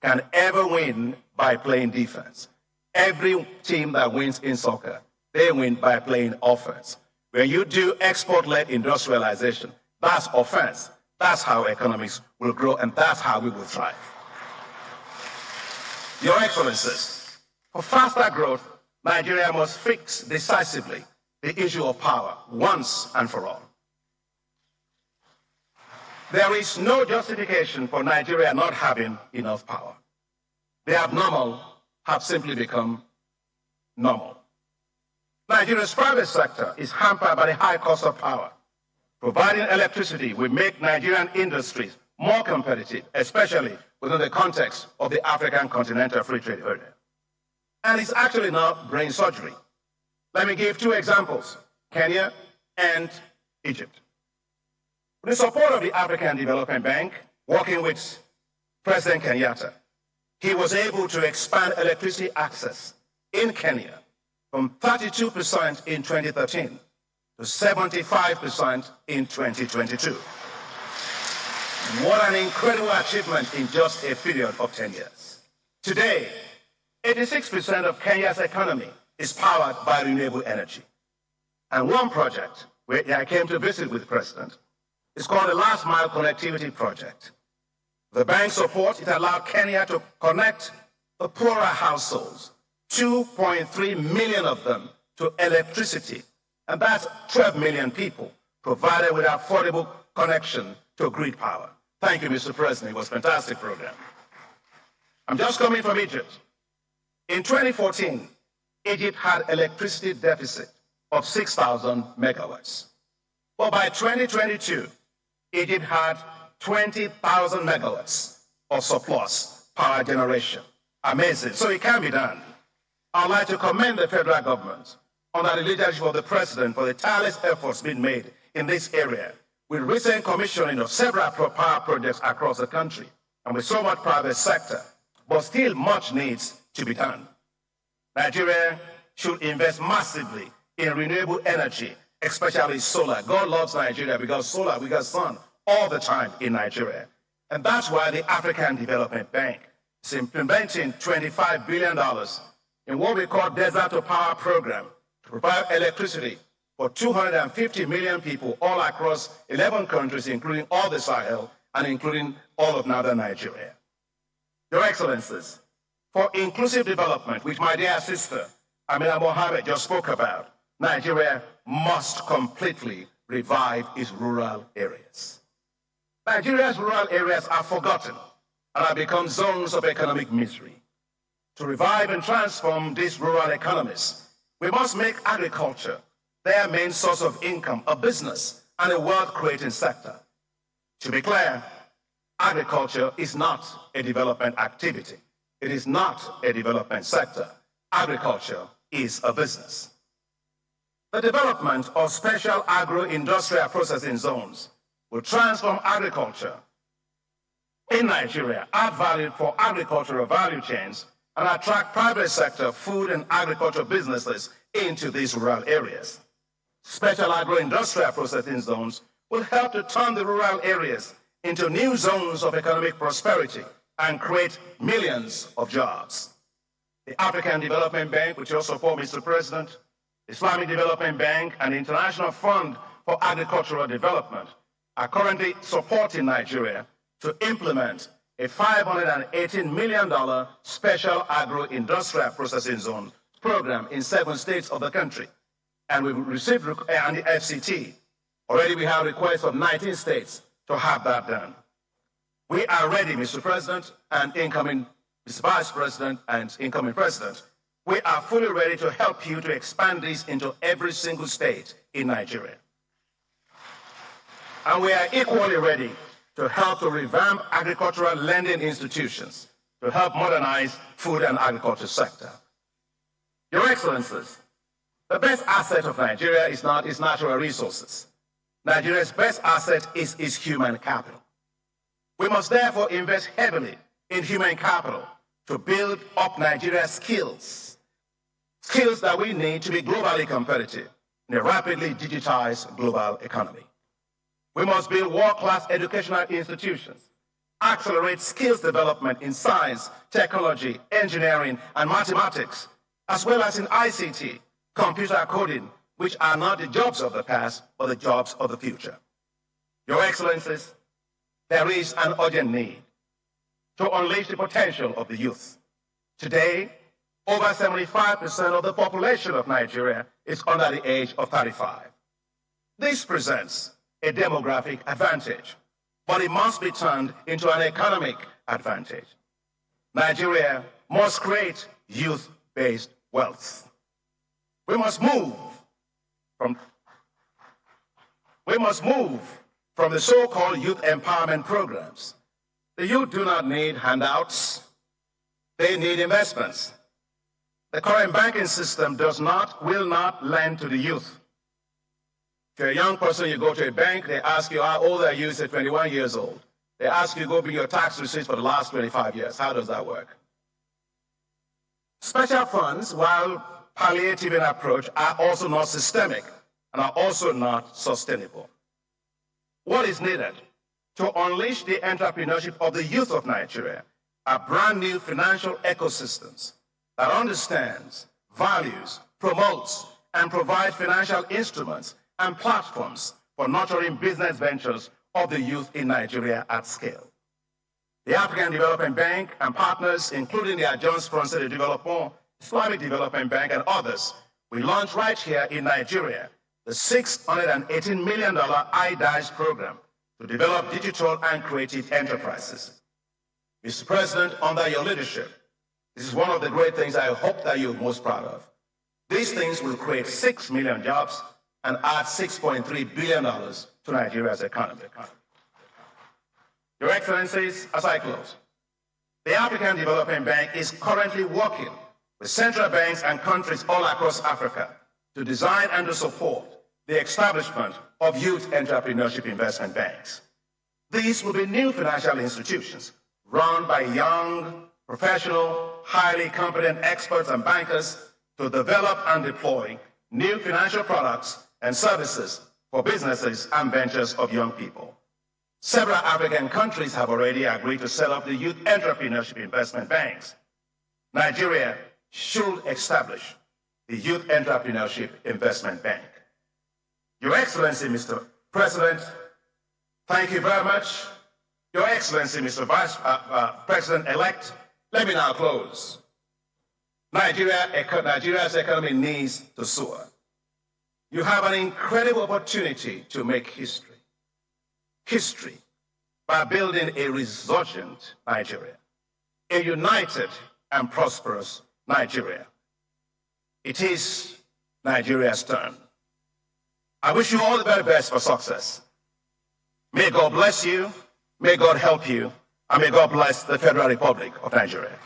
can ever win by playing defense. Every team that wins in soccer, they win by playing offense. When you do export-led industrialization, that's offense. That's how economics will grow, and that's how we will thrive. Your Excellencies, for faster growth, Nigeria must fix decisively the issue of power once and for all. There is no justification for Nigeria not having enough power. The abnormal have simply become normal. Nigeria's private sector is hampered by the high cost of power. Providing electricity will make Nigerian industries more competitive, especially within the context of the African Continental Free Trade Area. And it's actually not brain surgery. Let me give two examples, Kenya and Egypt. With the support of the African Development Bank, working with President Kenyatta, he was able to expand electricity access in Kenya from 32% in 2013 to 75% in 2022. What an incredible achievement in just a period of 10 years. Today, 86% of Kenya's economy is powered by renewable energy. And one project where I came to visit with the President is called the Last Mile Connectivity Project. The bank's support, it allowed Kenya to connect the poorer households, 2.3 million of them, to electricity. And that's 12 million people provided with affordable connection to grid power. Thank you, Mr. President. It was a fantastic program. I'm just coming from Egypt. In 2014, Egypt had electricity deficit of 6,000 megawatts. But by 2022, Egypt had 20,000 megawatts of surplus power generation. Amazing. So it can be done. I'd like to commend the federal government under the leadership of the President for the tireless efforts being made in this area, with recent commissioning of several power projects across the country, and with so much private sector. But still much needs to be done. Nigeria should invest massively in renewable energy, especially solar. God loves Nigeria because solar, we got sun all the time in Nigeria. And that's why the African Development Bank is implementing $25 billion in what we call Desert to Power program to provide electricity for 250 million people all across 11 countries, including all the Sahel and including all of northern Nigeria. Your Excellencies, for inclusive development, which my dear sister Amina Mohammed just spoke about, Nigeria must completely revive its rural areas. Nigeria's rural areas are forgotten and have become zones of economic misery. To revive and transform these rural economies, we must make agriculture their main source of income, a business, and a wealth-creating sector. To be clear, agriculture is not a development activity. It is not a development sector. Agriculture is a business. The development of special agro-industrial processing zones will transform agriculture in Nigeria, add value for agricultural value chains, and attract private sector food and agricultural businesses into these rural areas. Special agro-industrial processing zones will help to turn the rural areas into new zones of economic prosperity and create millions of jobs. The African Development Bank, with your support, Mr. President, Islamic Development Bank, and the International Fund for Agricultural Development are currently supporting Nigeria to implement a $518 million special agro-industrial processing zone program in 7 states of the country. And we've received, and the FCT, already we have requests from 19 states to have that done. We are ready, Mr. President, and incoming Mr. Vice President and incoming President. We are fully ready to help you to expand this into every single state in Nigeria. And we are equally ready to help to revamp agricultural lending institutions to help modernize food and agriculture sector. Your Excellencies, the best asset of Nigeria is not its natural resources. Nigeria's best asset is its human capital. We must therefore invest heavily in human capital to build up Nigeria's skills that we need to be globally competitive. in a rapidly digitized global economy. We must build world-class educational institutions, accelerate skills development in science, technology, engineering, and mathematics, as well as in ICT, computer coding, which are not the jobs of the past, but the jobs of the future. Your Excellencies, there is an urgent need to unleash the potential of the youth. Today, over 75% of the population of Nigeria is under the age of 35. This presents a demographic advantage, but it must be turned into an economic advantage. Nigeria must create youth-based wealth. We must move from the so-called youth empowerment programs. The youth do not need handouts, they need investments. The current banking system will not lend to the youth. If you're a young person, you go to a bank, they ask you, how old are you? You say 21 years old. They ask you, go bring your tax receipts for the last 25 years. How does that work? Special funds, while palliative in approach, are also not systemic and are also not sustainable. What is needed to unleash the entrepreneurship of the youth of Nigeria are brand new financial ecosystems that understands, values, promotes, and provides financial instruments and platforms for nurturing business ventures of the youth in Nigeria at scale. The African Development Bank and partners, including the Agence Française de Développement, Islamic Development Bank, and others, we launched right here in Nigeria the $618 million IDICE program to develop digital and creative enterprises. Mr. President, under your leadership, this is one of the great things I hope that you're most proud of. These things will create 6 million jobs and add $6.3 billion to Nigeria's economy. Your Excellencies, as I close, the African Development Bank is currently working with central banks and countries all across Africa to design and to support the establishment of youth entrepreneurship investment banks. These will be new financial institutions run by young, professional, highly competent experts and bankers to develop and deploy new financial products and services for businesses and ventures of young people. Several African countries have already agreed to set up the youth entrepreneurship investment banks. Nigeria should establish the Youth Entrepreneurship Investment Bank. Your Excellency, Mr. President, thank you very much. Your Excellency, Mr. Vice President-elect, let me now close. Nigeria's economy needs to soar. You have an incredible opportunity to make history. History by building a resurgent Nigeria, a united and prosperous Nigeria. It is Nigeria's turn. I wish you all the very best for success. May God bless you, may God help you, and may God bless the Federal Republic of Nigeria.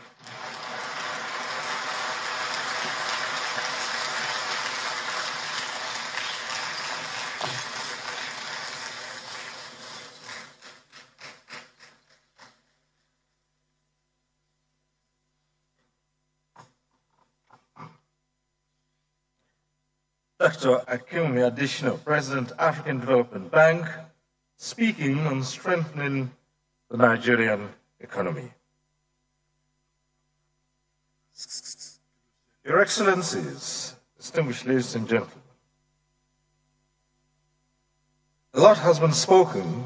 Dr. Akinwumi Adesina, President, African Development Bank, speaking on strengthening the Nigerian economy. Your Excellencies, distinguished ladies and gentlemen, a lot has been spoken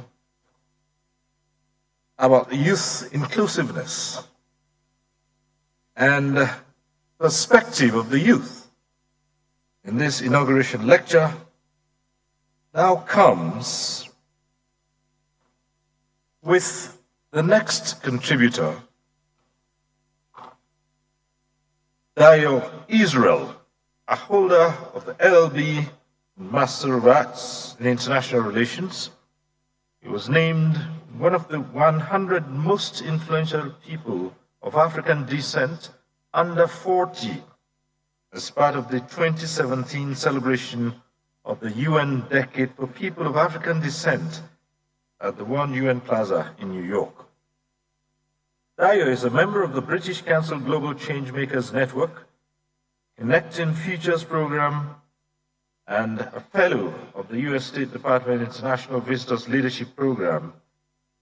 about youth inclusiveness and perspective of the youth. In this inauguration lecture now comes with the next contributor, Dayo Israel, a holder of the LLB Master of Arts in International Relations. He was named one of the 100 most influential people of African descent under 40 as part of the 2017 celebration of the UN Decade for People of African Descent at the One UN Plaza in New York. Dayo is a member of the British Council Global Changemakers Network, Connecting Futures Program, and a fellow of the U.S. State Department International Visitors Leadership Program,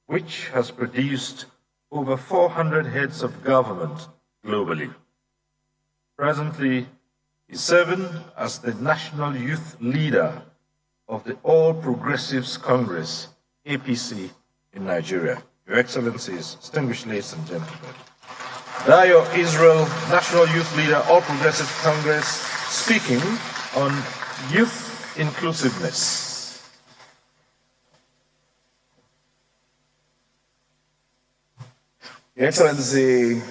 which has produced over 400 heads of government globally. Presently, he's serving as the National Youth Leader of the All Progressives Congress, APC, in Nigeria. Your Excellencies, distinguished ladies and gentlemen. Dayo Israel, National Youth Leader, All Progressives Congress, speaking on youth inclusiveness. Your Excellency,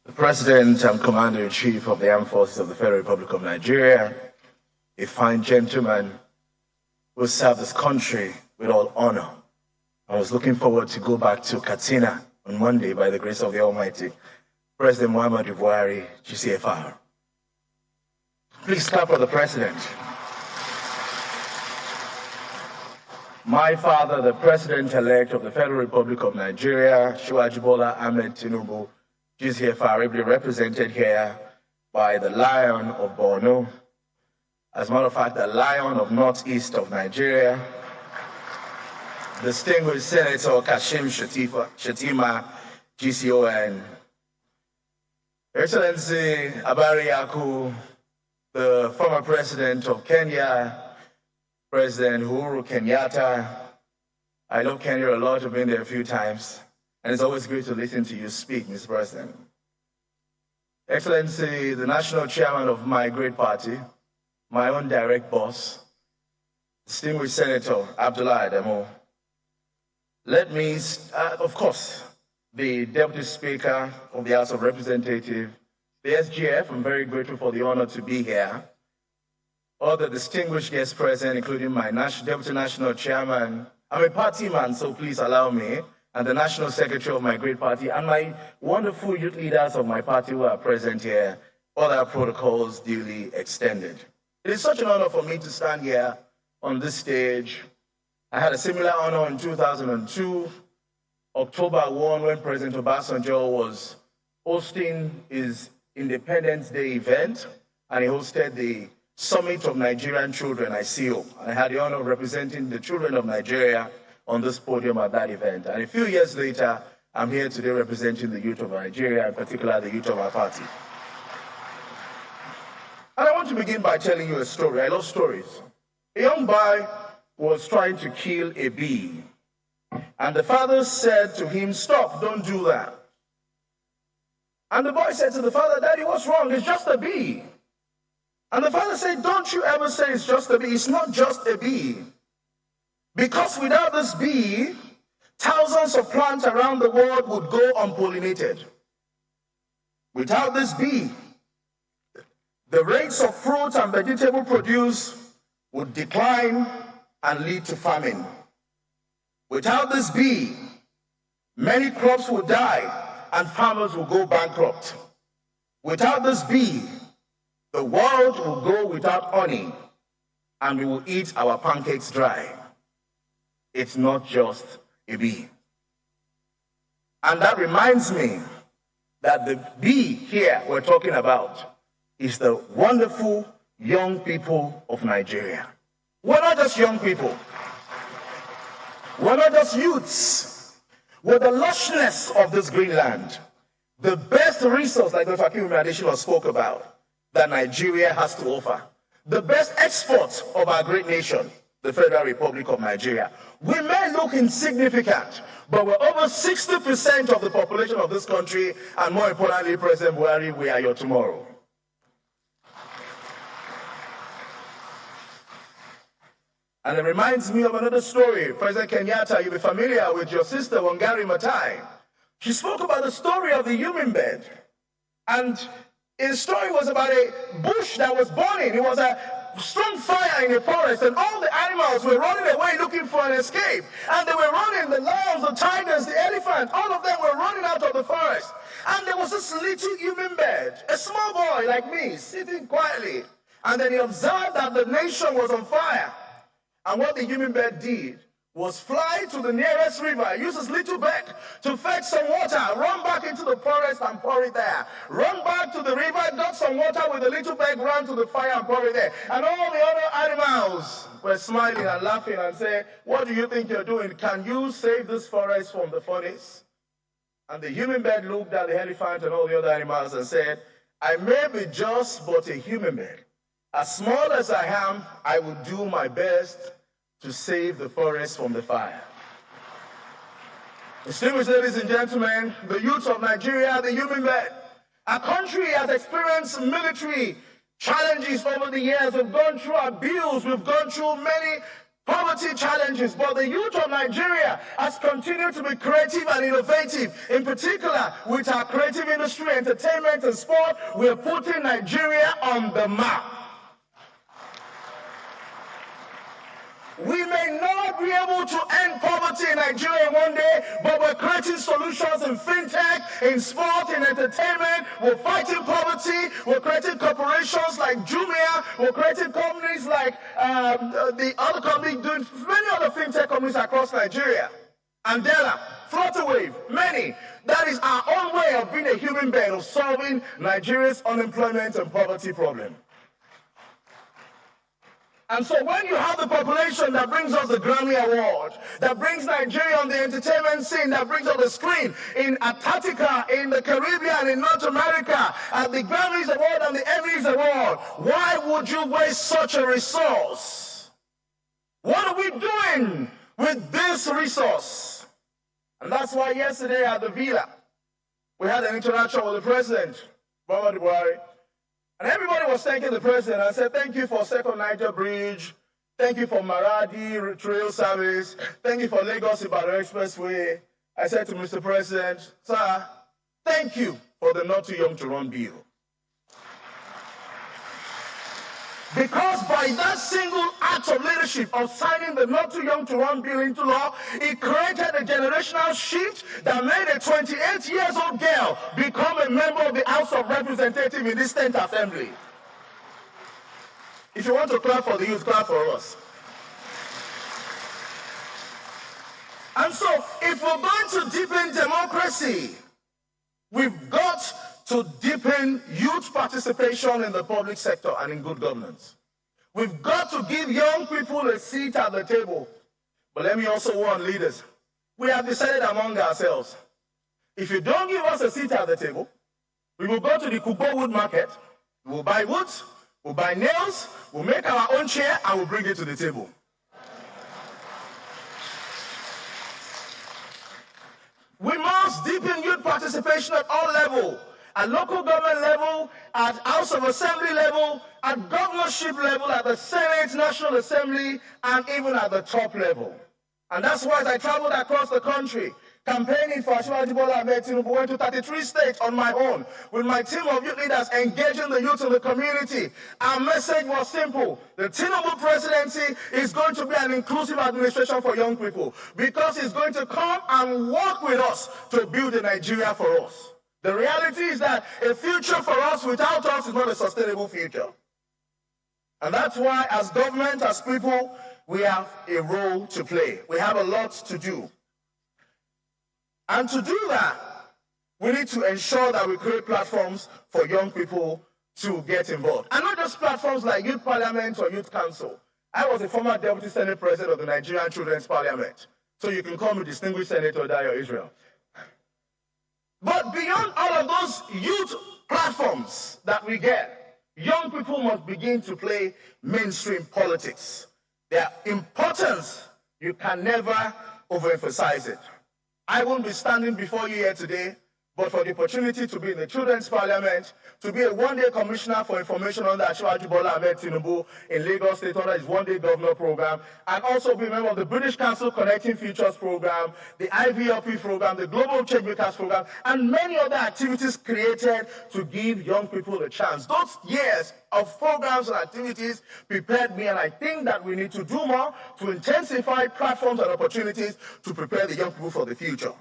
the President and Commander-in-Chief of the Armed Forces of the Federal Republic of Nigeria, a fine gentleman who served this country with all honor. I was looking forward to go back to Katsina on Monday by the grace of the Almighty. President Muhammadu Buhari, GCFR. Please clap for the President. My father, the President-elect of the Federal Republic of Nigeria, Asiwaju Bola Ahmed Tinubu, GCFR, ably represented here by the Lion of Borno. As a matter of fact, the Lion of Northeast of Nigeria, distinguished Senator Kashim Shettima, GCON, Excellency Abari Yaku, the former President of Kenya, President Uhuru Kenyatta. I love Kenya a lot, I've been there a few times, and it's always great to listen to you speak, Mr. President. Excellency, the National Chairman of my great party, my own direct boss, distinguished Senator Abdullah Adamo. Let me, of course, the Deputy Speaker of the House of Representatives, the SGF, I'm very grateful for the honor to be here. All the distinguished guests present, including my Deputy National Chairman. I'm a party man, so please allow me, and the National Secretary of my great party, and my wonderful youth leaders of my party who are present here, all our protocols duly extended. It is such an honor for me to stand here on this stage. I had a similar honor in 2002, October 1, when President Obasanjo was hosting his Independence Day event, and he hosted the Summit of Nigerian Children, ICO. I had the honor of representing the children of Nigeria on this podium at that event. And a few years later, I'm here today representing the youth of Nigeria, in particular the youth of our party. And I want to begin by telling you a story. I love stories. A young boy was trying to kill a bee. And the father said to him, "Stop, don't do that." And the boy said to the father, "Daddy, what's wrong? It's just a bee." And the father said, "Don't you ever say it's just a bee. It's not just a bee. Because without this bee, thousands of plants around the world would go unpollinated. Without this bee, the rates of fruit and vegetable produce would decline and lead to famine. Without this bee, many crops will die and farmers will go bankrupt. Without this bee, the world will go without honey and we will eat our pancakes dry. It's not just a bee." And that reminds me that the bee here we're talking about is the wonderful young people of Nigeria. We're not just young people. We're not just youths. We're the lushness of this green land. The best resource, like Dr. Akinwumi Adesina spoke about, that Nigeria has to offer. The best export of our great nation, the Federal Republic of Nigeria. We may look insignificant, but we're over 60% of the population of this country, and more importantly, President Buhari, we are your tomorrow. And it reminds me of another story. President Kenyatta, you'll be familiar with your sister, Wangari Maathai. She spoke about the story of the human bed. And his story was about a bush that was burning. It was a strong fire in the forest, and all the animals were running away looking for an escape. And they were running, the lions, the tigers, the elephant, all of them were running out of the forest. And there was this little human bed, a small boy like me, sitting quietly. And then he observed that the nation was on fire. And what the human bed did was fly to the nearest river, use his little bag to fetch some water, run back into the forest and pour it there. Run back to the river, got some water with a little bag, ran to the fire and pour it there. And all the other animals were smiling and laughing and saying, what do you think you're doing? Can you save this forest from the furnace? And the human being looked at the elephant and all the other animals and said, I may be just but a human being. As small as I am, I will do my best to save the forest from the fire. Distinguished ladies and gentlemen, the youth of Nigeria, the human being. Our country has experienced military challenges over the years. We've gone through abuse. We've gone through many poverty challenges. But the youth of Nigeria has continued to be creative and innovative. In particular, with our creative industry, entertainment, and sport, we're putting Nigeria on the map. We may not be able to end poverty in Nigeria one day, but we're creating solutions in fintech, in sport, in entertainment. We're fighting poverty. We're creating corporations like Jumia. We're creating companies like the other company doing many other fintech companies across Nigeria. Andela, Flutterwave, many. That is our own way of being a human being, of solving Nigeria's unemployment and poverty problem. And so when you have the population that brings us the Grammy Award, that brings Nigeria on the entertainment scene, that brings us the screen in Antarctica, in the Caribbean, in North America, at the Grammys Award and the Emmys Award, why would you waste such a resource? What are we doing with this resource? And that's why yesterday at the Villa, we had an interaction with the president, Muhammadu Buhari. And everybody was thanking the president and said, thank you for Second Niger Bridge. Thank you for Maradi Trail Service. Thank you for Lagos-Ibadan Expressway. I said to Mr. President, sir, thank you for the Not Too Young to Run bill. Because by that single act of leadership of signing the Not Too Young to Run bill into law, it created a generational shift that made a 28-year-old girl become a member of the House of Representatives in this 10th Assembly. If you want to clap for the youth, clap for us. And so, if we're going to deepen democracy, we've got to deepen youth participation in the public sector and in good governance. We've got to give young people a seat at the table. But let me also warn leaders. We have decided among ourselves, if you don't give us a seat at the table, we will go to the Kubo wood market, we will buy wood, we'll buy nails, we'll make our own chair, and we'll bring it to the table. We must deepen youth participation at all levels. At local government level, at House of Assembly level, at governorship level, at the Senate, National Assembly, and even at the top level. And that's why as I traveled across the country, campaigning for Asiwaju Bola Ahmed Tinubu, went to 33 states on my own, with my team of youth leaders engaging the youth in the community. Our message was simple. The Tinubu presidency is going to be an inclusive administration for young people, because it's going to come and work with us to build a Nigeria for us. The reality is that a future for us without us is not a sustainable future. And that's why, as government, as people, we have a role to play. We have a lot to do. And to do that, we need to ensure that we create platforms for young people to get involved. And not just platforms like Youth Parliament or Youth Council. I was a former Deputy Senate President of the Nigerian Children's Parliament. So you can call me Distinguished Senator Dayo Israel. But beyond all of those youth platforms that we get, young people must begin to play mainstream politics. Their importance, you can never overemphasize it. I won't be standing before you here today, but for the opportunity to be in the Children's Parliament, to be a one-day commissioner for information under Asiwaju Bola Ahmed Tinubu in Lagos State under his one-day governor program, and also be a member of the British Council Connecting Futures program, the IVLP program, the Global Changemakers program, and many other activities created to give young people a chance. Those years of programs and activities prepared me, and I think that we need to do more to intensify platforms and opportunities to prepare the young people for the future.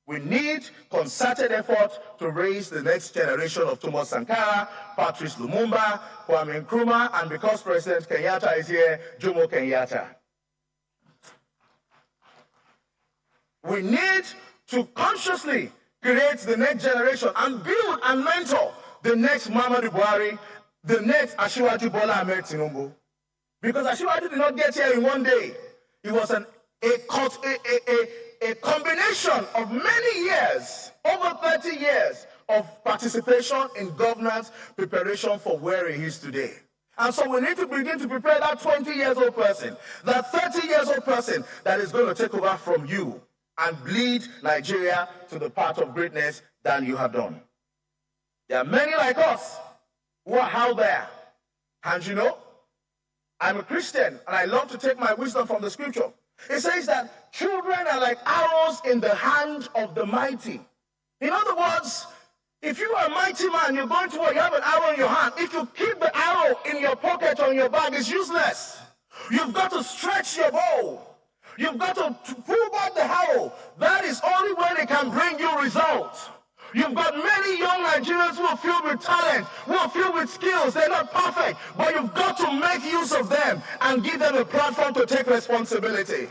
We need concerted effort to raise the next generation of Thomas Sankara, Patrice Lumumba, Kwame Nkrumah, and because President Kenyatta is here, Jomo Kenyatta. We need to consciously create the next generation and build and mentor the next Muhammadu Buhari, the next Asiwaju Bola Ahmed Tinubu. Because Asiwaju did not get here in one day. It was a combination of many years, over 30 years of participation in governance preparation for where he is today. And so we need to begin to prepare that 20-year-old person, that 30-year-old person that is going to take over from you and lead Nigeria to the path of greatness than you have done. There are many like us who are out there. And you know, I'm a Christian and I love to take my wisdom from the scripture. It says that children are like arrows in the hand of the mighty. In other words, if you are a mighty man, you're going to war, you have an arrow in your hand. If you keep the arrow in your pocket or in your bag, it's useless. You've got to stretch your bow. You've got to pull back the arrow. That is only when it can bring you results. You've got many young Nigerians who are filled with talent, who are filled with skills. They're not perfect, but you've got to make use of them and give them a platform to take responsibility.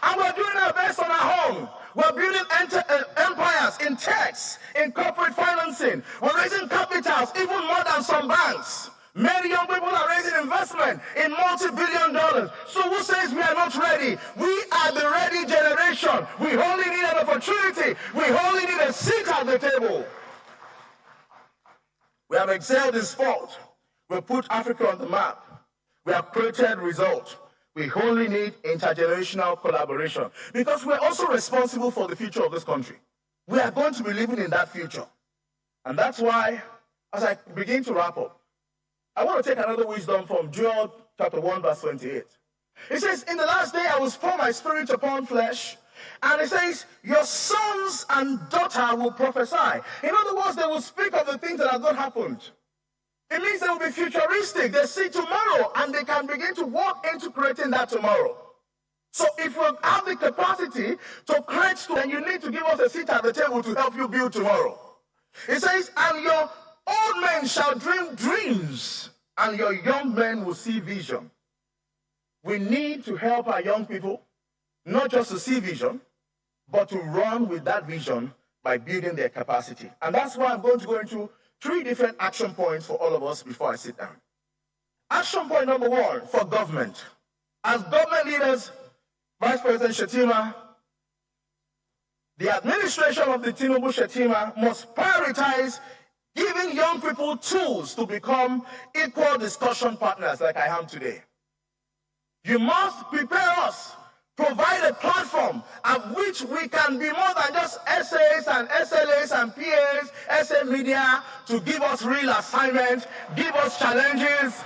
And we're doing our best on our home. We're building empires in techs, in corporate financing. We're raising capitals, even more than some banks. Many young people are raising investment in multi-billion dollars. So who says we are not ready? We are the ready generation. We only need an opportunity. We only need a seat at the table. We have excelled in sport. We put Africa on the map. We have created results. We only need intergenerational collaboration because we're also responsible for the future of this country. We are going to be living in that future. And that's why, as I begin to wrap up, I want to take another wisdom from Joel chapter 1, verse 28. It says, in the last day I will pour my spirit upon flesh. And it says, your sons and daughter will prophesy. In other words, they will speak of the things that have not happened. It means they will be futuristic. They see tomorrow and they can begin to walk into creating that tomorrow. So if we have the capacity to create, then you need to give us a seat at the table to help you build tomorrow. It says, and your old men shall dream dreams, and your young men will see vision. We need to help our young people, not just to see vision, but to run with that vision by building their capacity. And that's why I'm going to go into 3 different action points for all of us before I sit down. Action point number 1 for government. As government leaders, Vice President Shettima, the administration of the Tinubu Shettima must prioritize giving young people tools to become equal discussion partners like I am today. You must prepare us, provide a platform at which we can be more than just essays and SLAs and PAs, essay media, to give us real assignments, give us challenges.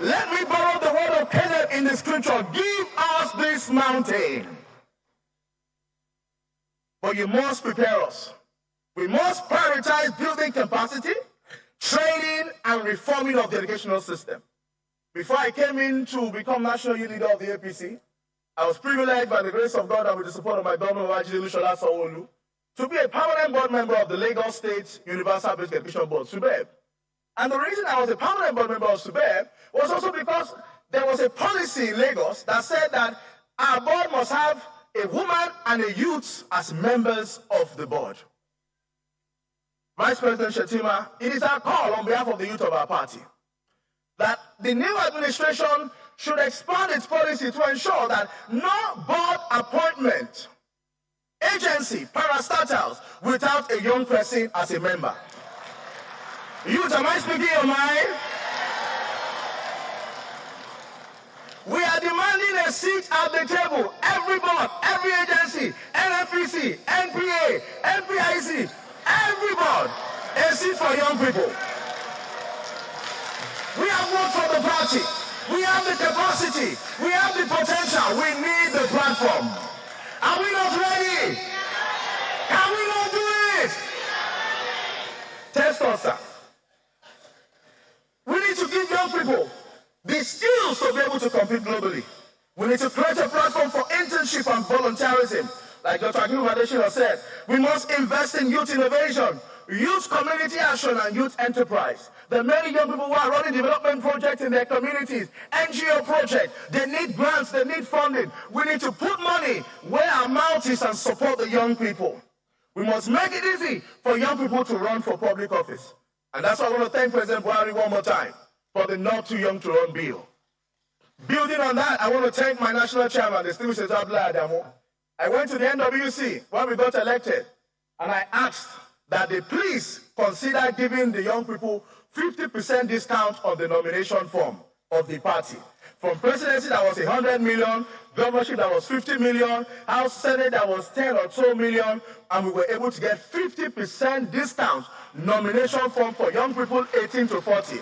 Let me borrow the word of Caleb in the scripture. Give us this mountain. But you must prepare us. We must prioritize building capacity, training, and reforming of the educational system. Before I came in to become national unit leader of the APC, I was privileged by the grace of God and with the support of my governor, Olusegun Sanwo-Olu, to be a permanent board member of the Lagos State Universal Basic Education Board, SUBEB. And the reason I was a permanent board member of SUBEB was also because there was a policy in Lagos that said that our board must have a woman and a youth as members of the board. Vice President Shettima, it is our call on behalf of the youth of our party that the new administration should expand its policy to ensure that no board appointment, agency, parastatals, without a young person as a member. Youth, am I speaking your mind? We are demanding a seat at the table. Every board, every agency, NFPC, NPA, NPIC, every board, a seat for young people. We have worked for the party. We have the capacity. We have the potential. We need the platform. Are we not ready? Can we not do it? Test us, sir. We need to give young people the skills to be able to compete globally. We need to create a platform for internship and volunteerism like Dr. Yoruba Nation has said, we must invest in youth innovation, youth community action, and youth enterprise. There are many young people who are running development projects in their communities, NGO projects. They need grants, they need funding. We need to put money where our mouth is and support the young people. We must make it easy for young people to run for public office. And that's why I want to thank President Buhari one more time for the Not Too Young to Run bill. Building on that, I want to thank my national chairman, distinguished Abla Adamo. I went to the NWC when we got elected, and I asked that they please consider giving the young people 50% discount on the nomination form of the party. From presidency, that was 100 million, governorship, that was 50 million, House Senate, that was 10 or so million, and we were able to get 50% discount nomination form for young people 18 to 40.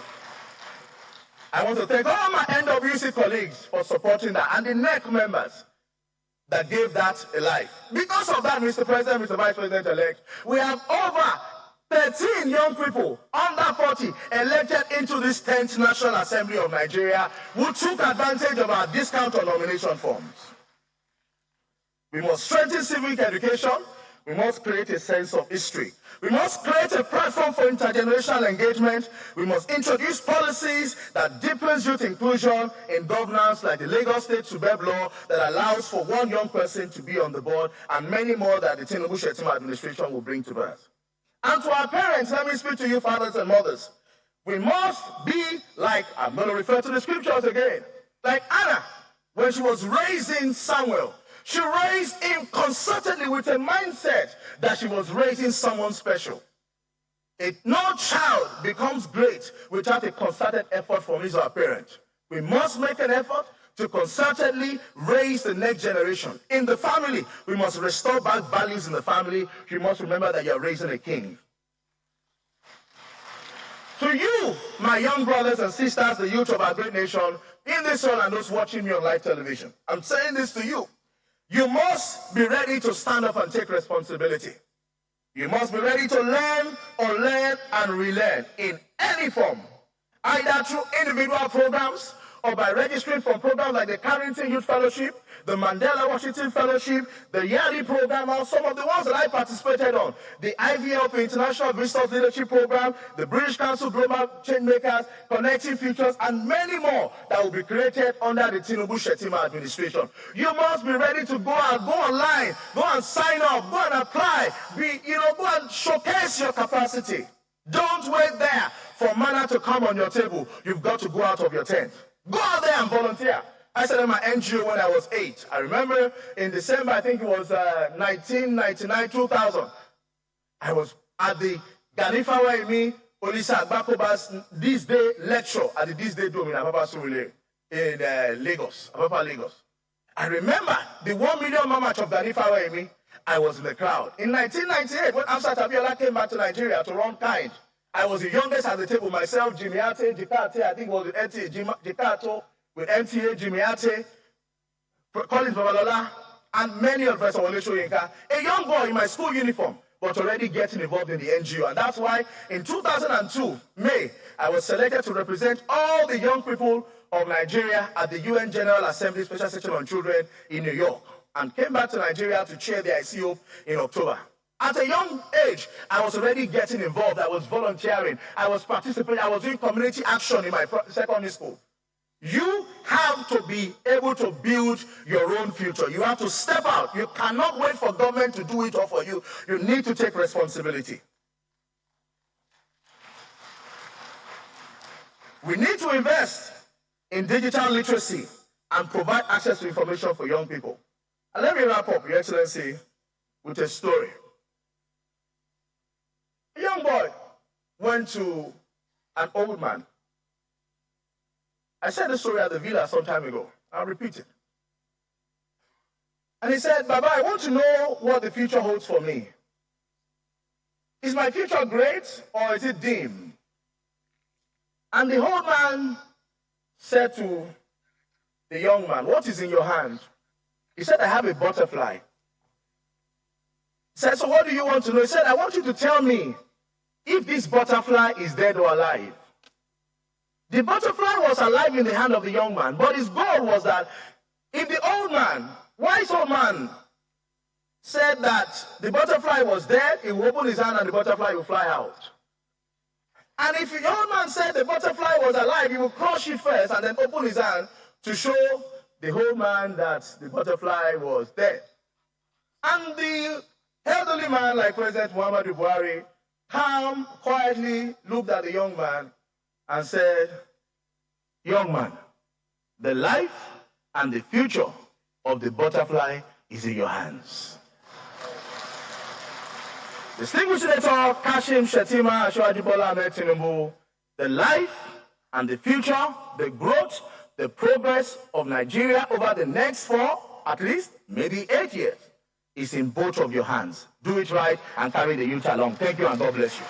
I want to thank all my NWC colleagues for supporting that, and the NEC members that gave that a life. Because of that, Mr. President, Mr. Vice President-elect, we have over 13 young people under 40 elected into this 10th National Assembly of Nigeria who took advantage of our discount on nomination forms. We must strengthen civic education. We must create a sense of history. We must create a platform for intergenerational engagement. We must introduce policies that deepens youth inclusion in governance, like the Lagos State Suburb Law that allows for one young person to be on the board, and many more that the Tinubu Shetima administration will bring to birth. And to our parents, let me speak to you, fathers and mothers. We must be like, I'm going to refer to the scriptures again, like Anna, when she was raising Samuel. She raised him concertedly with a mindset that she was raising someone special. No child becomes great without a concerted effort from his or her parent. We must make an effort to concertedly raise the next generation. In the family, we must restore back values in the family. You must remember that you're raising a king. To you, my young brothers and sisters, the youth of our great nation, in this hall and those watching me on live television, I'm saying this to you. You must be ready to stand up and take responsibility. You must be ready to learn, unlearn, and relearn in any form, either through individual programs or by registering for programs like the Carrington Youth Fellowship, the Mandela Washington Fellowship, the yearly program, or some of the ones that I participated on, the IVLP International Visitors Leadership Program, the British Council Global Changemakers, Connecting Futures, and many more that will be created under the Tinubu Shetima administration. You must be ready to go out, go online, go and sign up, go and apply, go and showcase your capacity. Don't wait there for manna to come on your table. You've got to go out of your tent. Go out there and volunteer. I started my NGO when I was 8. I remember in December, I think it was 1999, 2000. I was at the Ganifawa Emi Olisa Agbakoba's This Day lecture at the This Day Dome in Apapa Surulere in Lagos, Apapa, Lagos. I remember the 1 million march of Ganifawa Emi. I was in the crowd. In 1998, when Amsat Abiola came back to Nigeria to run kind, I was the youngest at the table, myself, Jimmy Ate, Jikate, I think it was the NTA, Jikato, with NTA, Jimmy Ate, Collins Babalola, and many of us, a young boy in my school uniform, but already getting involved in the NGO. And that's why in 2002, May, I was selected to represent all the young people of Nigeria at the UN General Assembly Special Session on Children in New York, and came back to Nigeria to chair the ICO in October. At a young age, I was already getting involved. I was volunteering. I was participating. I was doing community action in my secondary school. You have to be able to build your own future. You have to step out. You cannot wait for government to do it all for you. You need to take responsibility. We need to invest in digital literacy and provide access to information for young people. And let me wrap up, Your Excellency, with a story. A young boy went to an old man. I said the story at the villa some time ago. I'll repeat it. And he said, Baba, I want to know what the future holds for me. Is my future great or is it dim? And the old man said to the young man, what is in your hand? He said, I have a butterfly. He said, so what do you want to know? He said, I want you to tell me if this butterfly is dead or alive. The butterfly was alive in the hand of the young man, but his goal was that if the old man, wise old man, said that the butterfly was dead, he will open his hand and the butterfly will fly out. And if the old man said the butterfly was alive, he will crush it first and then open his hand to show the old man that the butterfly was dead. And the elderly man, like President Muhammadu Buhari, calm, quietly looked at the young man and said, "Young man, the life and the future of the butterfly is in your hands." Distinguished Senator Kashim Shettima Asiwaju Bola Ahmed Tinubu, the life and the future, the growth, the progress of Nigeria over the next 4, at least, maybe 8 years, is in both of your hands. Do it right and carry the youth along. Thank you and God bless you.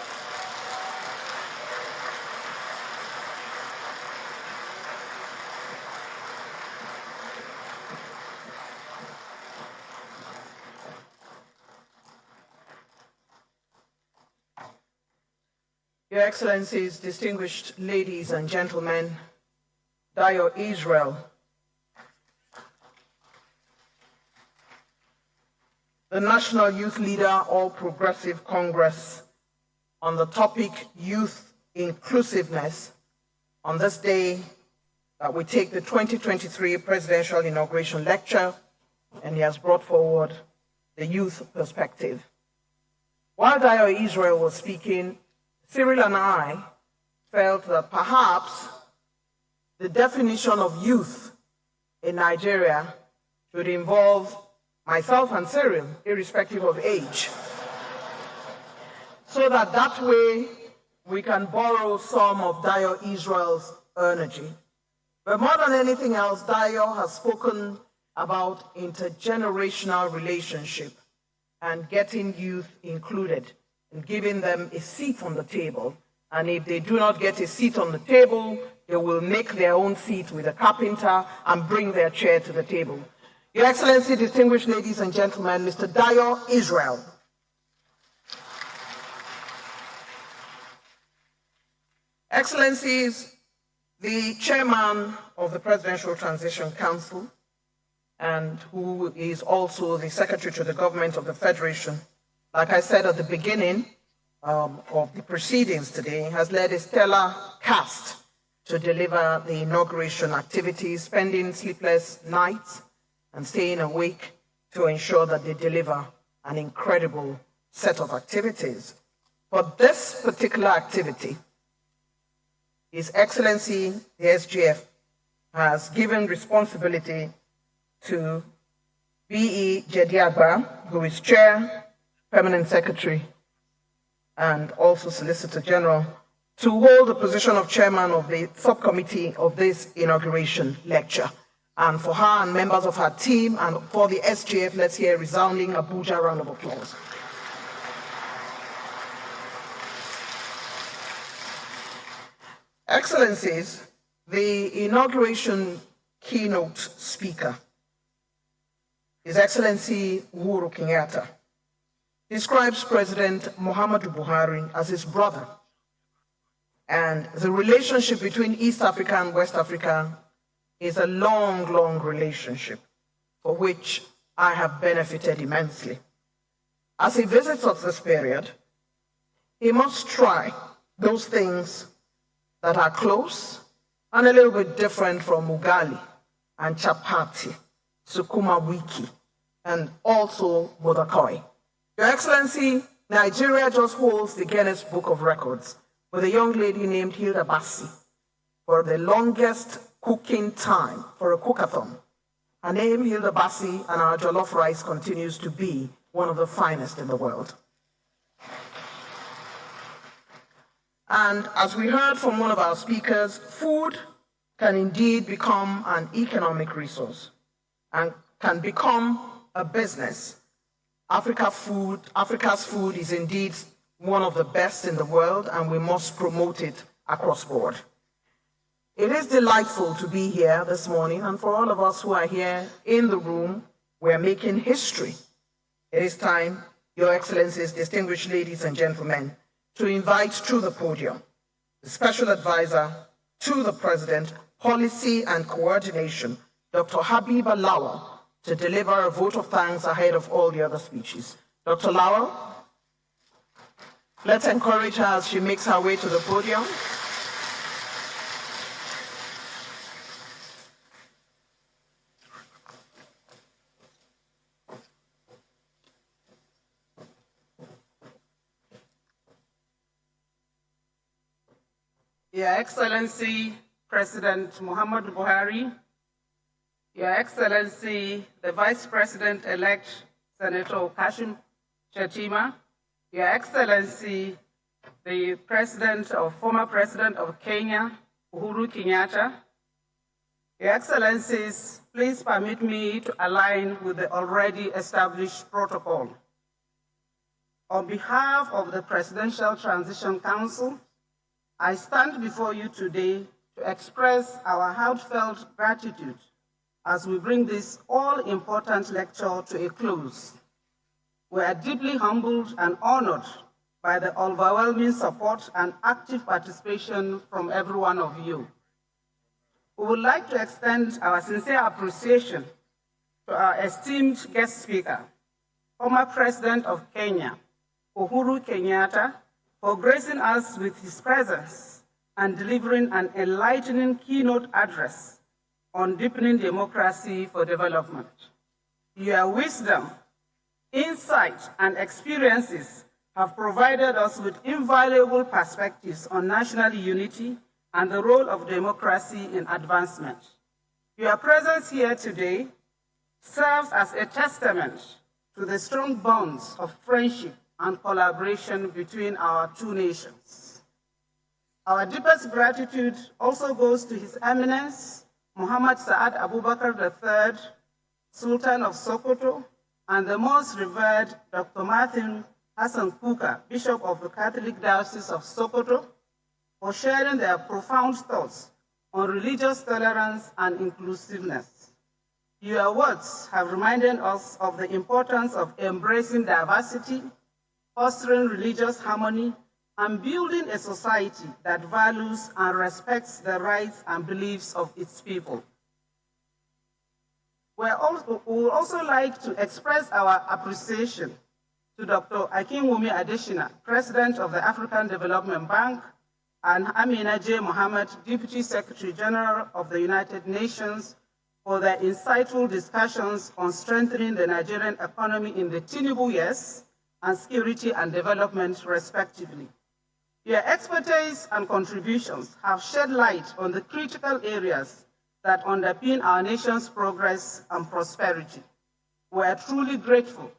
Your Excellencies, distinguished ladies and gentlemen, Dio Israel, the National Youth Leader, All Progressive Congress, on the topic Youth Inclusiveness, on this day that we take the 2023 Presidential Inauguration Lecture, and he has brought forward the youth perspective. While Dio Israel was speaking, Cyril and I felt that perhaps the definition of youth in Nigeria should involve myself and Cyril, irrespective of age, so that way we can borrow some of Dio Israel's energy. But more than anything else, Dio has spoken about intergenerational relationship and getting youth included and giving them a seat on the table. And if they do not get a seat on the table, they will make their own seat with a carpenter and bring their chair to the table. Your Excellency, distinguished ladies and gentlemen, Mr. Dio Israel. Excellencies, the chairman of the Presidential Transition Council, and who is also the Secretary to the Government of the Federation, like I said at the beginning of the proceedings today, has led a stellar cast to deliver the inauguration activities, spending sleepless nights and staying awake to ensure that they deliver an incredible set of activities. For this particular activity, His Excellency, the SGF, has given responsibility to B.E. Jediagba, who is Chair, Permanent Secretary, and also Solicitor General, to hold the position of Chairman of the subcommittee of this inauguration lecture. And for her and members of her team, and for the SGF, let's hear a resounding Abuja round of applause. Excellencies, the inauguration keynote speaker, His Excellency Uhuru Kenyatta, describes President Muhammadu Buhari as his brother. And the relationship between East Africa and West Africa is a long, long relationship for which I have benefited immensely. As he visits us this period, he must try those things that are close and a little bit different from ugali and chapati, sukuma wiki, and also modakoi. Your Excellency, Nigeria just holds the Guinness Book of Records with a young lady named Hilda Bassi for the longest cooking time for a cookathon. Her name, Hilda Bassi, and our jollof rice continues to be one of the finest in the world. And as we heard from one of our speakers, food can indeed become an economic resource and can become a business. Africa's food is indeed one of the best in the world, and we must promote it across board. It is delightful to be here this morning, and for all of us who are here in the room, we're making history. It is time, Your Excellencies, distinguished ladies and gentlemen, to invite to the podium the Special Advisor to the President, Policy and Coordination, Dr. Habiba Lawal, to deliver a vote of thanks ahead of all the other speeches. Dr. Lowell, let's encourage her as she makes her way to the podium. Your Excellency, President Muhammadu Buhari, Your Excellency, the Vice President-elect, Senator Kashim Shettima, Your Excellency, the former President of Kenya, Uhuru Kenyatta, Your Excellencies, please permit me to align with the already established protocol. On behalf of the Presidential Transition Council, I stand before you today to express our heartfelt gratitude as we bring this all-important lecture to a close. We are deeply humbled and honored by the overwhelming support and active participation from every one of you. We would like to extend our sincere appreciation to our esteemed guest speaker, former President of Kenya, Uhuru Kenyatta, for gracing us with his presence and delivering an enlightening keynote address on deepening democracy for development. Your wisdom, insight, and experiences have provided us with invaluable perspectives on national unity and the role of democracy in advancement. Your presence here today serves as a testament to the strong bonds of friendship and collaboration between our two nations. Our deepest gratitude also goes to His Eminence, Muhammad Saad Abubakar III, Sultan of Sokoto, and the most revered Dr. Martin Hassan Kuka, Bishop of the Catholic Diocese of Sokoto, for sharing their profound thoughts on religious tolerance and inclusiveness. Your words have reminded us of the importance of embracing diversity, fostering religious harmony, and building a society that values and respects the rights and beliefs of its people. We would also like to express our appreciation to Dr. Akinwumi Adesina, President of the African Development Bank, and Amina J. Mohammed, Deputy Secretary General of the United Nations, for their insightful discussions on strengthening the Nigerian economy in the Tinubu years and security and development, respectively. Your expertise and contributions have shed light on the critical areas that underpin our nation's progress and prosperity. We are truly grateful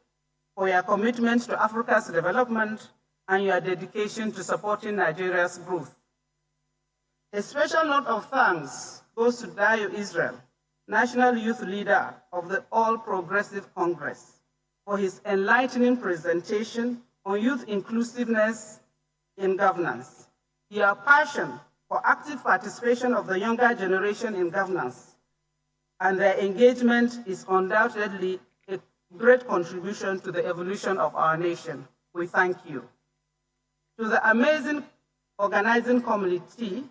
for your commitment to Africa's development and your dedication to supporting Nigeria's growth. A special note of thanks goes to Dayo Israel, National Youth Leader of the All Progressive Congress, for his enlightening presentation on youth inclusiveness in governance. Your passion for active participation of the younger generation in governance and their engagement is undoubtedly a great contribution to the evolution of our nation. We thank you. To the amazing organizing committee,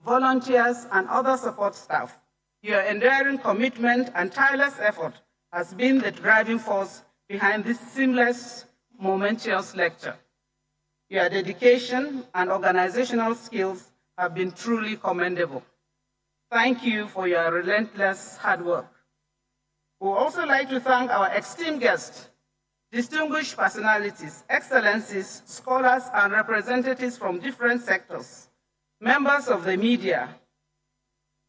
volunteers, and other support staff, your enduring commitment and tireless effort has been the driving force behind this seamless, momentous lecture. Your dedication and organizational skills have been truly commendable. Thank you for your relentless hard work. We would also like to thank our esteemed guests, distinguished personalities, excellencies, scholars, and representatives from different sectors, members of the media,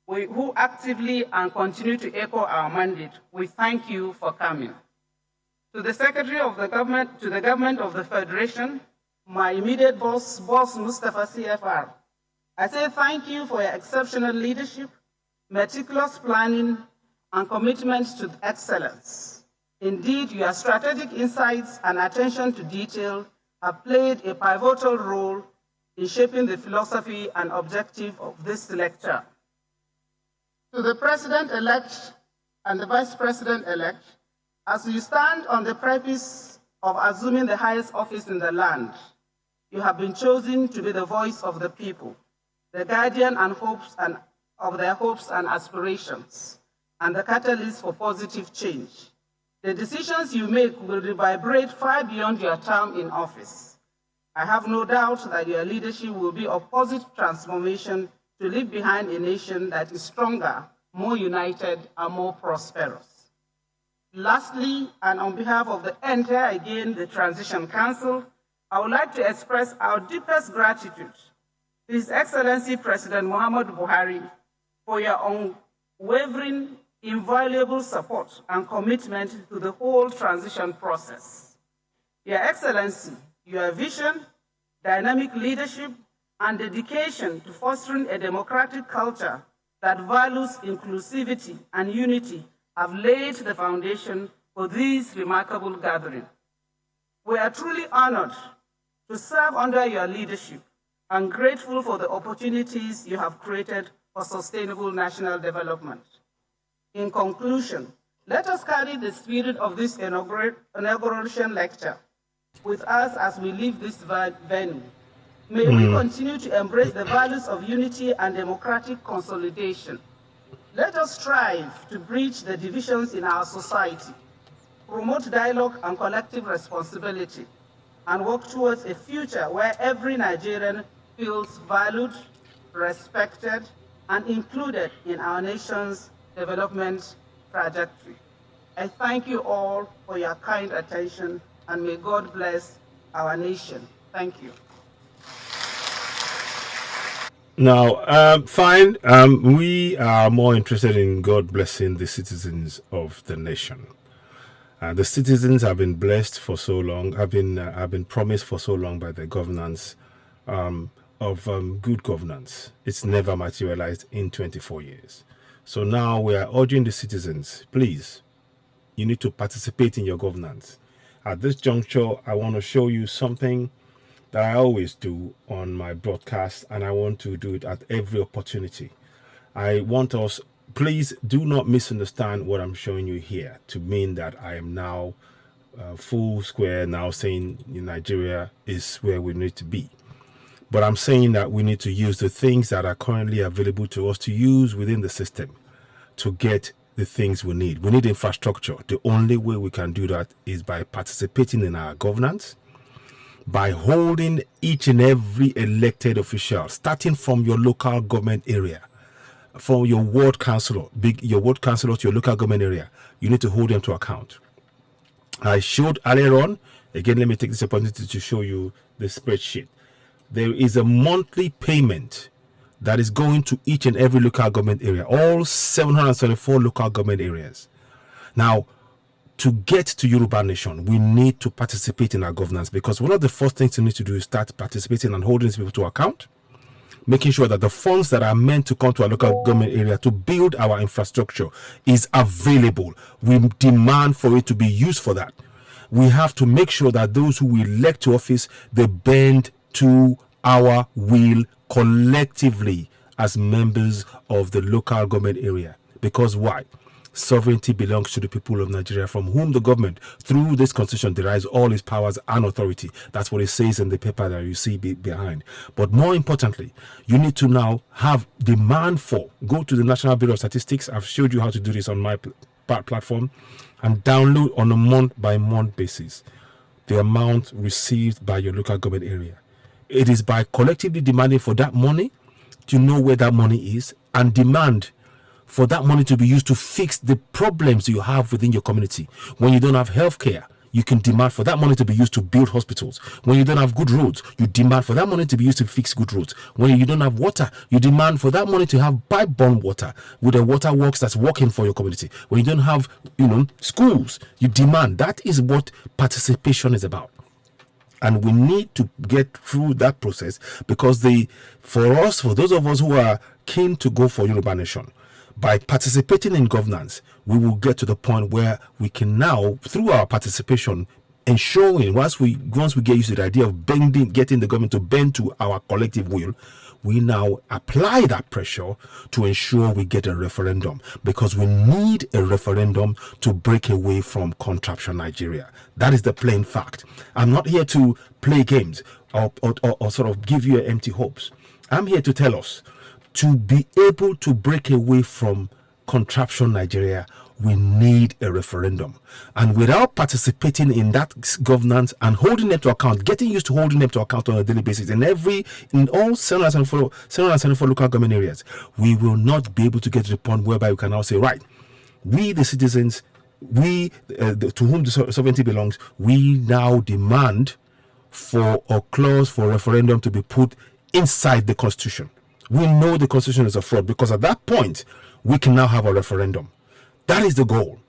who actively and continue to echo our mandate. We thank you for coming. To the Secretary of the Government, to the Government of the Federation, my immediate boss Mustafa CFR, I say thank you for your exceptional leadership, meticulous planning, and commitment to excellence. Indeed, your strategic insights and attention to detail have played a pivotal role in shaping the philosophy and objective of this lecture. To the President-elect and the Vice President-elect, as you stand on the precipice of assuming the highest office in the land, you have been chosen to be the voice of the people, the guardian and of their hopes and aspirations, and the catalyst for positive change. The decisions you make will reverberate far beyond your term in office. I have no doubt that your leadership will be of positive transformation to leave behind a nation that is stronger, more united, and more prosperous. Lastly, and on behalf of the entire, again, the Transition Council, I would like to express our deepest gratitude to His Excellency President Muhammadu Buhari for your unwavering, invaluable support and commitment to the whole transition process. Your Excellency, your vision, dynamic leadership, and dedication to fostering a democratic culture that values inclusivity and unity have laid the foundation for this remarkable gathering. We are truly honored to serve under your leadership and grateful for the opportunities you have created for sustainable national development. In conclusion, let us carry the spirit of this inauguration lecture with us as we leave this venue. May we continue to embrace the values of unity and democratic consolidation. Let us strive to bridge the divisions in our society, promote dialogue and collective responsibility, and work towards a future where every Nigerian feels valued, respected, and included in our nation's development trajectory. I thank you all for your kind attention, and may God bless our nation. Thank you. Now, fine. We are more interested in God blessing the citizens of the nation. The citizens have been blessed for so long, have been promised for so long by the governance of good governance. It's never materialized in 24 years. So now we are urging the citizens, please, you need to participate in your governance. At this juncture, I want to show you something that I always do on my broadcast, and I want to do it at every opportunity. I want us, please do not misunderstand what I'm showing you here to mean that I am now full square now saying Nigeria is where we need to be. But I'm saying that we need to use the things that are currently available to us to use within the system to get the things we need. We need infrastructure. The only way we can do that is by participating in our governance, by holding each and every elected official, starting from your local government area, from your ward councillor, your ward councillor to your local government area. You need to hold them to account. I showed earlier on, again, let me take this opportunity to show you the spreadsheet. There is a monthly payment that is going to each and every local government area, all 774 local government areas. Now, to get to Yoruba Nation, we need to participate in our governance, because one of the first things you need to do is start participating and holding these people to account, making sure that the funds that are meant to come to our local government area to build our infrastructure is available. We demand for it to be used for that. We have to make sure that those who we elect to office, they bend to our will collectively as members of the local government area. Because why? Sovereignty belongs to the people of Nigeria, from whom the government, through this constitution, derives all its powers and authority. That's what it says in the paper that you see behind. But more importantly, you need to now have demand for, go to the National Bureau of Statistics. I've showed you how to do this on my platform, and download on a month-by-month basis the amount received by your local government area. It is by collectively demanding for that money, to know where that money is, and demand for that money to be used to fix the problems you have within your community. When you don't have healthcare, you can demand for that money to be used to build hospitals. When you don't have good roads, you demand for that money to be used to fix good roads. When you don't have water, you demand for that money to have pipe-borne water with a water works that's working for your community. When you don't have, schools, you demand. That is what participation is about. And we need to get through that process, because for those of us who are keen to go for Yoruba Nation, by participating in governance, we will get to the point where we can now, through our participation, ensuring once we get used to the idea of getting the government to bend to our collective will, we now apply that pressure to ensure we get a referendum, because we need a referendum to break away from contraption Nigeria. That is the plain fact. I'm not here to play games or sort of give you empty hopes. I'm here to tell us, to be able to break away from contraption Nigeria, we need a referendum. And without participating in that governance and holding them to account, getting used to holding them to account on a daily basis in all 774 local government areas, we will not be able to get to the point whereby we can now say, right, we the citizens, to whom the sovereignty belongs, we now demand for a clause for referendum to be put inside the constitution. We know the constitution is a fraud, because at that point we can now have a referendum. That is the goal.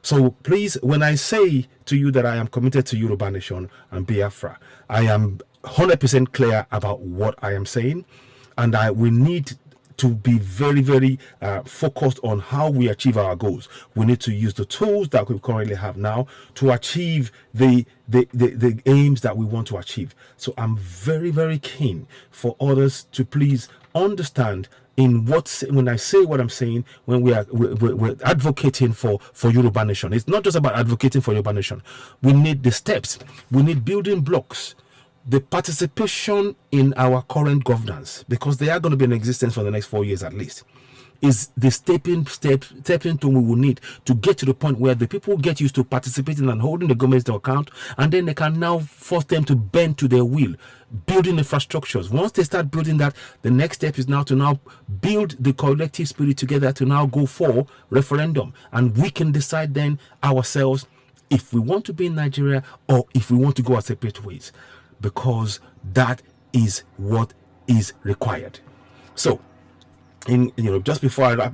So please, when I say to you that I am committed to Yoruba Nation and Biafra, I am 100% clear about what I am saying, and we need to be very, very focused on how we achieve our goals. We need to use the tools that we currently have now to achieve the aims that we want to achieve. So I'm very, very keen for others to please understand when I say what I'm saying, when we're advocating for Yoruba Nation. It's not just about advocating for Yoruba Nation. We need the steps. We need building blocks. The participation in our current governance, because they are going to be in existence for the next 4 years at least, is the stepping stone we will need to get to the point where the people get used to participating and holding the government to account, and then they can now force them to bend to their will, building infrastructures. Once they start building that, the next step is now to build the collective spirit together to now go for referendum, and we can decide then ourselves if we want to be in Nigeria or if we want to go our separate ways, because that is what is required. So, just before I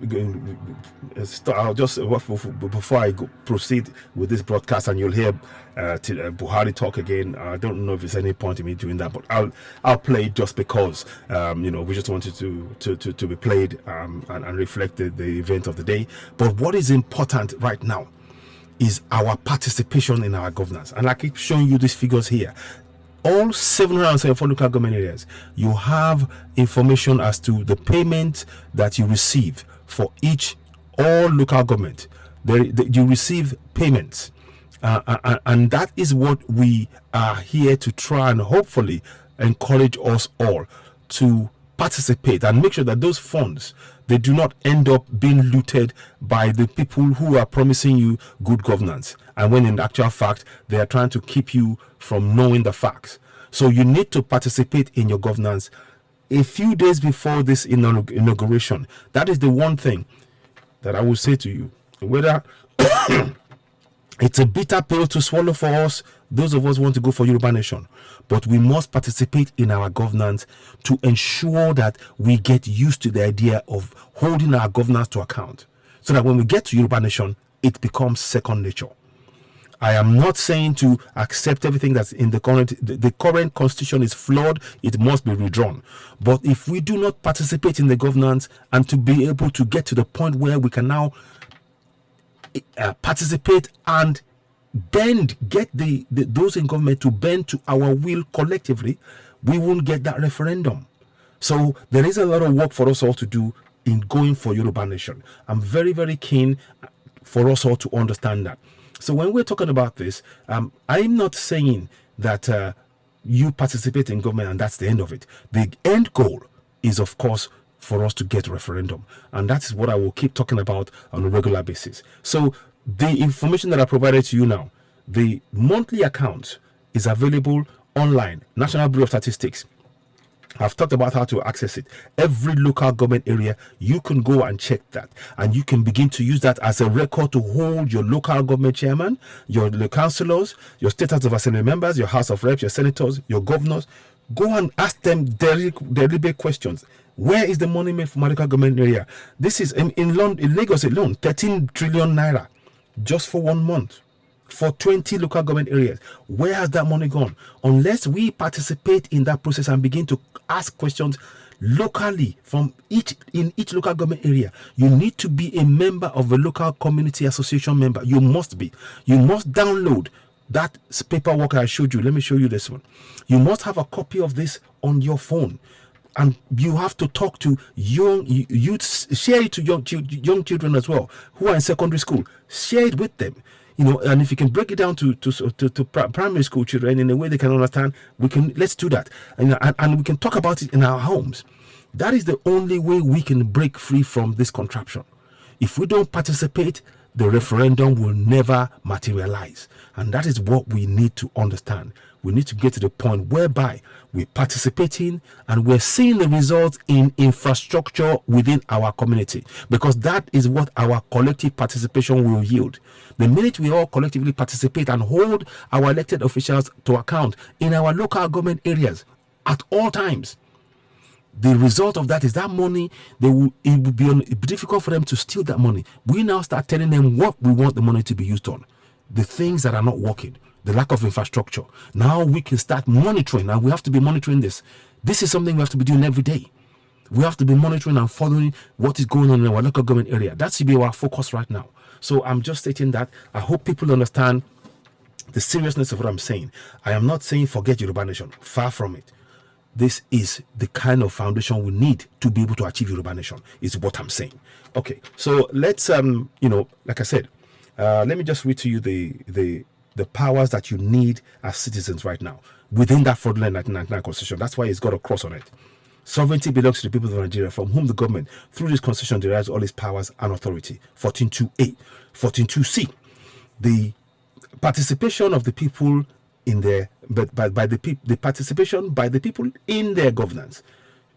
proceed with this broadcast, and you'll hear Buhari talk again. I don't know if there's any point in me doing that, but I'll play it just because we just wanted to be played and reflect the event of the day. But what is important right now is our participation in our governance, and I keep showing you these figures here. All 774 local government areas, you have information as to the payment that you receive for all local government. You receive payments, and that is what we are here to try and hopefully encourage us all to participate and make sure that those funds, they do not end up being looted by the people who are promising you good governance, and when in actual fact they are trying to keep you from knowing the facts. So you need to participate in your governance a few days before this inauguration. That is the one thing that I will say to you. Whether it's a bitter pill to swallow for us, those of us who want to go for Yoruba Nation, but we must participate in our governance to ensure that we get used to the idea of holding our governance to account, so that when we get to Yoruba Nation, it becomes second nature. I am not saying to accept everything that's in the current constitution is flawed, it must be redrawn. But if we do not participate in the governance and to be able to get to the point where we can now participate and get those in government to bend to our will collectively, we won't get that referendum. So there is a lot of work for us all to do in going for Yoruba Nation. I'm very, very keen for us all to understand that. So when we're talking about this, I'm not saying that you participate in government and that's the end of it. The end goal is, of course, for us to get a referendum. And that's what I will keep talking about on a regular basis. So the information that I provided to you now, the monthly account is available online, National Bureau of Statistics. I've talked about how to access it. Every local government area, you can go and check that, and you can begin to use that as a record to hold your local government chairman, your councillors, your state house of assembly members, your house of reps, your senators, your governors. Go and ask them deliberate questions. Where is the money made for my local government area? This is in Lagos alone, 13 trillion naira just for 1 month. For 20 local government areas. Where has that money gone? Unless we participate in that process and begin to ask questions locally in each local government area. You need to be a member of a local community association member. You must be. You must download that paperwork I showed you. Let me show you this one. You must have a copy of this on your phone. And you have to talk to young youths, share it to young children as well who are in secondary school. Share it with them. And if you can break it down to primary school children in a way they can understand, let's do that. And we can talk about it in our homes. That is the only way we can break free from this contraption. If we don't participate, the referendum will never materialize. And that is what we need to understand. We need to get to the point whereby we're participating and we're seeing the results in infrastructure within our community, because that is what our collective participation will yield. The minute we all collectively participate and hold our elected officials to account in our local government areas at all times, the result of that is that money, it will be difficult for them to steal that money. We now start telling them what we want the money to be used on, the things that are not working, the lack of infrastructure. Now we can start monitoring, and we have to be monitoring this. This is something we have to be doing every day. We have to be monitoring and following what is going on in our local government area. That should be our focus right now. So I'm just stating that. I hope people understand the seriousness of what I'm saying. I am not saying forget Yoruba Nation. Far from it. This is the kind of foundation we need to be able to achieve Yoruba Nation, is what I'm saying. Okay, so let's like I said, let me just read to you the powers that you need as citizens right now within that fraudulent 1999 constitution. That's why it's got a cross on it. Sovereignty belongs to the people of Nigeria, from whom the government through this constitution derives all its powers and authority. 14.2a. 14.2c. The participation of the people in their the participation by the people in their governance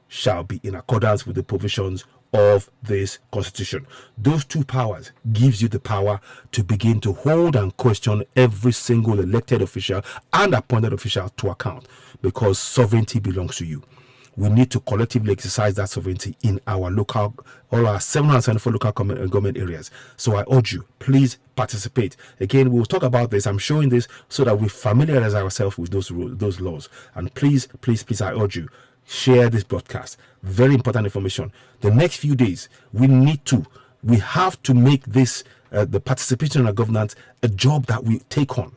shall be in accordance with the provisions of this constitution. Those two powers gives you the power to begin to hold and question every single elected official and appointed official to account, because sovereignty belongs to you. We need to collectively exercise that sovereignty in our local, all our 774 local government areas. So I urge you, please participate. Again, we'll talk about this. I'm showing this so that we familiarize ourselves with those rules, those laws. And please, I urge you, share this broadcast. Very important information. The next few days, we have to make this, the participation in our governance, a job that we take on.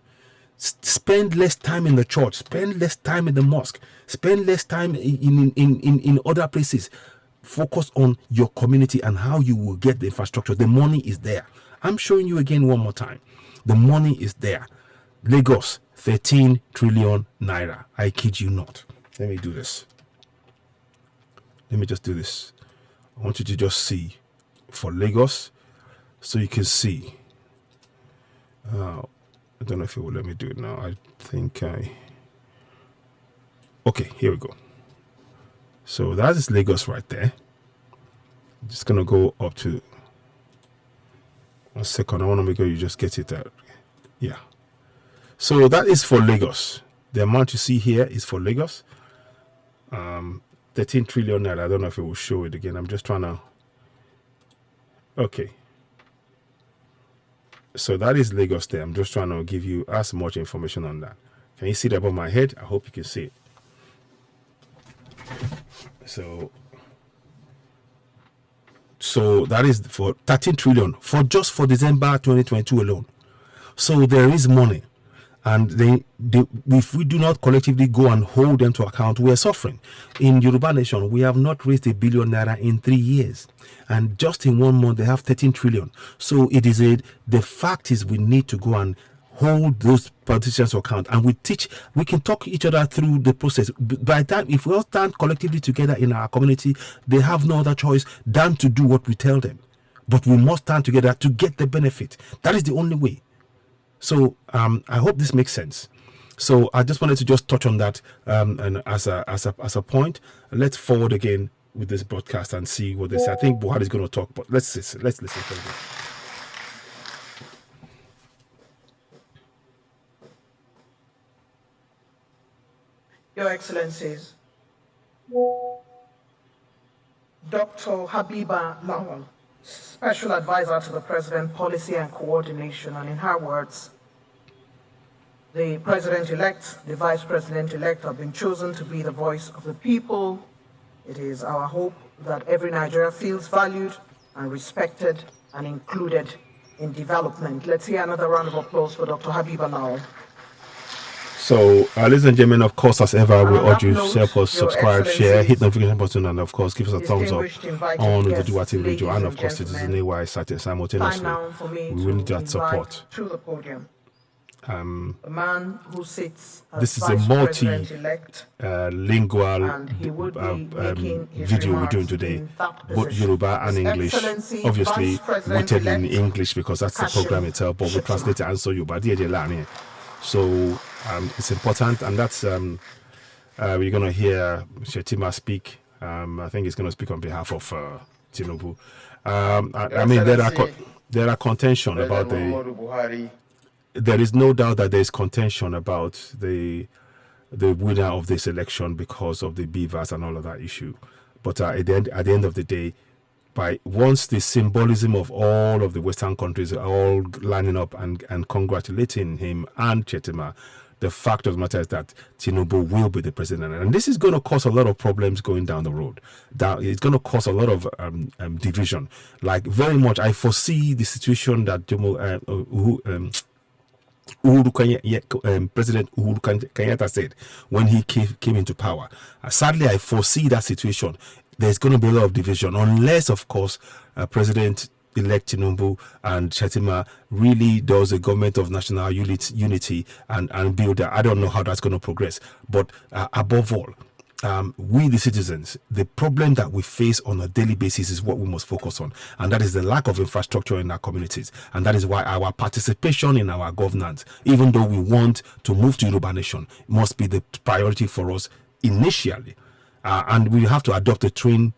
Spend less time in the church, spend less time in the mosque, spend less time in other places. Focus on your community and how you will get the infrastructure. The money is there. I'm showing you again one more time. The money is there. Lagos, 13 trillion naira. I kid you not. Let me do this. Let me just do this. I want you to just see for Lagos so you can see. I don't know if it will let me do it now. I think okay, here we go. So that is Lagos right there. I'm just gonna go up to 1 second. I want to make sure you just get it out. Yeah. So that is for Lagos. The amount you see here is for Lagos. 13 trillion naira. I don't know if it will show it again. I'm just trying to. Okay. So that is Lagos there. I'm just trying to give you as much information on that. Can you see that above my head? I hope you can see it. So that is for 13 trillion for just for December 2022 alone. So there is money. And if we do not collectively go and hold them to account, we are suffering. In Yoruba Nation, we have not raised $1 billion naira in 3 years. And just in 1 month, they have 13 trillion. So it is the fact is we need to go and hold those politicians to account. And we can talk each other through the process. By the time, if we all stand collectively together in our community, they have no other choice than to do what we tell them. But we must stand together to get the benefit. That is the only way. So I hope this makes sense. So I just wanted to just touch on that and as a point. Let's forward again with this broadcast and see what they say. I think Buhari is going to talk, but let's listen to it. Your Excellencies, Dr. Habiba Lawal, Special Advisor to the President, Policy and Coordination, and in her words, the President-elect, the Vice President-elect have been chosen to be the voice of the people. It is our hope that every Nigerian feels valued and respected and included in development. Let's hear another round of applause for Dr. Habiba Lawal. So, ladies and gentlemen, of course, as ever, we urge you to help us subscribe, share, hit the notification button, and of course, give us a thumbs up on the Duwati Radio, and of course, Citizen AY simultaneously. We will need that support. a man who sits as this is a vice president-elect, lingual and he would be making his video we're doing remarks today, in that both position. Yoruba and His English. Excellency Obviously, Vice written in President-elect English because that's the program itself, but we translate it and so Yoruba. So it's important, and that's we're going to hear Shetima speak. I think he's going to speak on behalf of Tinubu. I mean, there are contention about the. There is no doubt that there is contention about the winner of this election because of the beavers and all of that issue. But at the end of the day, once the symbolism of all of the Western countries are all lining up and congratulating him and Chetima, the fact of the matter is that Tinubu will be the president. And this is going to cause a lot of problems going down the road. It's going to cause a lot of division. Like, very much, I foresee the situation that President Uhuru Kenyatta said when he came into power. Sadly, I foresee that situation. There's going to be a lot of division, unless, of course, President-elect Tinubu and Shetima really does a government of national unity and build that. I don't know how that's going to progress. But above all, we the citizens, the problem that we face on a daily basis is what we must focus on, and that is the lack of infrastructure in our communities. And that is why our participation in our governance, even though we want to move to Yoruba Nation, must be the priority for us initially. And we have to adopt a twin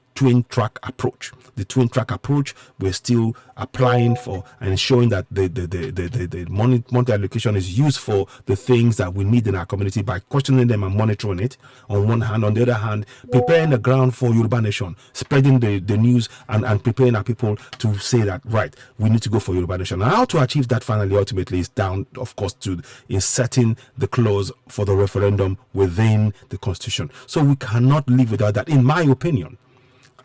track approach. The twin track approach, we're still applying for and ensuring that the money allocation is used for the things that we need in our community by questioning them and monitoring it on one hand. On the other hand, preparing the ground for Yoruba Nation, spreading the news and preparing our people to say that, right, we need to go for Yoruba Nation. And how to achieve that finally, ultimately, is down, of course, to inserting the clause for the referendum within the Constitution. So we cannot live without that, in my opinion.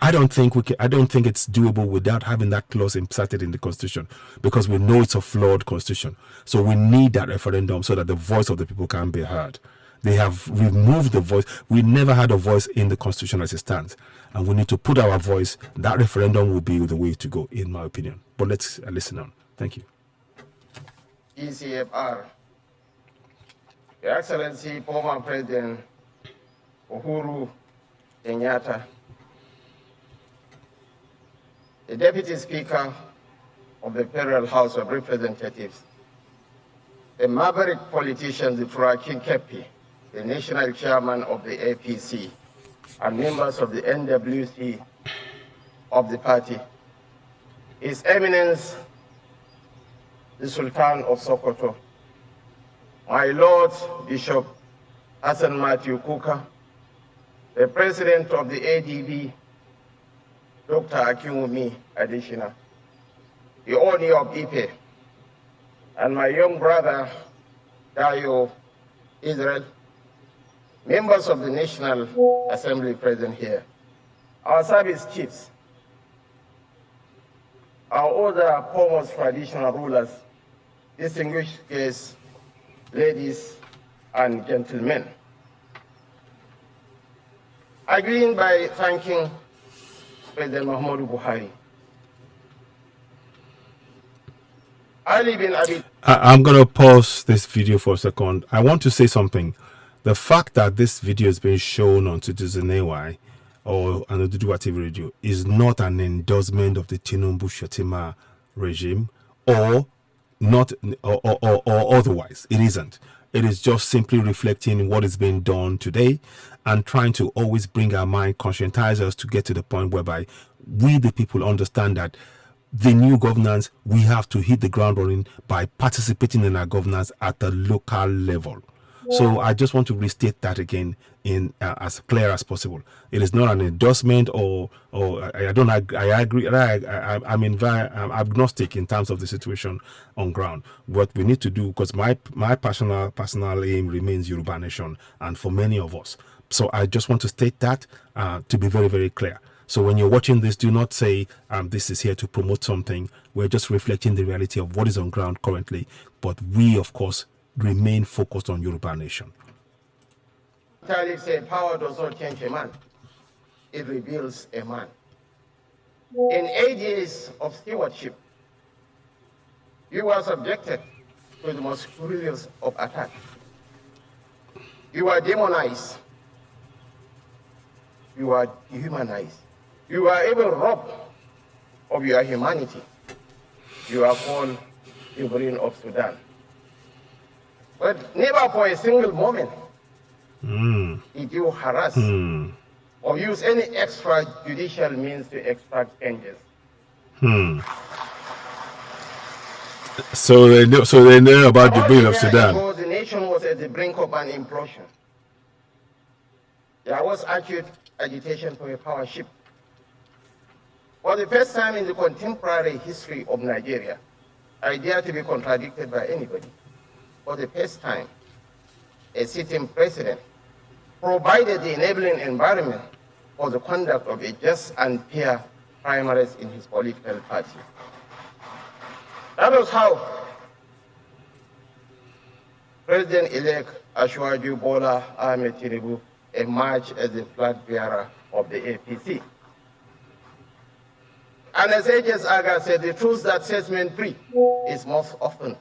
I don't think it's doable without having that clause inserted in the Constitution, because we know it's a flawed Constitution. So we need that referendum so that the voice of the people can be heard. They have removed the voice. We never had a voice in the Constitution as it stands, and we need to put our voice. That referendum will be the way to go, in my opinion. But let's listen on. Thank you. ECFR, Your Excellency, former President Uhuru Kenyatta, the Deputy Speaker of the Federal House of Representatives, the maverick politician, the Turakin Kepi, the National Chairman of the APC, and members of the NWC of the party, His Eminence, the Sultan of Sokoto, my Lord Bishop Hassan Matthew Kuka, the President of the ADB, Dr. Akinwumi Adeshina, the Oni of Ipe, and my young brother, Dayo Israel, members of the National Assembly present here, our service chiefs, our other foremost traditional rulers, distinguished guests, ladies and gentlemen. I begin by thanking President Muhammadu Buhari. I'm going to pause this video for a second. I want to say something. The fact that this video is being shown on Citizen AY or on the Duduwa TV radio is not an endorsement of the Tinubu Shetima regime or not or otherwise. It isn't. It is just simply reflecting what is being done today and trying to always bring our mind, conscientize us to get to the point whereby we, the people, understand that the new governance, we have to hit the ground running by participating in our governance at the local level. So I just want to restate that again in as clear as possible. It is not an endorsement or I don't. I agree. I'm agnostic in terms of the situation on ground. What we need to do, because my personal aim remains Yoruba Nation, and for many of us. So I just want to state that to be very, very clear. So when you're watching this, do not say this is here to promote something. We're just reflecting the reality of what is on ground currently. But we, of course, remain focused on Yoruba Nation. Talib said, power does not change a man, it reveals a man. In 8 years of stewardship, you were subjected to the most curious of attacks. You are demonized. You are dehumanized. You are even robbed of your humanity. You are called the brain of Sudan. But never for a single moment did you harass or use any extrajudicial means to extract vengeance. So they know about the brain of Sudan. The nation was at the brink of an implosion. There was acute agitation for a power shift. For the first time in the contemporary history of Nigeria, I dare to be contradicted by anybody. For the first time, a sitting president provided the enabling environment for the conduct of a just and fair primaries in his political party. That was how President-elect Ashwaju Bola Ahmed Tinubu emerged as the flag bearer of the APC. And as Ages Aga said, the truth that sets men free is most often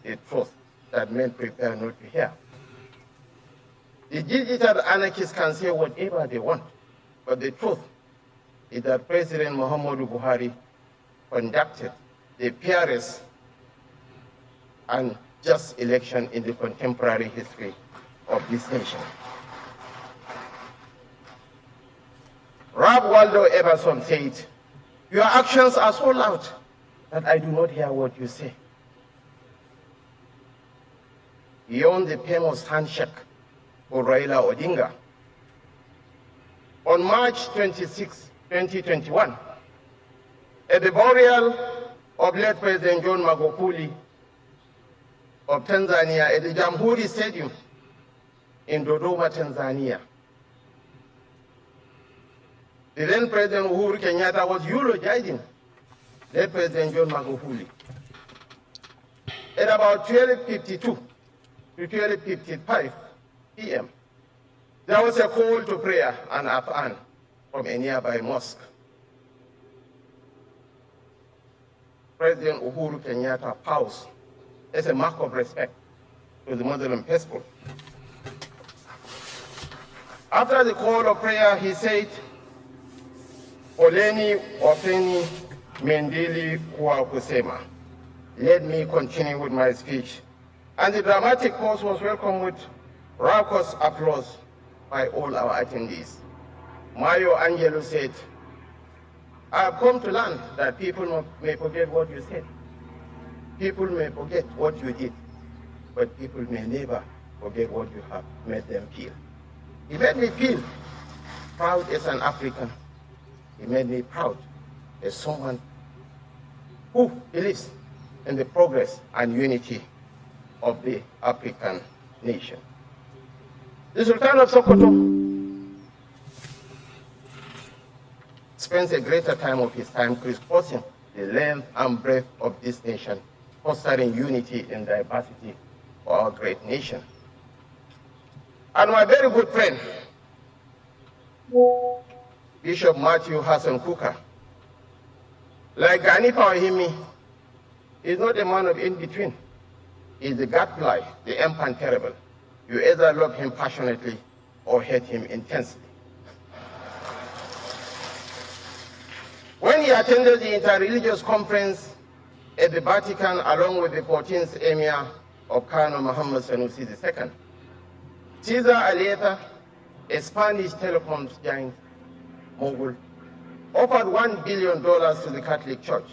the truth that men prepare not to hear. The digital anarchists can say whatever they want, but the truth is that President Muhammadu Buhari conducted the fairest and just election in the contemporary history of this nation. Ralph Waldo Emerson said, "Your actions are so loud that I do not hear what you say." Beyond the famous handshake for Raila Odinga, on March 26, 2021, at the burial of late President John Magufuli of Tanzania at the Jamhuri Stadium in Dodoma, Tanzania, the then President Uhuru Kenyatta was eulogizing late President John Magufuli. At about 12:52 to 12:55 p.m., there was a call to prayer and Adhan from a nearby mosque. President Uhuru Kenyatta paused as a mark of respect to the Muslim faithful. After the call of prayer, he said, "Oleni Ofeni Mendili Kwa Kusema." Let me continue with my speech. And the dramatic pause was welcomed with raucous applause by all our attendees. Mario Angelo said, "I have come to learn that people may forget what you said. People may forget what you did, but people may never forget what you have made them feel." He made me feel proud as an African. He made me proud as someone who believes in the progress and unity of the African nation. The Sultan of Sokoto spends a greater time of his time crisscrossing the length and breadth of this nation, fostering unity and diversity for our great nation. And my very good friend, Bishop Matthew Hassan Kuka, like Gani Pawahimi, is not a man of in-between. He's the gadfly, the infant terrible. You either love him passionately or hate him intensely. When he attended the interreligious conference at the Vatican along with the 14th Emir of Kano Muhammad Sanusi II, Cesar Aleta, a Spanish telecoms giant mogul, offered $1 billion to the Catholic Church.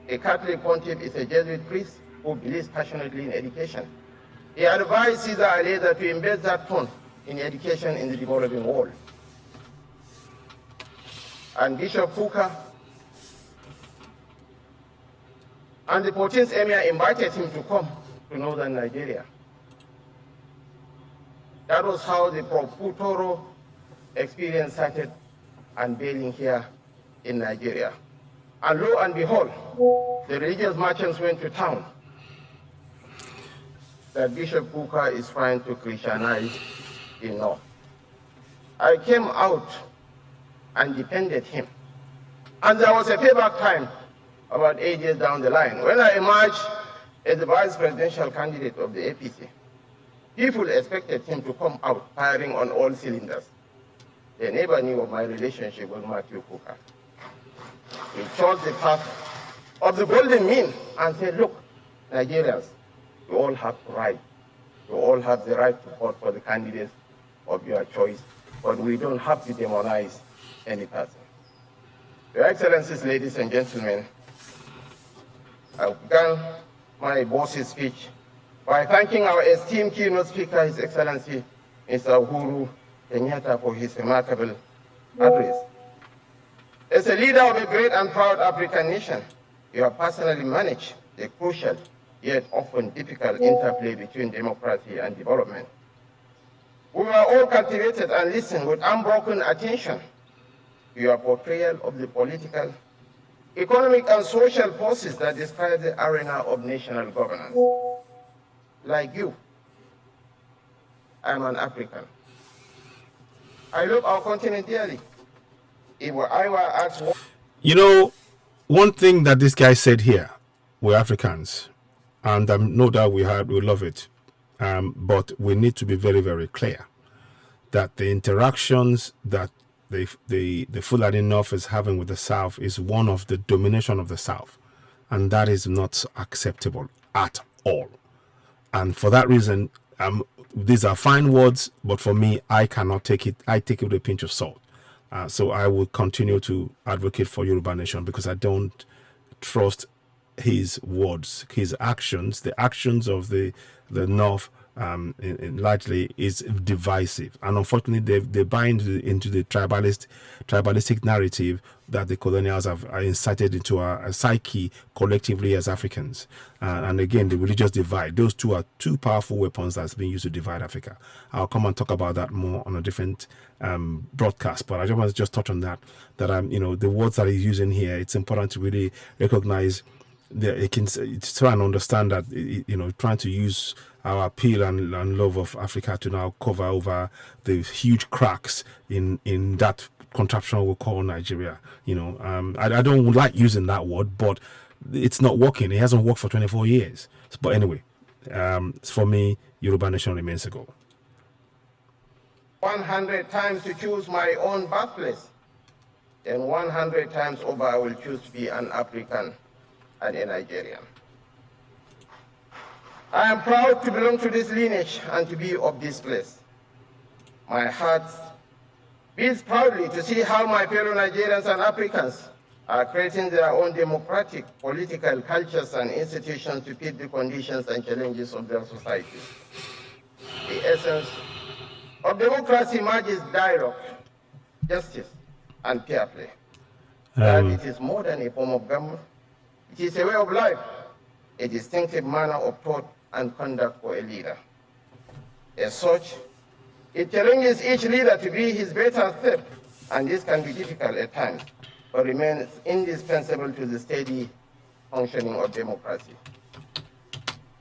A Catholic pontiff is a Jesuit priest who believes passionately in education. He advised Cesar Aleta to invest that fund in education in the developing world. And Bishop Kuka and the 14th Emir invited him to come to northern Nigeria. That was how the Proputoro experience started unveiling here in Nigeria. And lo and behold, the religious merchants went to town that Bishop Kuka is trying to Christianize the North. I came out and defended him. And there was a payback time about 8 years down the line when I emerged as the vice presidential candidate of the APC, people expected him to come out firing on all cylinders. They never knew of my relationship with Matthew Kuka. He chose the path of the golden mean and said, look, Nigerians, you all have the right. You all have the right to vote for the candidates of your choice, but we don't have to demonize any person. Your Excellencies, ladies and gentlemen, I began my boss's speech by thanking our esteemed keynote speaker, His Excellency Mr. Uhuru Kenyatta, for his remarkable address. As a leader of a great and proud African nation, you have personally managed the crucial yet often difficult interplay between democracy and development. We were all cultivated and listened with unbroken attention to your portrayal of the political, economic, and social forces that describe the arena of national governance. Like you, I'm an African. I love our continent dearly. If I were asked what... You know, one thing that this guy said here, we're Africans, and no doubt we love it, but we need to be very, very clear that the interactions that the Fulani North is having with the South is one of the domination of the South, and that is not acceptable at all. And for that reason, these are fine words, but for me, I cannot take it. I take it with a pinch of salt. So I will continue to advocate for Yoruba Nation because I don't trust his words, his actions. The actions of the North largely is divisive, and unfortunately they buy into the tribalistic narrative that the colonials have incited into our psyche collectively as Africans, and again the religious divide. Those two are two powerful weapons that's being used to divide Africa. I'll come and talk about that more on a different broadcast, but I just want to touch on that the words that he's using here. It's important to really recognize it can try and understand that trying to use our appeal and love of Africa to now cover over the huge cracks in that contraption we call Nigeria. I don't like using that word, but it's not working. It hasn't worked for 24 years. But anyway, for me, Yoruba Nation remains a goal. 100 times to choose my own birthplace, then 100 times over I will choose to be an African and a Nigerian. I am proud to belong to this lineage and to be of this place. My heart beats proudly to see how my fellow Nigerians and Africans are creating their own democratic, political cultures and institutions to fit the conditions and challenges of their societies. The essence of democracy merges dialogue, justice, and fair play. That it is more than a form of government. It is a way of life, a distinctive manner of thought and conduct for a leader. As such, it challenges each leader to be his better self, and this can be difficult at times, but remains indispensable to the steady functioning of democracy.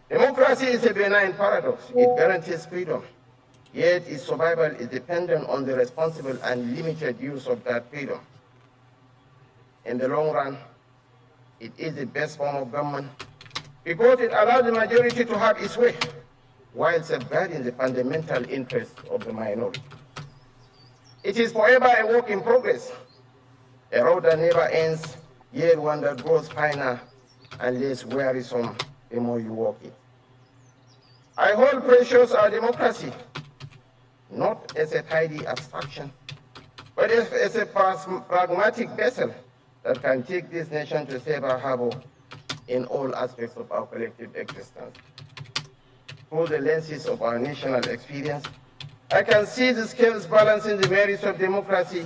Democracy is a benign paradox. It guarantees freedom, yet its survival is dependent on the responsible and limited use of that freedom. In the long run, it is the best form of government because it allows the majority to have its way while safeguarding the fundamental interests of the minority. It is forever a work in progress, a road that never ends, yet one that grows finer and less wearisome the more you walk it. I hold precious our democracy, not as a tidy abstraction, but as a pragmatic vessel that can take this nation to safer harbor in all aspects of our collective existence. Through the lenses of our national experience, I can see the scales balancing the merits of democracy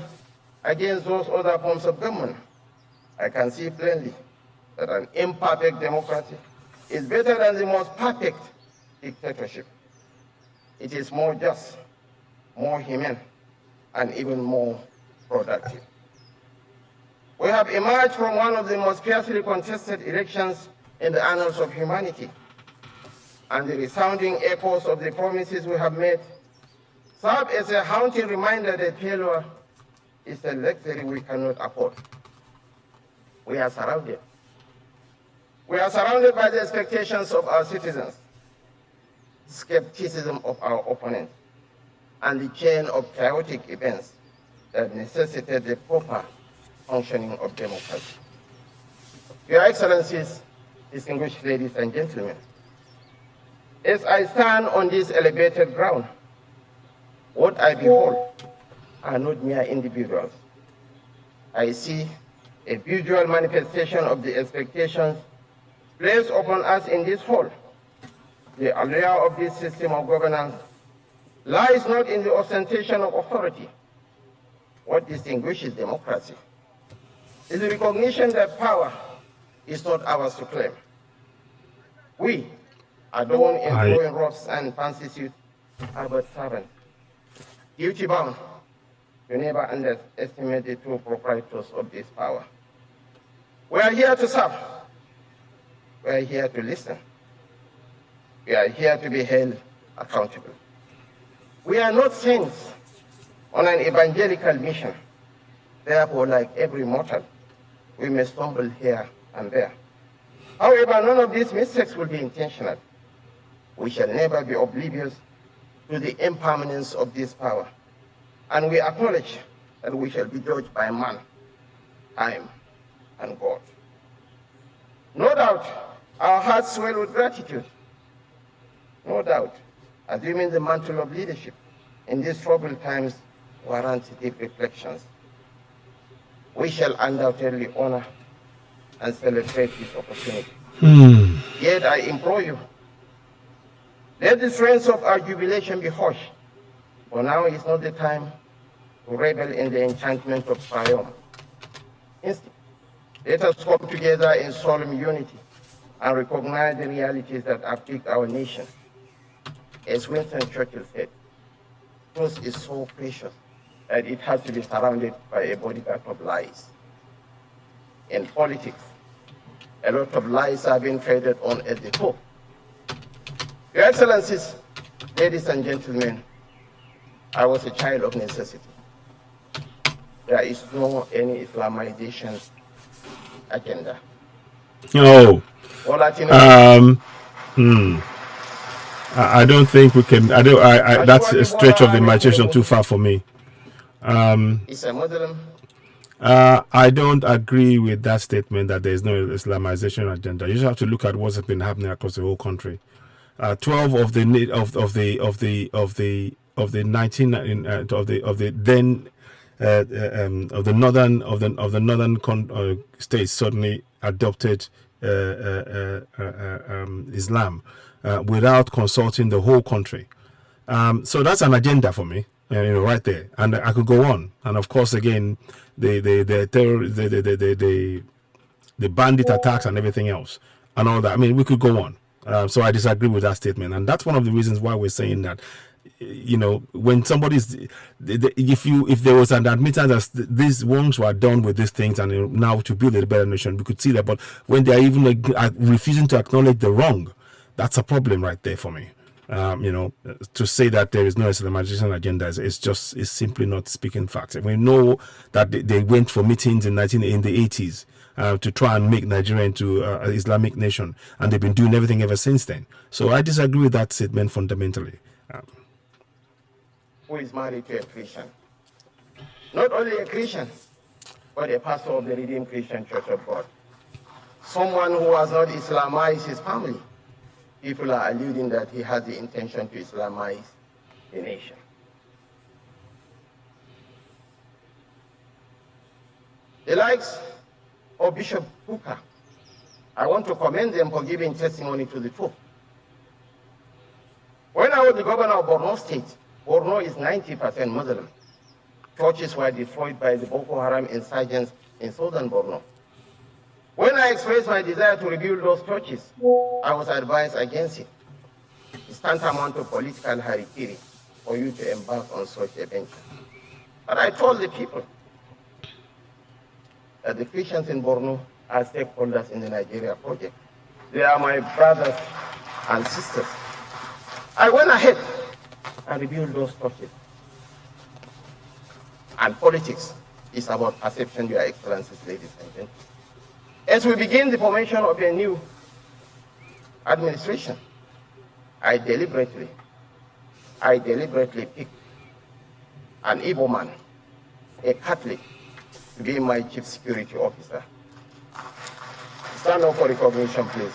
against those other forms of government. I can see plainly that an imperfect democracy is better than the most perfect dictatorship. It is more just, more humane, and even more productive. We have emerged from one of the most fiercely contested elections in the annals of humanity, and the resounding echoes of the promises we have made serve as a haunting reminder that failure is a luxury we cannot afford. We are surrounded. We are surrounded by the expectations of our citizens, skepticism of our opponents, and the chain of chaotic events that necessitate the proper functioning of democracy. Your Excellencies, distinguished ladies and gentlemen, as I stand on this elevated ground, what I behold are not mere individuals. I see a visual manifestation of the expectations placed upon us in this hall. The allure of this system of governance lies not in the ostentation of authority. What distinguishes democracy is the recognition that power is not ours to claim. We, adorned in flowing robes and fancy suits, are but servants, duty-bound to never underestimate the true proprietors of this power. We are here to serve. We are here to listen. We are here to be held accountable. We are not saints on an evangelical mission. Therefore, like every mortal, we may stumble here and there. However, none of these mistakes will be intentional. We shall never be oblivious to the impermanence of this power. And we acknowledge that we shall be judged by man, time, and God. No doubt, our hearts swell with gratitude. No doubt, assuming the mantle of leadership in these troubled times warrants deep reflections. We shall undoubtedly honor and celebrate this opportunity. Yet I implore you, let the strains of our jubilation be hushed, for now is not the time to revel in the enchantment of triumph. Instead, let us come together in solemn unity and recognize the realities that afflict our nation. As Winston Churchill said, truth is so precious that it has to be surrounded by a bodyguard of lies. In politics, a lot of lies are being traded on at the top. Your Excellencies, ladies and gentlemen, I was a child of necessity. There is no any Islamization agenda. No. I don't think we can. That's a stretch of the imagination too far for me. Is a Muslim. I don't agree with that statement that there is no Islamization agenda. You just have to look at what's been happening across the whole country. 12 of the northern states suddenly adopted Islam without consulting the whole country. So that's an agenda for me, right there, and I could go on. And of course, again, the bandit attacks and everything else, and all that. I mean, we could go on. So I disagree with that statement, and that's one of the reasons why we're saying that. When somebody's, if there was an admittance that these wrongs were done with these things, and now to build a better nation, we could see that. But when they are even refusing to acknowledge the wrong, that's a problem right there for me. To say that there is no Islamization agenda is simply not speaking facts. We know that they went for meetings in the 80s to try and make Nigeria into an Islamic nation, and they've been doing everything ever since then. So I disagree with that statement fundamentally. Who is married to a Christian? Not only a Christian, but a pastor of the Redeemed Christian Church of God. Someone who has not Islamized his family. People are alluding that he has the intention to Islamize the nation. The likes of Bishop Hooker, I want to commend them for giving testimony to the truth. When I was the governor of Borno State, Borno is 90% Muslim. Churches were destroyed by the Boko Haram insurgents in southern Borno. When I expressed my desire to rebuild those churches, I was advised against it. It's tantamount to political harikiri for you to embark on such a venture. But I told the people that the Christians in Borno are stakeholders in the Nigeria project. They are my brothers and sisters. I went ahead and rebuilt those churches. And politics is about perception, Your Excellencies, ladies and gentlemen. As we begin the formation of a new administration, I deliberately picked an Igbo man, a Catholic, to be my chief security officer. Stand up for recognition, please.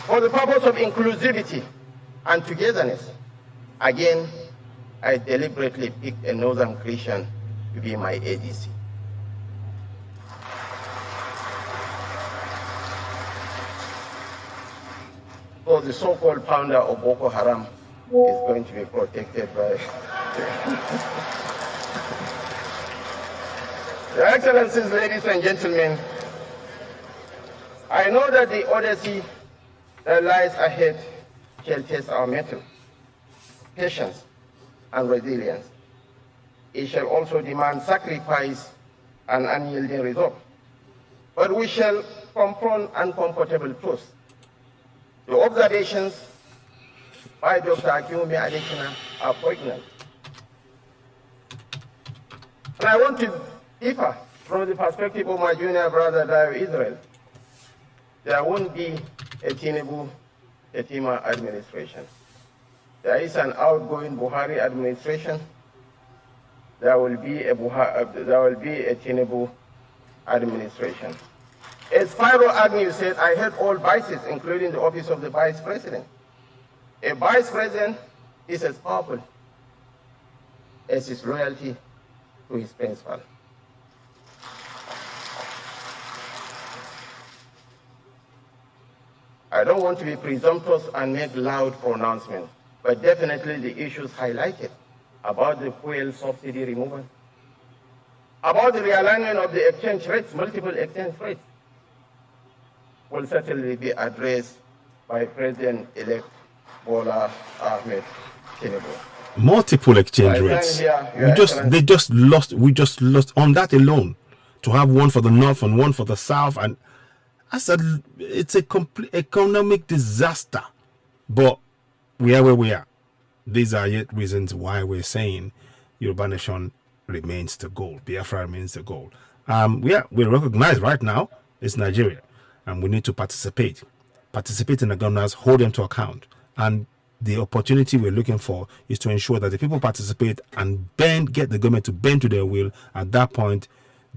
For the purpose of inclusivity and togetherness, again, I deliberately picked a Northern Christian to be my ADC. So the so-called founder of Boko Haram is going to be protected by... Your Excellencies, ladies and gentlemen, I know that the odyssey that lies ahead shall test our mettle, patience, and resilience. It shall also demand sacrifice and unyielding resolve. But we shall confront uncomfortable truths. The observations by Dr. Akinwumi Adesina are poignant. And I want to differ from the perspective of my junior brother, Dayo Israel. There won't be a Tinubu, Etima administration. There is an outgoing Buhari administration. There will be a Tinubu administration. As Spyro Agnew said, I hate all vices, including the office of the vice president. A vice president is as powerful as his loyalty to his principal. I don't want to be presumptuous and make loud pronouncements, but definitely the issues highlighted about the fuel subsidy removal, about the realignment of the exchange rates, multiple exchange rates, will certainly be addressed by President-elect Bola Ahmed Tinubu. Multiple exchange rates. We just lost on that alone. To have one for the north and one for the south, and I said it's a complete economic disaster. But we are where we are. These are yet reasons why we're saying Yoruba Nation remains the goal. Biafra remains the goal. We recognize right now it's Nigeria, and we need to participate in the governance, hold them to account, and the opportunity we're looking for is to ensure that the people participate and get the government to bend to their will. At that point,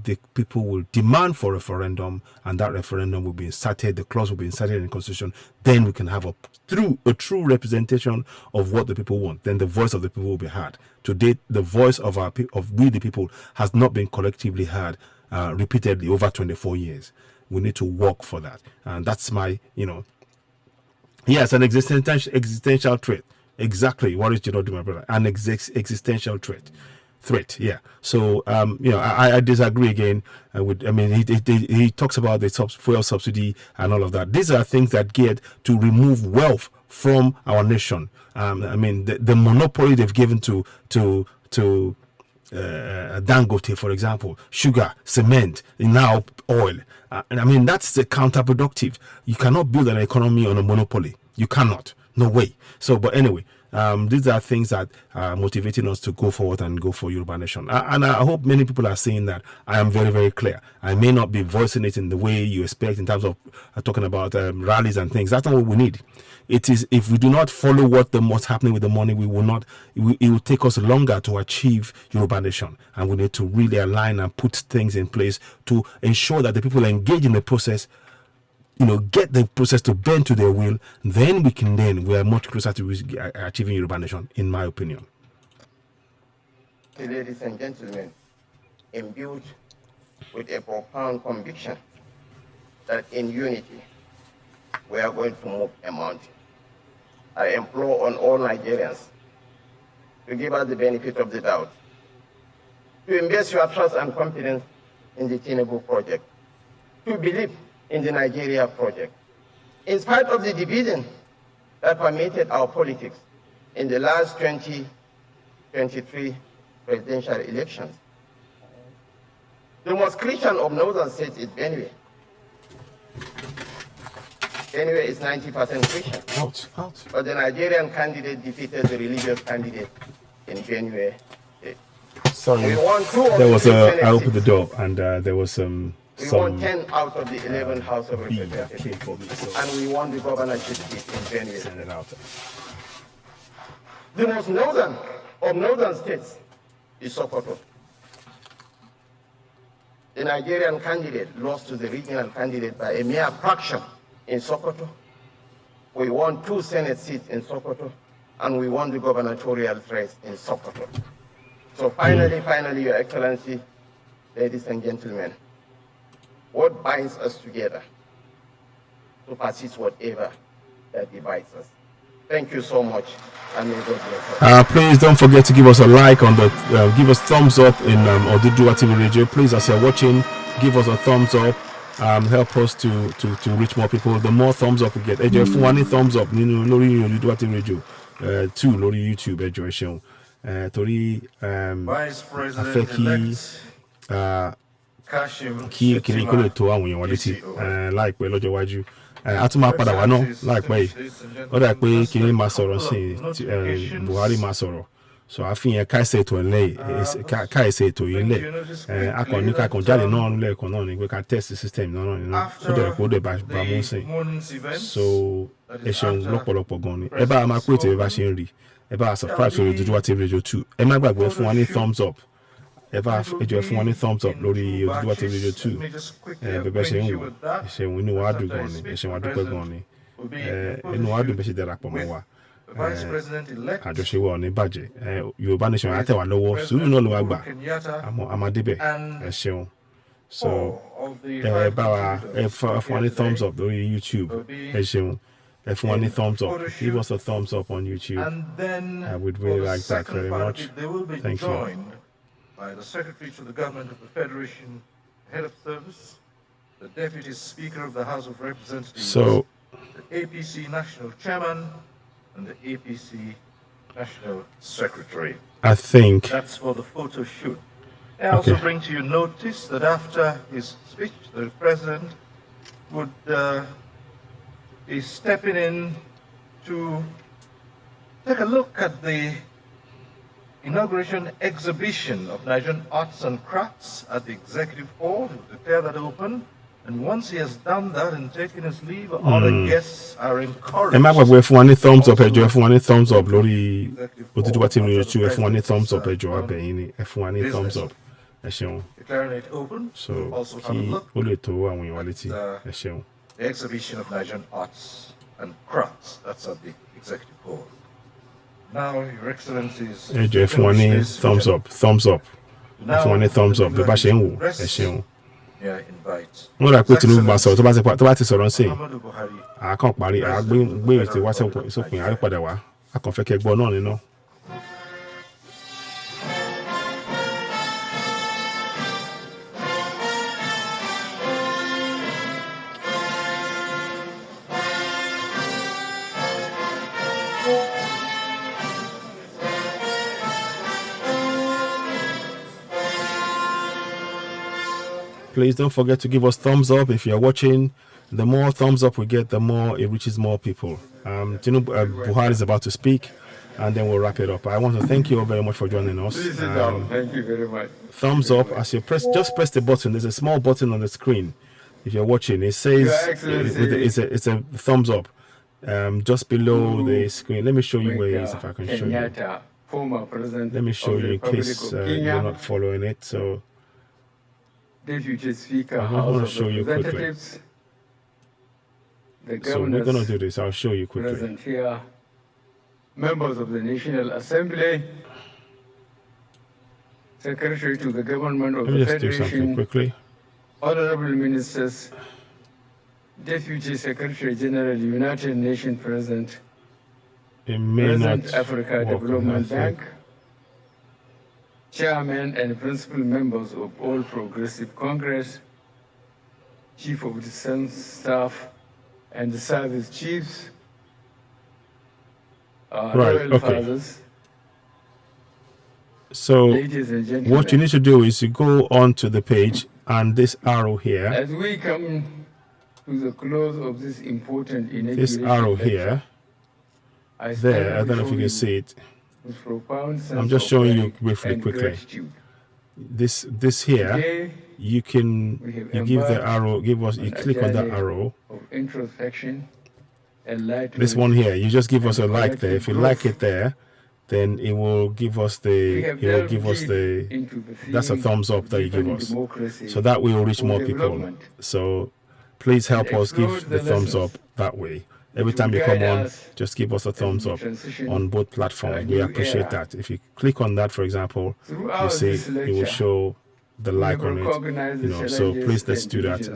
the people will demand for a referendum, and that referendum will be inserted, the clause will be inserted in the constitution. Then we can have a true representation of what the people want. Then the voice of the people will be heard. To date, the voice of we the people has not been collectively heard repeatedly over 24 years. We need to work for that, and that's my yes, an existential threat. Exactly what is do, my brother? An existential threat. Yeah. So I disagree again with. I mean, he talks about the fuel subsidy and all of that. These are things that geared to remove wealth from our nation. I mean, the monopoly they've given to Dangote, for example, sugar, cement, now oil. And I mean, that's counterproductive. You cannot build an economy on a monopoly. You cannot. No way. So, but anyway, these are things that are motivating us to go forward and go for Yoruba Nation. And I hope many people are saying that I am very, very clear. I may not be voicing it in the way you expect in terms of talking about rallies and things. That's not what we need. It is, if we do not follow what's happening with the money, we will not. It will take us longer to achieve Yoruba Nation, and we need to really align and put things in place to ensure that the people engage in the process. Get the process to bend to their will. Then we are much closer to achieving Yoruba Nation, in my opinion. Ladies and gentlemen, imbued with a profound conviction that in unity we are going to move a mountain, I implore on all Nigerians to give us the benefit of the doubt, to invest your trust and confidence in the Tinubu project, to believe in the Nigeria project. In spite of the division that permeated our politics in the last 2023 presidential elections, the most Christian of northern states is Benue. Benue is 90% Christian. But the Nigerian candidate defeated the religious candidate in Benue. Sorry, We want 2 of there the was 3 a. Senate I opened the seats. door and there was some. We want 10 out of the 11 House of B that Representatives. came for me, so And we want the governorship seat in Benue. send it out. The most northern of northern states is Sokoto. The Nigerian candidate lost to the regional candidate by a mere fraction in Sokoto. We want 2 Senate seats in Sokoto, and we want the gubernatorial race in Sokoto. So finally, Your Excellency, ladies and gentlemen, what binds us together to persist whatever that divides us? Thank you so much, and may God bless us. Please don't forget to give us a like on the, give us thumbs up in Oduduwa TV Radio. Please, as you're watching, give us a thumbs up. Help us to reach more people. The more thumbs up we get, if one thumbs up, lórí Oduduwa TV Radio, 2 lórí YouTube, torí Vice a President fẹ́ Kashim kí kí kó lè tó àwọn èèyàn wa létí láìpẹ́ lọ́jọ́ iwájú. A tún máa padà wá náà láìpẹ́ yìí. Ó dà pé kí ni máa sọ̀rọ̀ sí Buhari máa sọ̀rọ̀. So àfihàn káìsẹ̀ ètò yìí lẹ̀ akọni kakàn jáde náà lẹ́ẹ̀kan náà ni pé ká test system náà nínú tó dẹ̀ kó dẹ̀ bá mú sìn. So ẹ ṣeun lọ́pọ̀lọpọ̀ gan ni. Ẹ bá a máa pè tí ẹ bá ṣe ń rí. Ẹ bá a subscribe sórí Oduduwa TV Radio 2. Ẹ má gbàgbé fún wa ní thumbs up. Ẹ jọ̀ọ́ fún wa ní thumbs up lórí Oduduwa TV Radio 2. Bẹ́ẹ̀ ṣe ń wò ẹ ṣeun inú wa dùn gan ni ẹ ṣeun wa dúpẹ́ gan ni inú wa dùn bẹ́ẹ̀ ṣe darapọ̀ mọ́ wa. Àjọṣe wa ò ní bàjẹ́. Yoruba Nation á tẹ̀ wá lọ́wọ́ sùúrù náà ló wá gbà àmọ́ a máa débẹ̀ ẹ ṣeun. So ẹ bá wa ẹ fún wa ní thumbs up lórí YouTube ẹ ṣeun. Ẹ fún wa ní thumbs up. Give us a thumbs up on YouTube. I would really like that very much. Thank you. By the Secretary to the Government of the Federation, Head of Service, the Deputy Speaker of the House of Representatives, So, the APC National Chairman, and the APC National Secretary. I think That's for the photo shoot. I also bring to your notice that after his speech, the President would be stepping in to take a look at the inauguration exhibition of Nigerian arts and crafts at the Executive Hall. He will declare that open. And once he has done that and taken his leave, other guests are encouraged. ẹ má gbàgbé fún wa ní thumbs up ẹ jọ̀ọ́ ẹ fún wa ní thumbs up lórí Oduduwa TV Radio 2 ẹ fún wa ní thumbs up ẹ jọ̀ọ́ abẹ́yìn ni ẹ fún wa ní thumbs up ẹ ṣeun. Declaring it open. So Also have a kí look ó lè tó àwọn èèyàn wa létí ẹ ṣeun. the exhibition of Nigerian arts and crafts. That's at the Executive Hall. Now, Your Excellencies. Ẹ jọ̀ọ́ ẹ fún wa ní thumbs up ẹ fún wa ní thumbs up bí bá ṣe ń wò ẹ ṣeun. Wọ́n rà pé Tinubu máa sọ̀rọ̀ tó bá ti sọ̀rọ̀ sí àákàn parí àgbé ètò wá sópin àrípadà wá àkànfẹ́ kẹgbọ́ náà nínú. Please don't forget to give us thumbs up if you're watching. The more thumbs up we get, the more it reaches more people. Tinubu, Buhari is about to speak, and then we'll wrap it up. I want to thank you all very much for joining us. Thank you very much. Thumbs up as you just press the button. There's a small button on the screen. If you're watching, it says it's a thumbs up. Just below the screen. Let me show you where it is if I can show you. Former president. Let me show you in case you're not following it. So. Deputy Speaker, I'm House going to of show you quickly. Representatives, the So we're governors going to do this. I'll show you quickly. present here, members of the National Assembly, Secretary to the Government of Let me the just do something Federation, quickly. Honorable Ministers, Deputy Secretary General, United Nations President, It may President not Africa work on Development that Bank, thing. Chairman and principal members of All Progressive Congress, Chief of Defense Staff and the Service Chiefs, Right, Royal okay. Fathers, So ladies and gentlemen. what you need to do is you go on to the page and this arrow here, As we come to the close of this important this inauguration arrow lecture, here, I there, I stand don't know if you before can see it. with profound sense I'm just of showing you pride briefly, and quickly. gratitude this here, Today, you can give the arrow, you click on that arrow of introspection, enlightenment. This one here, you just give us a like there. If you like growth. it there, then it will give us that's a thumbs up that you give us. So that we will reach more people. So please help us give the thumbs up that way. Every time you come on, just give us a thumbs up on both platforms. We appreciate that. If you click on that, for example, you see it will show the like on it. So please let's do that.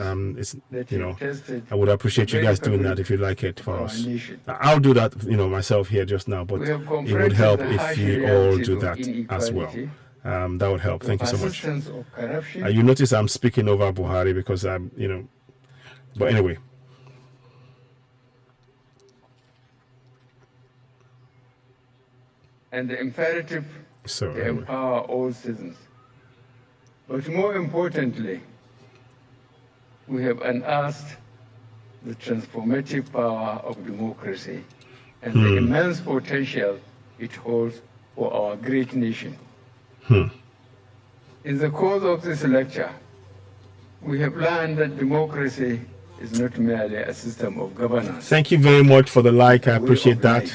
I would appreciate you guys doing that if you like it for us. I'll do that, myself here just now, but it would help if you all do that as well. That would help. Thank you so much. You notice I'm speaking over Buhari because but anyway. And the imperative to empower all citizens. But more importantly, we have unearthed the transformative power of democracy and the immense potential it holds for our great nation. In the course of this lecture, we have learned that democracy is not merely a system of governance. Thank you very much for the like. I appreciate that.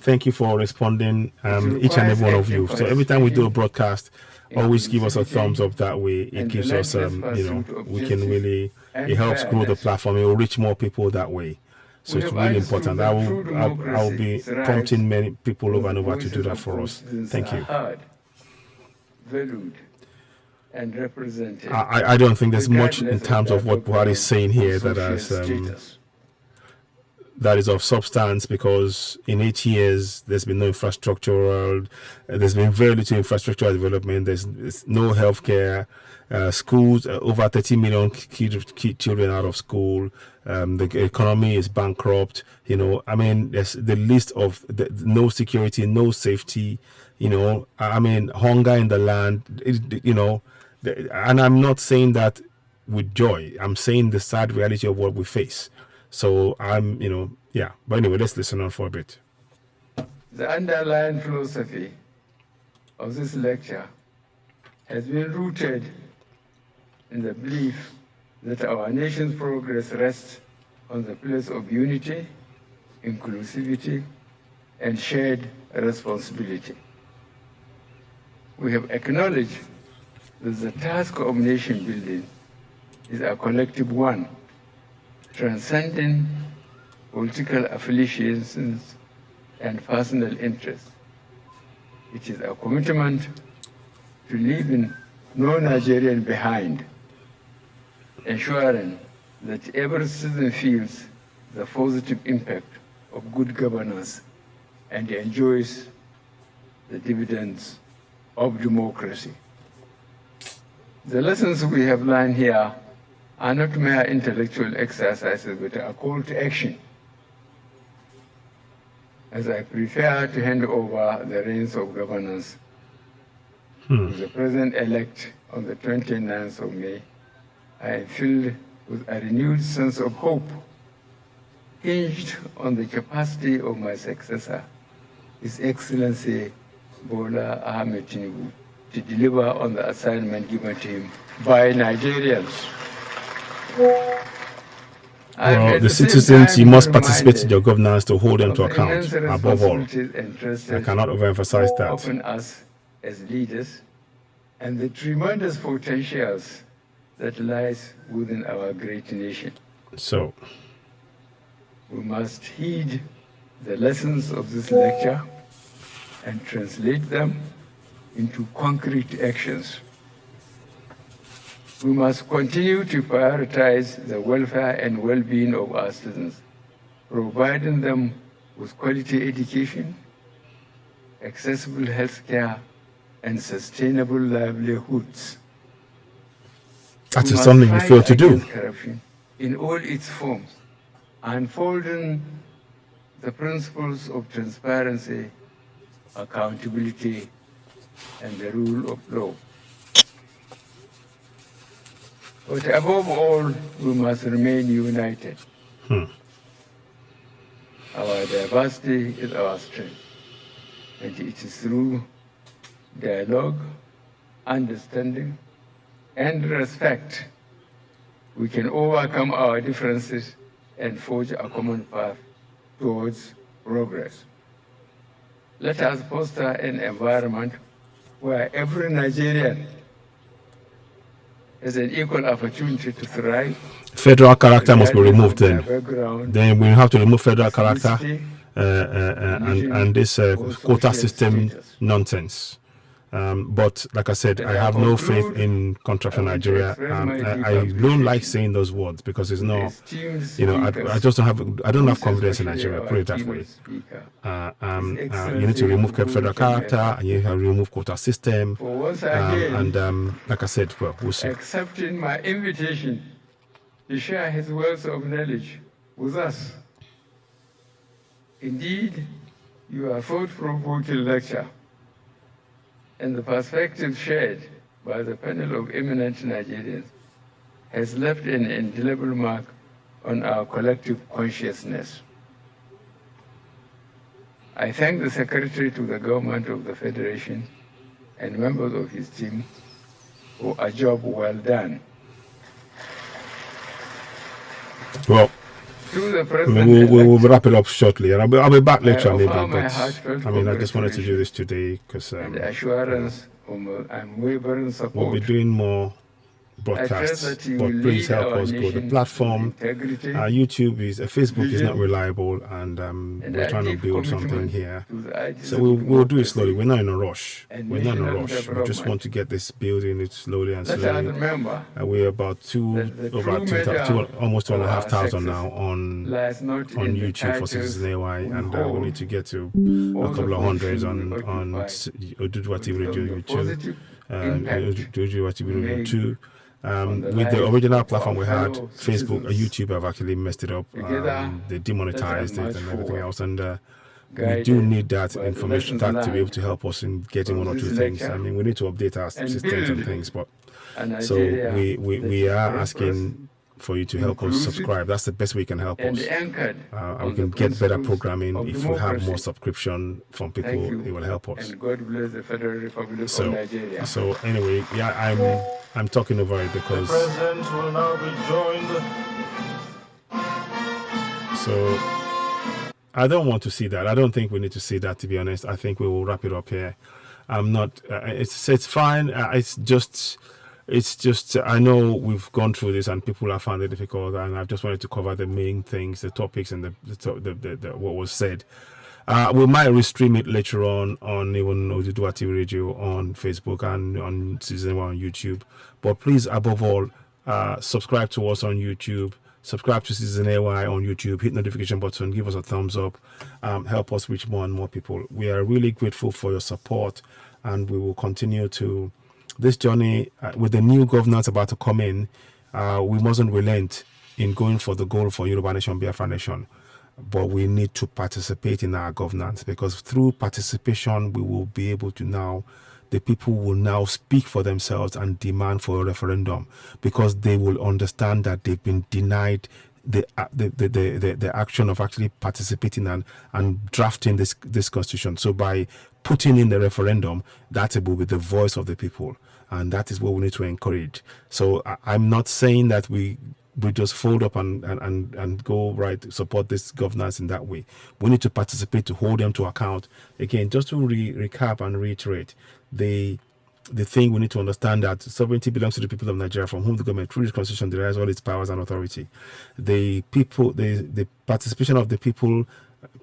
Thank you for responding, each and every one of you. So every time we do a broadcast, always give us a thumbs up. That way it gives us we can really, it helps grow the platform. It will reach more people that way. So it's really important. I will be prompting many people over and over to do that for us. Thank you. Valued and represented. I don't think there's much in terms of what Buhari is saying here that is of substance, because in 8 years there's been no infrastructural, there's been very little infrastructural development. There's no healthcare, schools, over 30 million children out of school. The economy is bankrupt. There's the list of no security, no safety. Hunger in the land. And I'm not saying that with joy. I'm saying the sad reality of what we face. So but anyway, let's listen on for a bit. The underlying philosophy of this lecture has been rooted in the belief that our nation's progress rests on the place of unity, inclusivity, and shared responsibility. We have acknowledged that the task of nation building is a collective one, transcending political affiliations and personal interests. It is a commitment to leaving no Nigerian behind, ensuring that every citizen feels the positive impact of good governance and enjoys the dividends of democracy. The lessons we have learned here are not mere intellectual exercises, but a call to action. As I prepare to hand over the reins of governance to the President-elect on the 29th of May, I am filled with a renewed sense of hope, hinged on the capacity of my successor, His Excellency Bola Ahmed Tinubu, to deliver on the assignment given to him by Nigerians. Well, the citizens, you must participate in your governance to hold them to account, above all. I cannot overemphasize that. Often us as leaders, and the tremendous potentials that lies within our great nation. So, we must heed the lessons of this lecture and translate them into concrete actions. We must continue to prioritize the welfare and well-being of our citizens, providing them with quality education, accessible health care, and sustainable livelihoods. That is something we fail to do. Corruption in all its forms, unfolding the principles of transparency, accountability, and the rule of law. But above all, we must remain united. Our diversity is our strength, and it is through dialogue, understanding, and respect, we can overcome our differences and forge a common path towards progress. Let us foster an environment where every Nigerian has an equal opportunity to thrive. Federal character must be removed then. Then we have to remove federal character and this quota system nonsense. But like I said, I have no faith in contraction Nigeria. I don't like saying those words because it's not, you know, I just don't have confidence in Nigeria. Put it that way. You need to remove federal character and you have to remove quota system. Like I said, well, we'll see. Accepting my invitation to share his wealth of knowledge with us. Indeed, you are thought-provoking lecture, and the perspective shared by the panel of eminent Nigerians has left an indelible mark on our collective consciousness. I thank the Secretary to the Government of the Federation and members of his team for a job well done. Well, we'll wrap it up shortly, and I'll be back later maybe. But I mean, I just wanted to do this today because we'll be doing more broadcasts. But please help us grow the platform. YouTube Facebook is not reliable, and we're trying to build something here. So we'll do it slowly. We're not in a rush. We just want to get this building it slowly and slowly. We're about almost 2,500 now on YouTube for Citizen AY, and we need to get to a couple of hundreds on Oduduwa TV Radio YouTube. Oduduwa TV Radio 2. With the original platform we had, Facebook, YouTube have actually messed it up. They demonetized it and everything else, and we do need that information to be able to help us in getting one or two things. I mean, we need to update our systems and things, but so we are asking for you to help us subscribe. That's the best way you can help us. We can get better programming. If we have more subscription from people, it will help us. And God bless the Federal Republic of Nigeria. So anyway, yeah, I'm talking over it because the president will now be joined. So I don't want to see that. I don't think we need to see that, to be honest. I think we will wrap it up here. I'm not. It's fine. It's just I know we've gone through this and people have found it difficult, and I just wanted to cover the main things, the topics, and the what was said. We might restream it later on even Oduduwa TV Radio on Facebook and on Season 1 on YouTube. But please, above all, subscribe to us on YouTube. Subscribe to Season AY on YouTube. Hit notification button. Give us a thumbs up. Help us reach more and more people. We are really grateful for your support, and we will continue to this journey with the new governance about to come in. We mustn't relent in going for the goal for Yoruba Nation, Biafra Nation. But we need to participate in our governance, because through participation, we will be able to the people will now speak for themselves and demand for a referendum, because they will understand that they've been denied the action of actually participating and drafting this constitution. So by putting in the referendum, that will be the voice of the people, and that is what we need to encourage. So I'm not saying that we just fold up and go support this governance in that way. We need to participate to hold them to account. Again, just to recap and reiterate, the thing we need to understand that sovereignty belongs to the people of Nigeria, from whom the government through the constitution derives all its powers and authority. The participation of the people,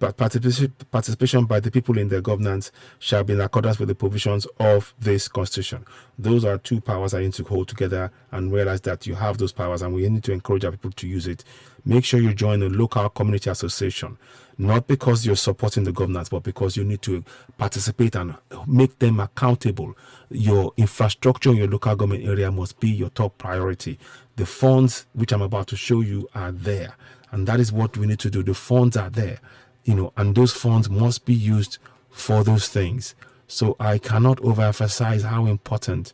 participation by the people in their governance shall be in accordance with the provisions of this constitution. Those are two powers I need to hold together and realize that you have those powers, and we need to encourage our people to use it. Make sure you join a local community association, not because you're supporting the governance, but because you need to participate and make them accountable. Your infrastructure in your local government area must be your top priority. The funds which I'm about to show you are there, and that is what we need to do. The funds are there, and those funds must be used for those things. So I cannot overemphasize how important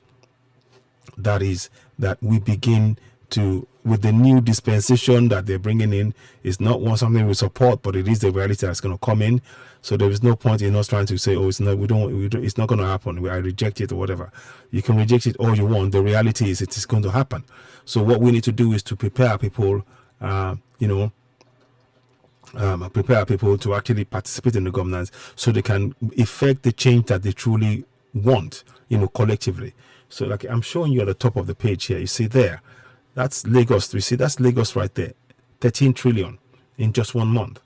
that is, that we begin with the new dispensation that they're bringing in, it's not something we support, but it is the reality that's going to come in. So there is no point in us trying to say, oh, it's not, it's not going to happen. I reject it or whatever. You can reject it all you want. The reality is it is going to happen. So what we need to do is to prepare people, prepare people to actually participate in the governance so they can effect the change that they truly want, collectively. So like I'm showing you at the top of the page here, you see there, that's Lagos. You see, that's Lagos right there, 13 trillion in just 1 month.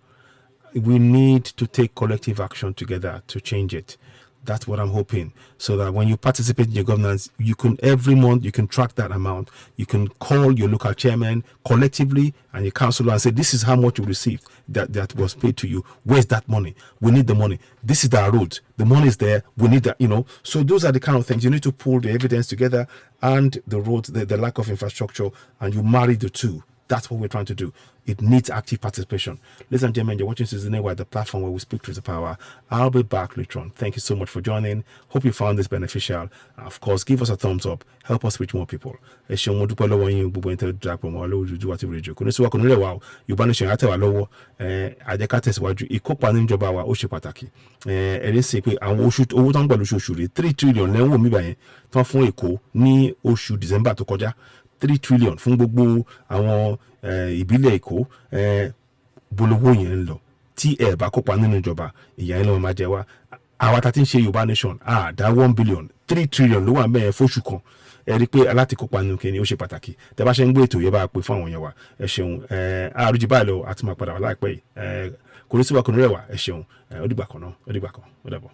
We need to take collective action together to change it. That's what I'm hoping. So that when you participate in your governance, you can every month you can track that amount. You can call your local chairman collectively and your councillor and say, this is how much you received that was paid to you. Where's that money? We need the money. This is our road. The money is there. We need that, So those are the kind of things. You need to pull the evidence together and the roads, the lack of infrastructure, and you marry the two. That's what we're trying to do. It needs active participation. Ladies and gentlemen, you're watching Season A, the platform where we speak truth to power. I'll be back later on. Thank you so much for joining. Hope you found this beneficial. Of course, give us a thumbs up. Help us reach more people. Yoruba Nation àtẹ̀wá lọ́wọ́ àjẹkátẹ̀síwájú ìkópa níjọba wa ó ṣe pàtàkì. Ẹ̀rí sì pé àwọn owó tó ń gbà lóṣooṣù rẹ̀ 3 trillion lẹ́wọ̀n mi báyẹn tán fún Èkó ní oṣù December tó kọjá. 3 trillion fún gbogbo àwọn ìbílẹ̀ Èkó bolówó yẹn ń lọ tí ẹ bá kópa nínú ìjọba ìyà yẹn ló máa jẹ wá. Àwa tá ti ń ṣe Yorùbá Nation dá 1 billion 3 trillion ló wà mẹ́ẹ̀ fóṣù kan. Ẹ rí i pé aláti kópa nínú kìíní ó ṣe pàtàkì. Tẹ́ bá ṣe ń gbé ètò yẹn bá pè fún àwọn yẹn wa. Ẹ ṣeun àrùjì báyìí lọ àti máa padà wá láìpẹ́ yìí. Kò ní sí wa kò ní rẹwà. Ẹ ṣeun ó dìgbà kan náà ó dìgbà kan ó dàbọ̀.